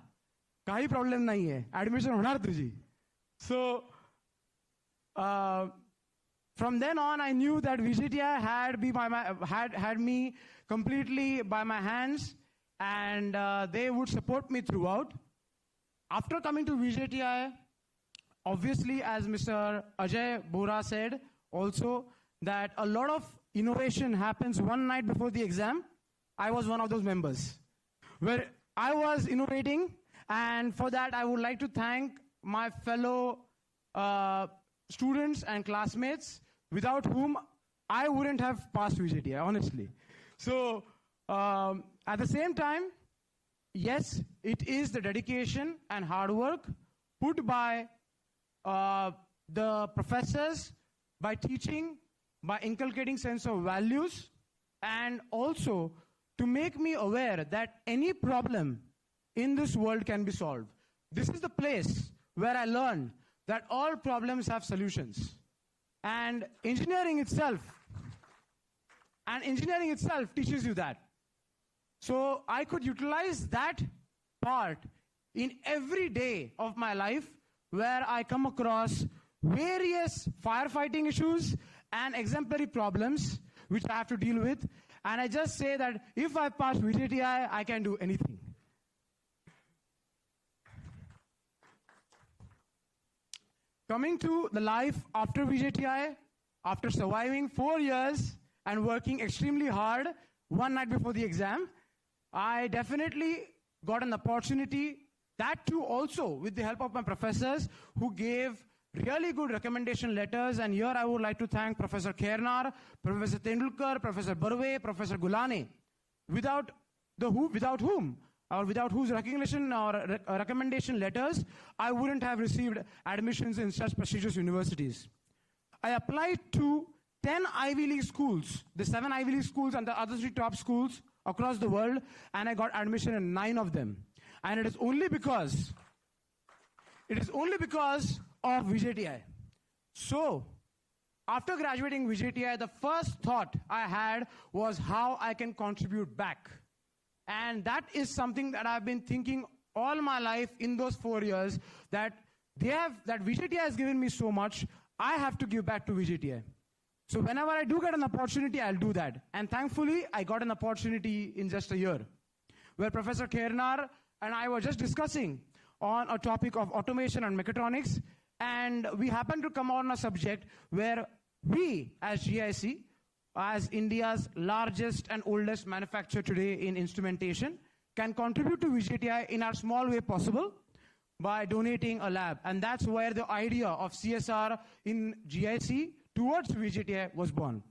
kahi problem nahi hai, admission honar tuji." So, from then on, I knew that VJTI had me completely by my hands, and they would support me throughout. After coming to VJTI, obviously, as Mr. Ajay, Bhora said, also that a lot of innovation happens one night before the exam. I was one of those members where I was innovating, and for that, I would like to thank my fellow students and classmates, without whom I wouldn't have passed VJTI, honestly. So, at the same time, yes, it is the dedication and hard work put by the professors by teaching by inculcating sense of values, and also to make me aware that any problem in this world can be solved. This is the place where I learned that all problems have solutions. And engineering itself teaches you that. So I could utilize that part in every day of my life where I come across various firefighting issues and exemplary problems which I have to deal with. And I just say that if I pass VJTI, I can do anything. Coming to the life after VJTI, after surviving 4 years and working extremely hard one night before the exam, I definitely got an opportunity, that too also with the help of my professors who gave really good recommendation letters. And here I would like to thank Professor Kiran, Professor Tendulkar, Professor Barve, Professor Gulane, without whose recognition or recommendation letters, I wouldn't have received admissions in such prestigious universities. I applied to 10 Ivy League schools, the 7 Ivy League schools and the other 3 top schools across the world, and I got admission in 9 of them. And it is only because of VJTI. So, after graduating VJTI, the first thought I had was how I can contribute back. And that is something that I've been thinking all my life in those 4 years, that VJTI has given me so much, I have to give back to VJTI. So whenever I do get an opportunity, I'll do that. And thankfully, I got an opportunity in just a year, where Professor Kiran and I were just discussing on a topic of automation and mechatronics, and we happened to come on a subject where we, as GIC, as India's largest and oldest manufacturer today in instrumentation, can contribute to VJTI in our small way possible by donating a lab. And that's where the idea of CSR in GIC towards VJTI was born.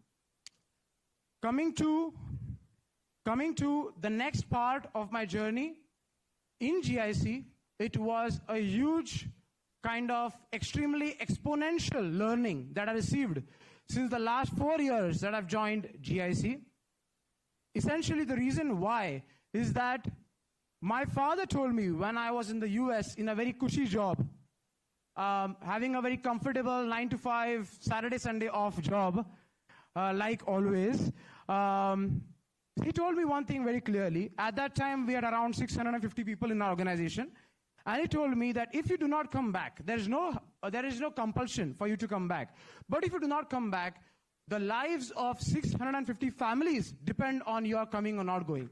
Coming to the next part of my journey in GIC, it was a huge kind of extremely exponential learning that I received since the last 4 years that I've joined GIC. Essentially, the reason why is that my father told me when I was in the US in a very cushy job, having a very comfortable 9 to 5 Saturday, Sunday off job, like always, he told me one thing very clearly. At that time, we had around 650 people in our organization. And he told me that if you do not come back, there is no compulsion for you to come back. But if you do not come back, the lives of 650 families depend on your coming or not going.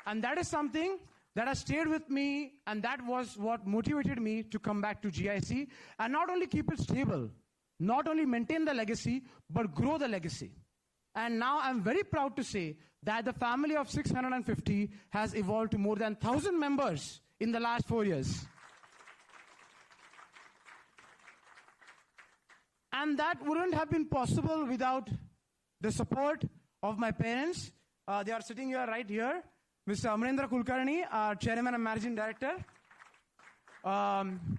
And that is something that has stayed with me, and that was what motivated me to come back to GIC and not only keep it stable, not only maintain the legacy, but grow the legacy. And now I'm very proud to say that the family of 650 has evolved to more than 1,000 members in the last 4 years. And that wouldn't have been possible without the support of my parents. They are sitting here, right here. Mr. Kulkarni, our chairman and managing director,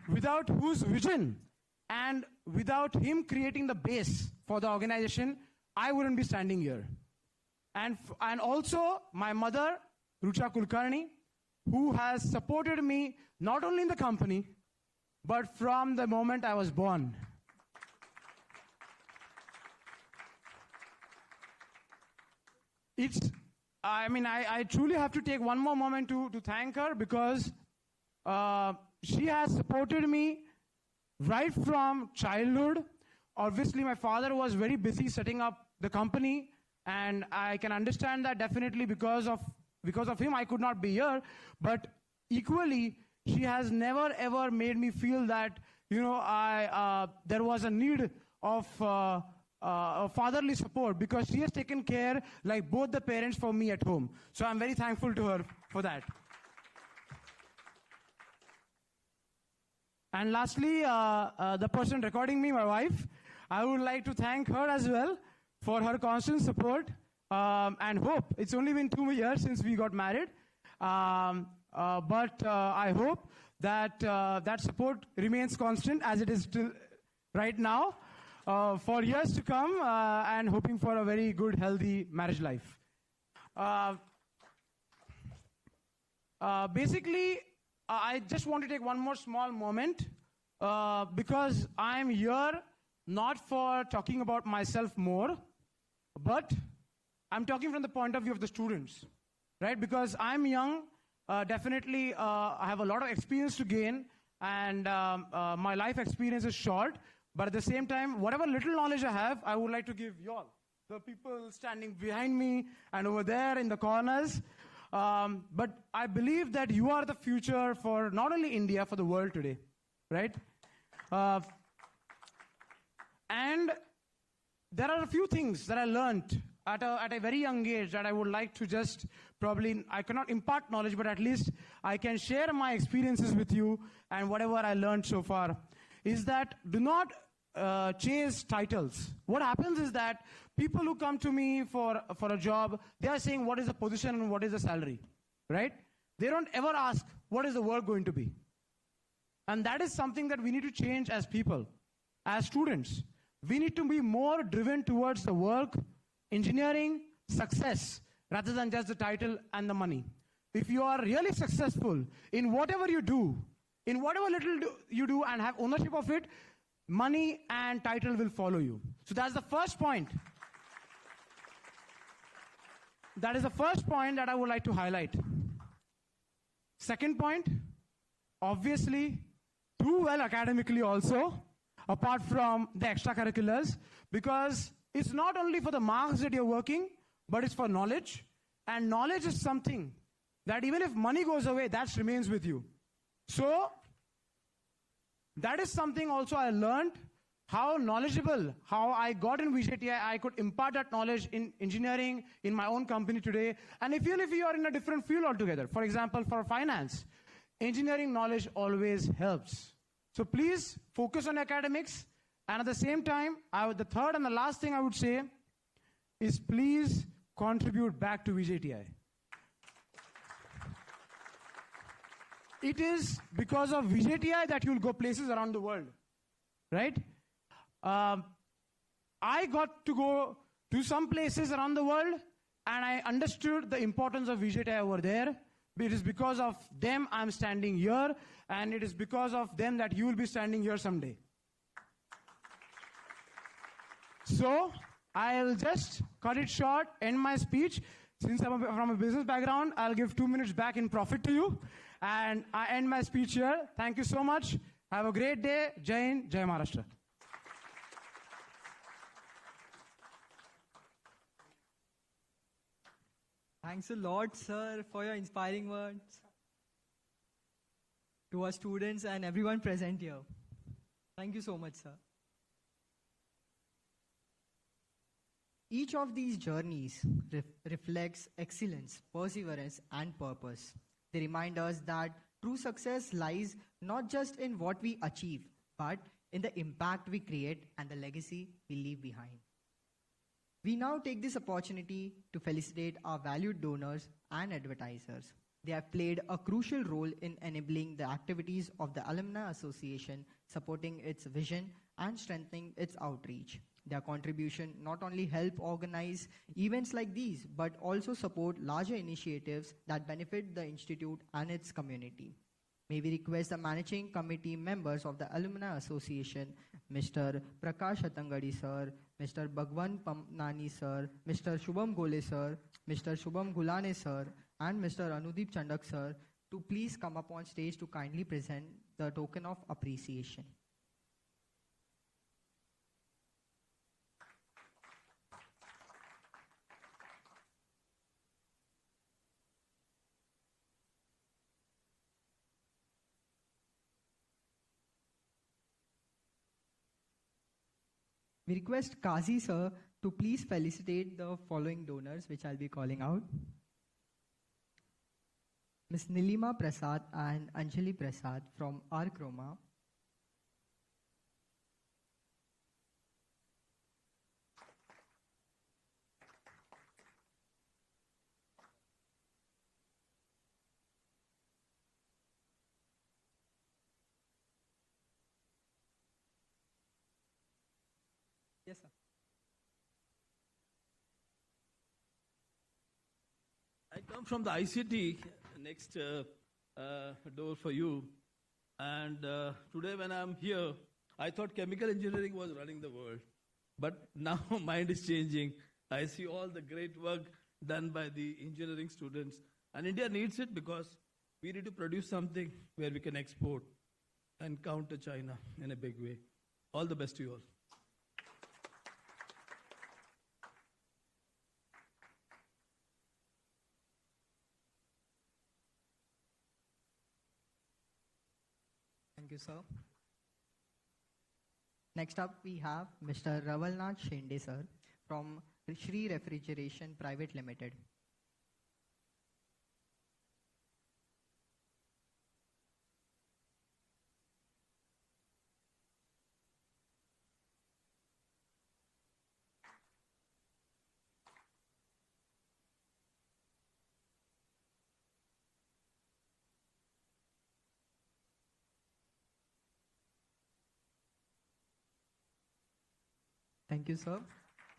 without whose vision and without him creating the base for the organization, I wouldn't be standing here. And also my mother, Rucha Kulkarni, who has supported me not only in the company, but from the moment I was born. I truly have to take one more moment to thank her, because she has supported me right from childhood. Obviously, my father was very busy setting up the company, and I can understand that definitely because of him I could not be here. But equally, she has never ever made me feel that there was a need of fatherly support, because she has taken care like both the parents for me at home. So I'm very thankful to her for that. And lastly, the person recording me, my wife, I would like to thank her as well for her constant support and hope. It's only been 2 years since we got married, but I hope that that support remains constant as it is still right now. for years to come and hoping for a very good, healthy marriage life. Basically, I just want to take one more small moment because I'm here not for talking about myself more, but I'm talking from the point of view of the students, right? Because I'm young, definitely I have a lot of experience to gain, and my life experience is short, but at the same time, whatever little knowledge I have, I would like to give you all, the people standing behind me and over there in the corners. But I believe that you are the future for not only India, for the world today, right? And there are a few things that I learned at a very young age that I would like to just probably, I cannot impart knowledge, but at least I can share my experiences with you and whatever I learned so far, is that do not chase titles. What happens is that people who come to me for a job, they are saying what is the position and what is the salary, right? They don't ever ask what is the work going to be. And that is something that we need to change as people, as students. We need to be more driven towards the work, engineering, success, rather than just the title and the money. If you are really successful in whatever you do, in whatever little you do and have ownership of it, money and title will follow you. So that's the first point. That is the first point that I would like to highlight. Second point, obviously, do well academically also, apart from the extracurriculars, because it's not only for the marks that you're working, but it's for knowledge. And knowledge is something that even if money goes away, that remains with you. So, that is something also I learned, how knowledgeable, how I got in VJTI, I could impart that knowledge in engineering, in my own company today. And even if you are in a different field altogether, for example, for finance, engineering knowledge always helps. So please focus on academics. And at the same time, the third and the last thing I would say is please contribute back to VJTI. It is because of VJTI that you'll go places around the world, right? I got to go to some places around the world and I understood the importance of VJTI over there. It is because of them I'm standing here, and it is because of them that you will be standing here someday. So, I'll just cut it short, end my speech. Since I'm from a business background, I'll give 2 minutes back in profit to you. And I end my speech here. Thank you so much. Have a great day. Jai Hind, Jai Maharashtra. Thanks a lot, sir, for your inspiring words to our students and everyone present here. Thank you so much, sir. Each of these journeys reflects excellence, perseverance, and purpose. They remind us that true success lies not just in what we achieve, but in the impact we create and the legacy we leave behind. We now take this opportunity to felicitate our valued donors and advertisers. They have played a crucial role in enabling the activities of the Alumni Association, supporting its vision and strengthening its outreach. Their contribution not only help organize events like these, but also support larger initiatives that benefit the institute and its community. May we request the managing committee members of the Alumni Association, Mr. Prakash Hatangadi sir, Mr. Bhagwan Pamnani sir, Mr. Shubham Gole sir, Mr. Shubham Gulane sir, and Mr. Anudeep Chandak sir, to please come up on stage to kindly present the token of appreciation. We request Kazi sir to please felicitate the following donors, which I'll be calling out. Ms. Nilima Prasad and Anjali Prasad from Arkroma. Yes, sir. I come from the ICT, next door for you. And today when I'm here, I thought chemical engineering was running the world. But now mind is changing. I see all the great work done by the engineering students. And India needs it because we need to produce something where we can export and counter China in a big way. All the best to you all. Thank you, sir. Next up, we have Mr. Ravalnath Shende, sir, from Shri Refrigeration Private Limited. Thank you, sir.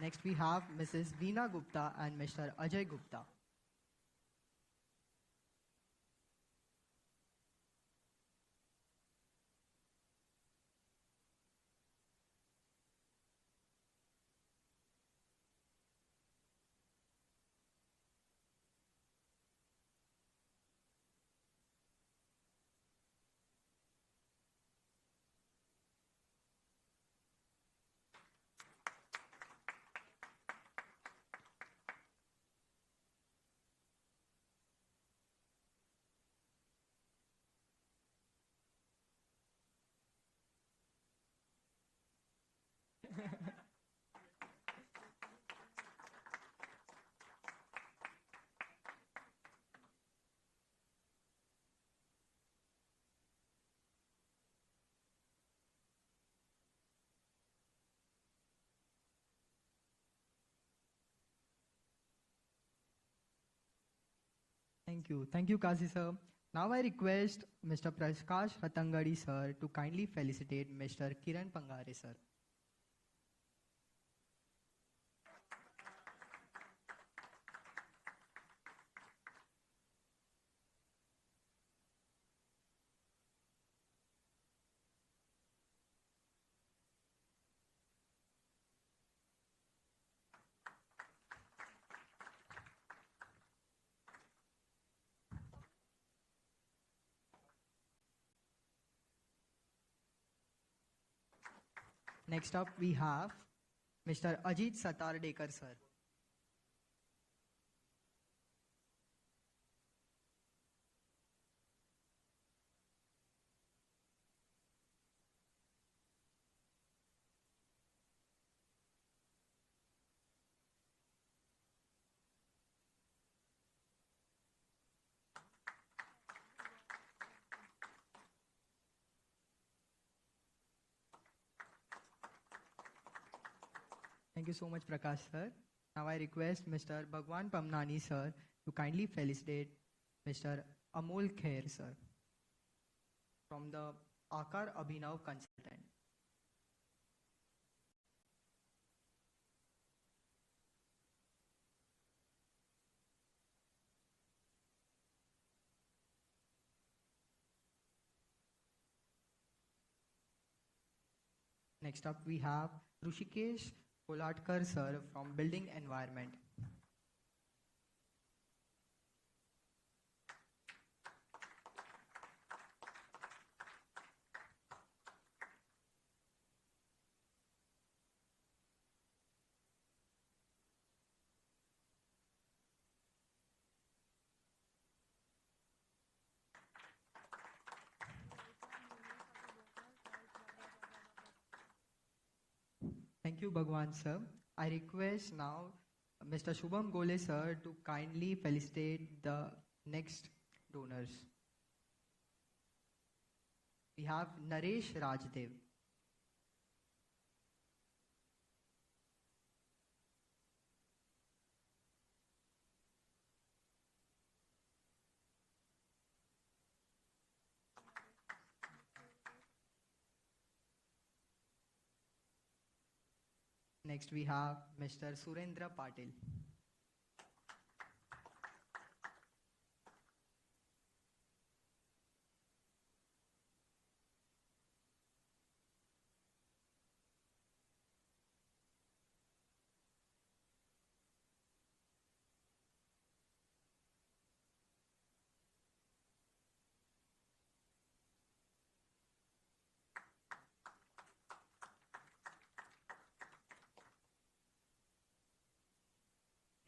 Next, we have Mrs. Veena Gupta and Mr. Ajay Gupta. Thank you. Thank you, Kazi sir. Now I request Mr. Prakash Hatangadi sir to kindly felicitate Mr. Kiran Pangare sir. Next up, we have Mr. Ajit Satardekar, sir. Thank you so much, Prakash sir. Now I request Mr. Bhagwan Pamnani sir to kindly felicitate Mr. Amol Khair sir from the Akar Abhinav Consultant. Next up we have Rushikesh Kolatkar sir from Building Environment. Thank you, Bhagwan sir. I request now Mr. Shubham Gole sir to kindly felicitate the next donors. We have Naresh Rajdev. Next we have Mr. Surendra Patil.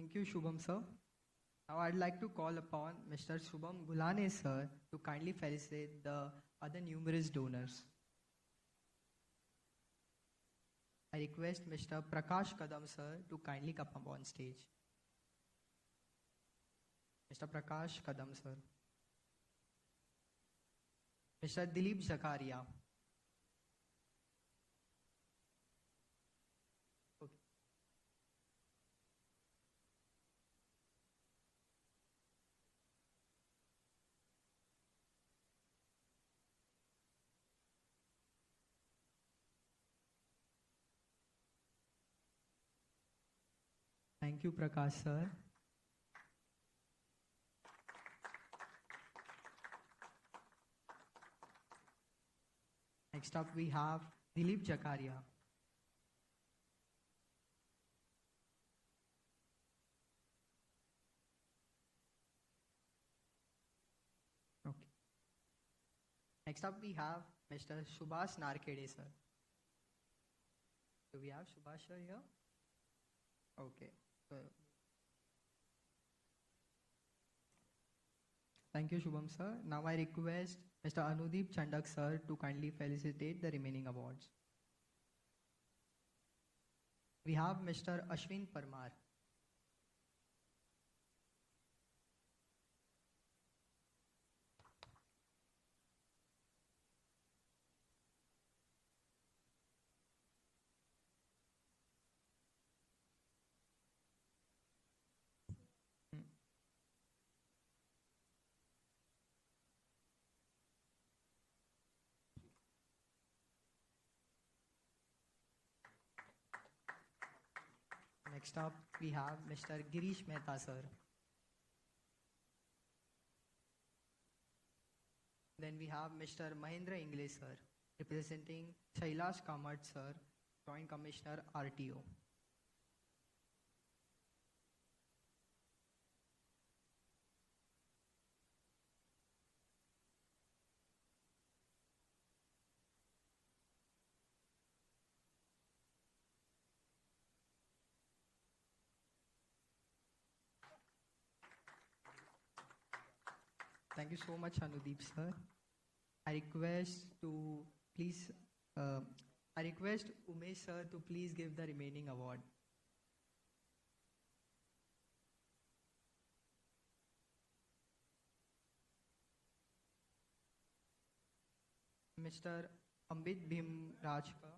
Thank you, Shubham sir. Now I'd like to call upon Mr. Shubham Gulane sir to kindly felicitate the other numerous donors. I request Mr. Prakash Kadam sir to kindly come up on stage. Mr. Prakash Kadam sir. Mr. Dilip Zakaria. Thank you, Prakash sir. Next up, we have Dilip Zakaria. Okay. Next up, we have Mr. Subhash Narkede sir. Do we have Subhash sir here? Okay. Thank you, Shubham sir. Now I request Mr. Anudeep Chandak sir to kindly felicitate the remaining awards. We have Mr. Ashwin Parmar. Next up, we have Mr. Girish Mehta sir. Then we have Mr. Mahendra English sir, representing Shailash Kamat sir, Joint Commissioner RTO. Thank you so much, Anudeep sir. I request Umesh sir to please give the remaining award. Mr. Ambit Bhim Rajka,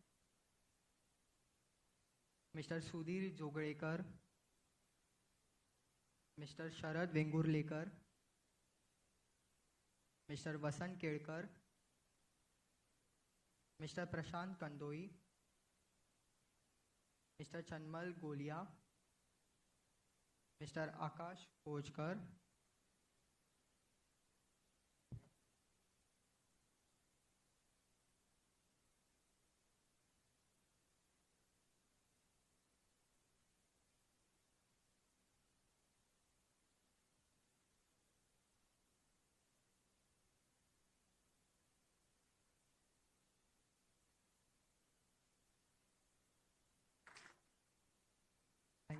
Mr. Sudhir Jogrekar, Mr. Sharad Vengurlekar, Mr. Vasant Kedkar, Mr. Prashant Kandoi, Mr. Chanmal Golia, Mr. Akash Kojkar,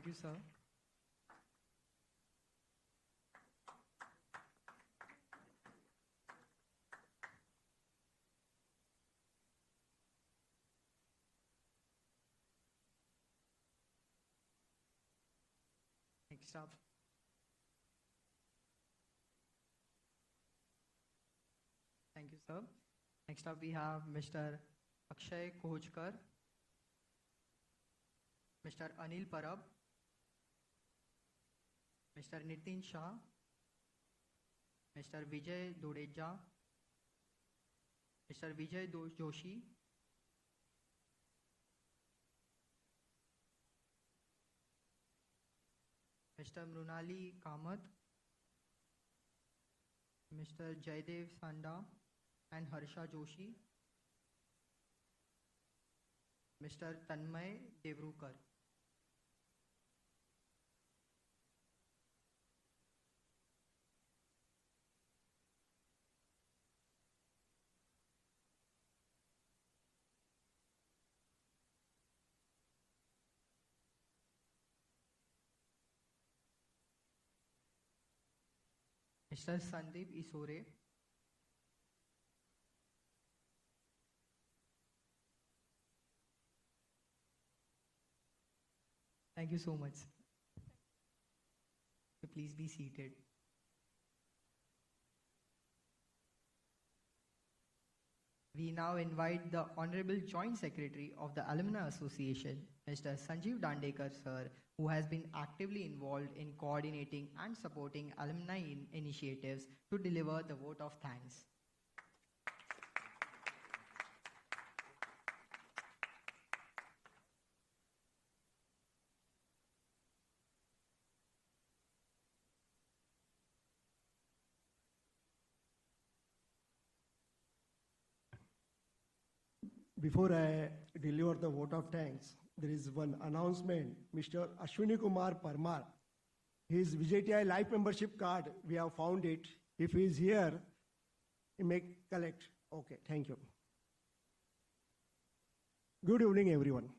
Thank you, sir. Next up. Thank you, sir. Next up, we have Mr. Akshay Kojkar, Mr. Anil Parab, Mr. Nitin Shah, Mr. Vijay Dodeja, Mr. Vijay Joshi, Mr. Mrunali Kamath, Mr. Jaydev Sanda and Harsha Joshi, Mr. Tanmay Devrukar. Mr. Sandeep Isore, thank you so much. Please be seated. We now invite the Honorable Joint Secretary of the Alumni Association, Mr. Sanjiv Dandekar sir, who has been actively involved in coordinating and supporting alumni initiatives to deliver the vote of thanks. Before I deliver the vote of thanks, there is one announcement. Mr. Ashwini Kumar Parmar, his VJTI Life Membership card, we have found it. If he is here, he may collect. Okay, thank you. Good evening, everyone.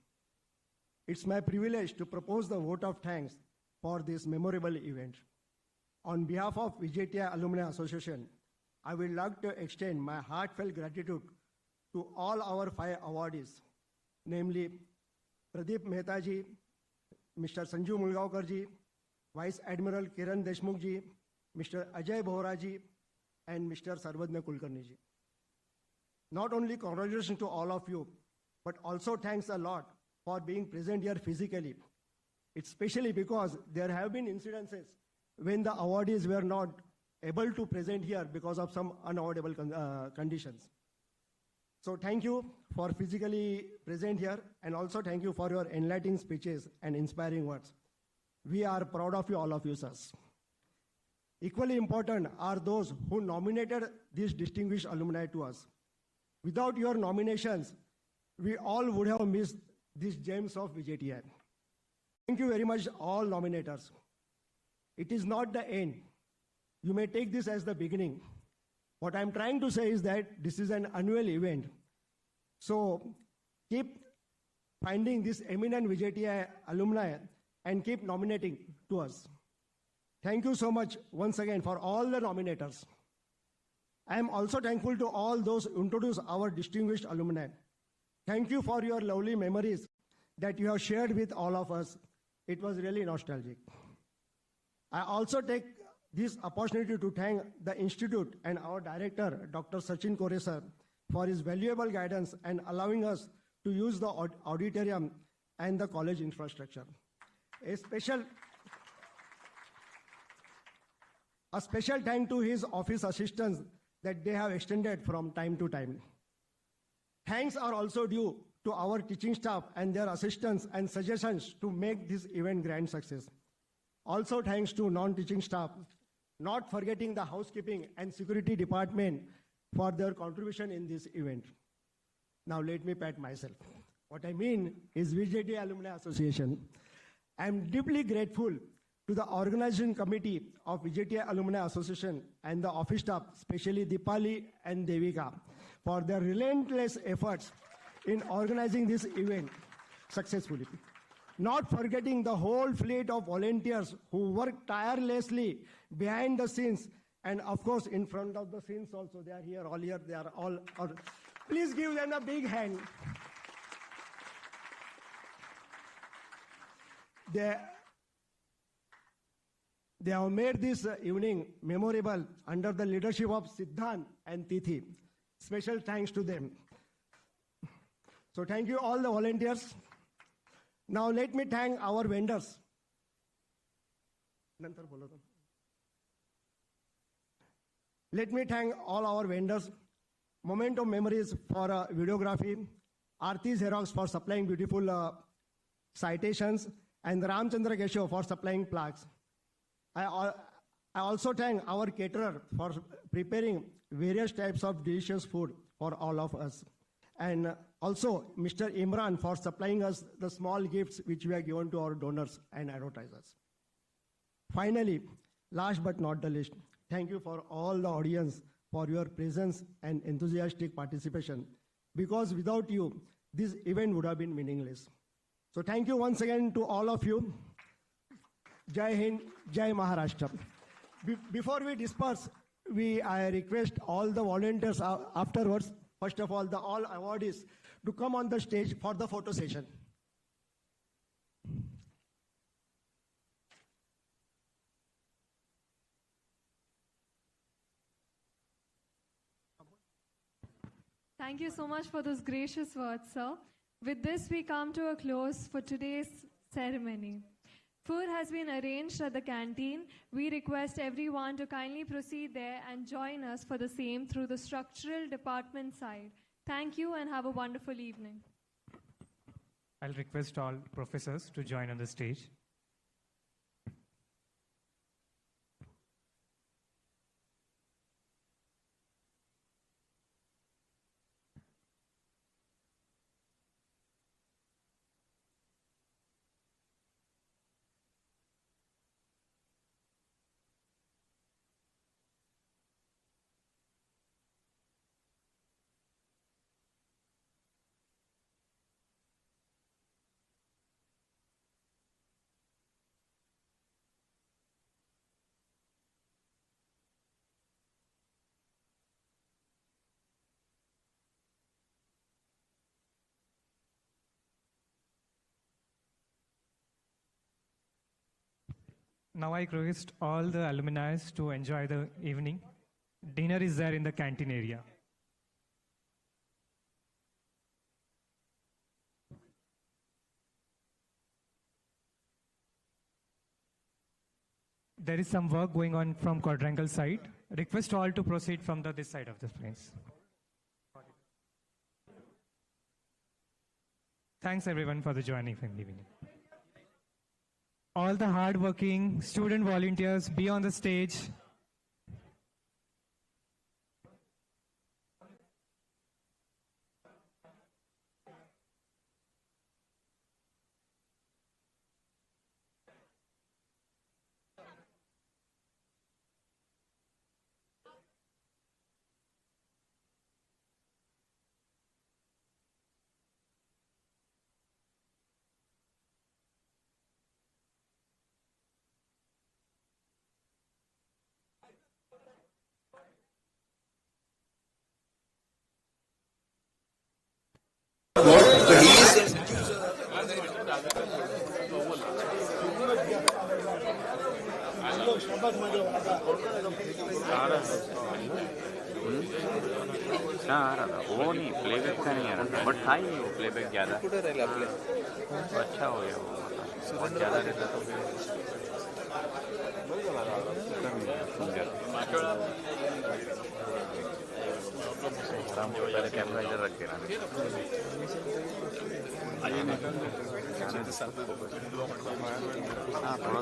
It's my privilege to propose the vote of thanks for this memorable event. On behalf of VJTI Alumni Association, I would like to extend my heartfelt gratitude to all our 5 awardees, namely Pradip Mehta ji, Mr. Sanjiv Mulgawakar ji, Vice Admiral Kiran Deshmukh ji, Mr. Ajay Bhora ji, and Mr. Sarvadnya Kulkarni ji. Not only congratulations to all of you, but also thanks a lot for being present here physically. It's especially because there have been incidences when the awardees were not able to present here because of some unavoidable conditions. So thank you for physically present here, and also thank you for your enlightening speeches and inspiring words. We are proud of you, all of you, sirs. Equally important are those who nominated these distinguished alumni to us. Without your nominations, we all would have missed these gems of VJTI. Thank you very much, all nominators. It is not the end. You may take this as the beginning. What I'm trying to say is that this is an annual event. So keep finding this eminent VJTI alumni and keep nominating to us. Thank you so much once again for all the nominators. I am also thankful to all those who introduced our distinguished alumni. Thank you for your lovely memories that you have shared with all of us. It was really nostalgic. I also take this opportunity to thank the Institute and our director, Dr. Sachin Kore sir, for his valuable guidance and allowing us to use the auditorium and the college infrastructure. A special thank to his office assistants that they have extended from time to time. Thanks are also due to our teaching staff and their assistance and suggestions to make this event grand success. Also thanks to non-teaching staff, not forgetting the housekeeping and security department for their contribution in this event. Now let me pat myself. What I mean is VJTI Alumni Association. I am deeply grateful to the organizing committee of VJTI Alumni Association and the office staff, especially Dipali and Devika, for their relentless efforts in organizing this event successfully. Not forgetting the whole fleet of volunteers who work tirelessly behind the scenes, and of course in front of the scenes also. They are here, all here, they are all. Please give them a big hand. They have made this evening memorable under the leadership of Siddhant and Tithi. Special thanks to them. So thank you all the volunteers. Now let me thank our vendors. Let me thank all our vendors. Momentum Memories for videography, Aarti Xerox for supplying beautiful citations, and Ramchandra Keshav for supplying plaques. I also thank our caterer for preparing various types of delicious food for all of us. And also Mr. Imran for supplying us the small gifts which we have given to our donors and advertisers. Finally, last but not the least, thank you for all the audience for your presence and enthusiastic participation, because without you, this event would have been meaningless. So thank you once again to all of you. Jai Hind, Jai Maharashtra. Before we disperse, I request all the volunteers afterwards, first of all, all awardees, to come on the stage for the photo session. Thank you so much for those gracious words, sir. With this, we come to a close for today's ceremony. Food has been arranged at the canteen. We request everyone to kindly proceed there and join us for the same through the structural department side. Thank you and have a wonderful evening. I'll request all professors to join on the stage. Now I request all the alumni to enjoy the evening. Dinner is there in the canteen area. There is some work going on from quadrangle side. Request all to proceed from this side of the place. Thanks everyone for the joining from the evening. All the hard-working student volunteers be on the stage. वो नहीं playback का नहीं आ रहा, but था ही वो playback ज़्यादा तो अच्छा हो गया वो, बहुत ज़्यादा रहता तो शाम को पहले कैमरा इधर रख देना। हाँ थोड़ा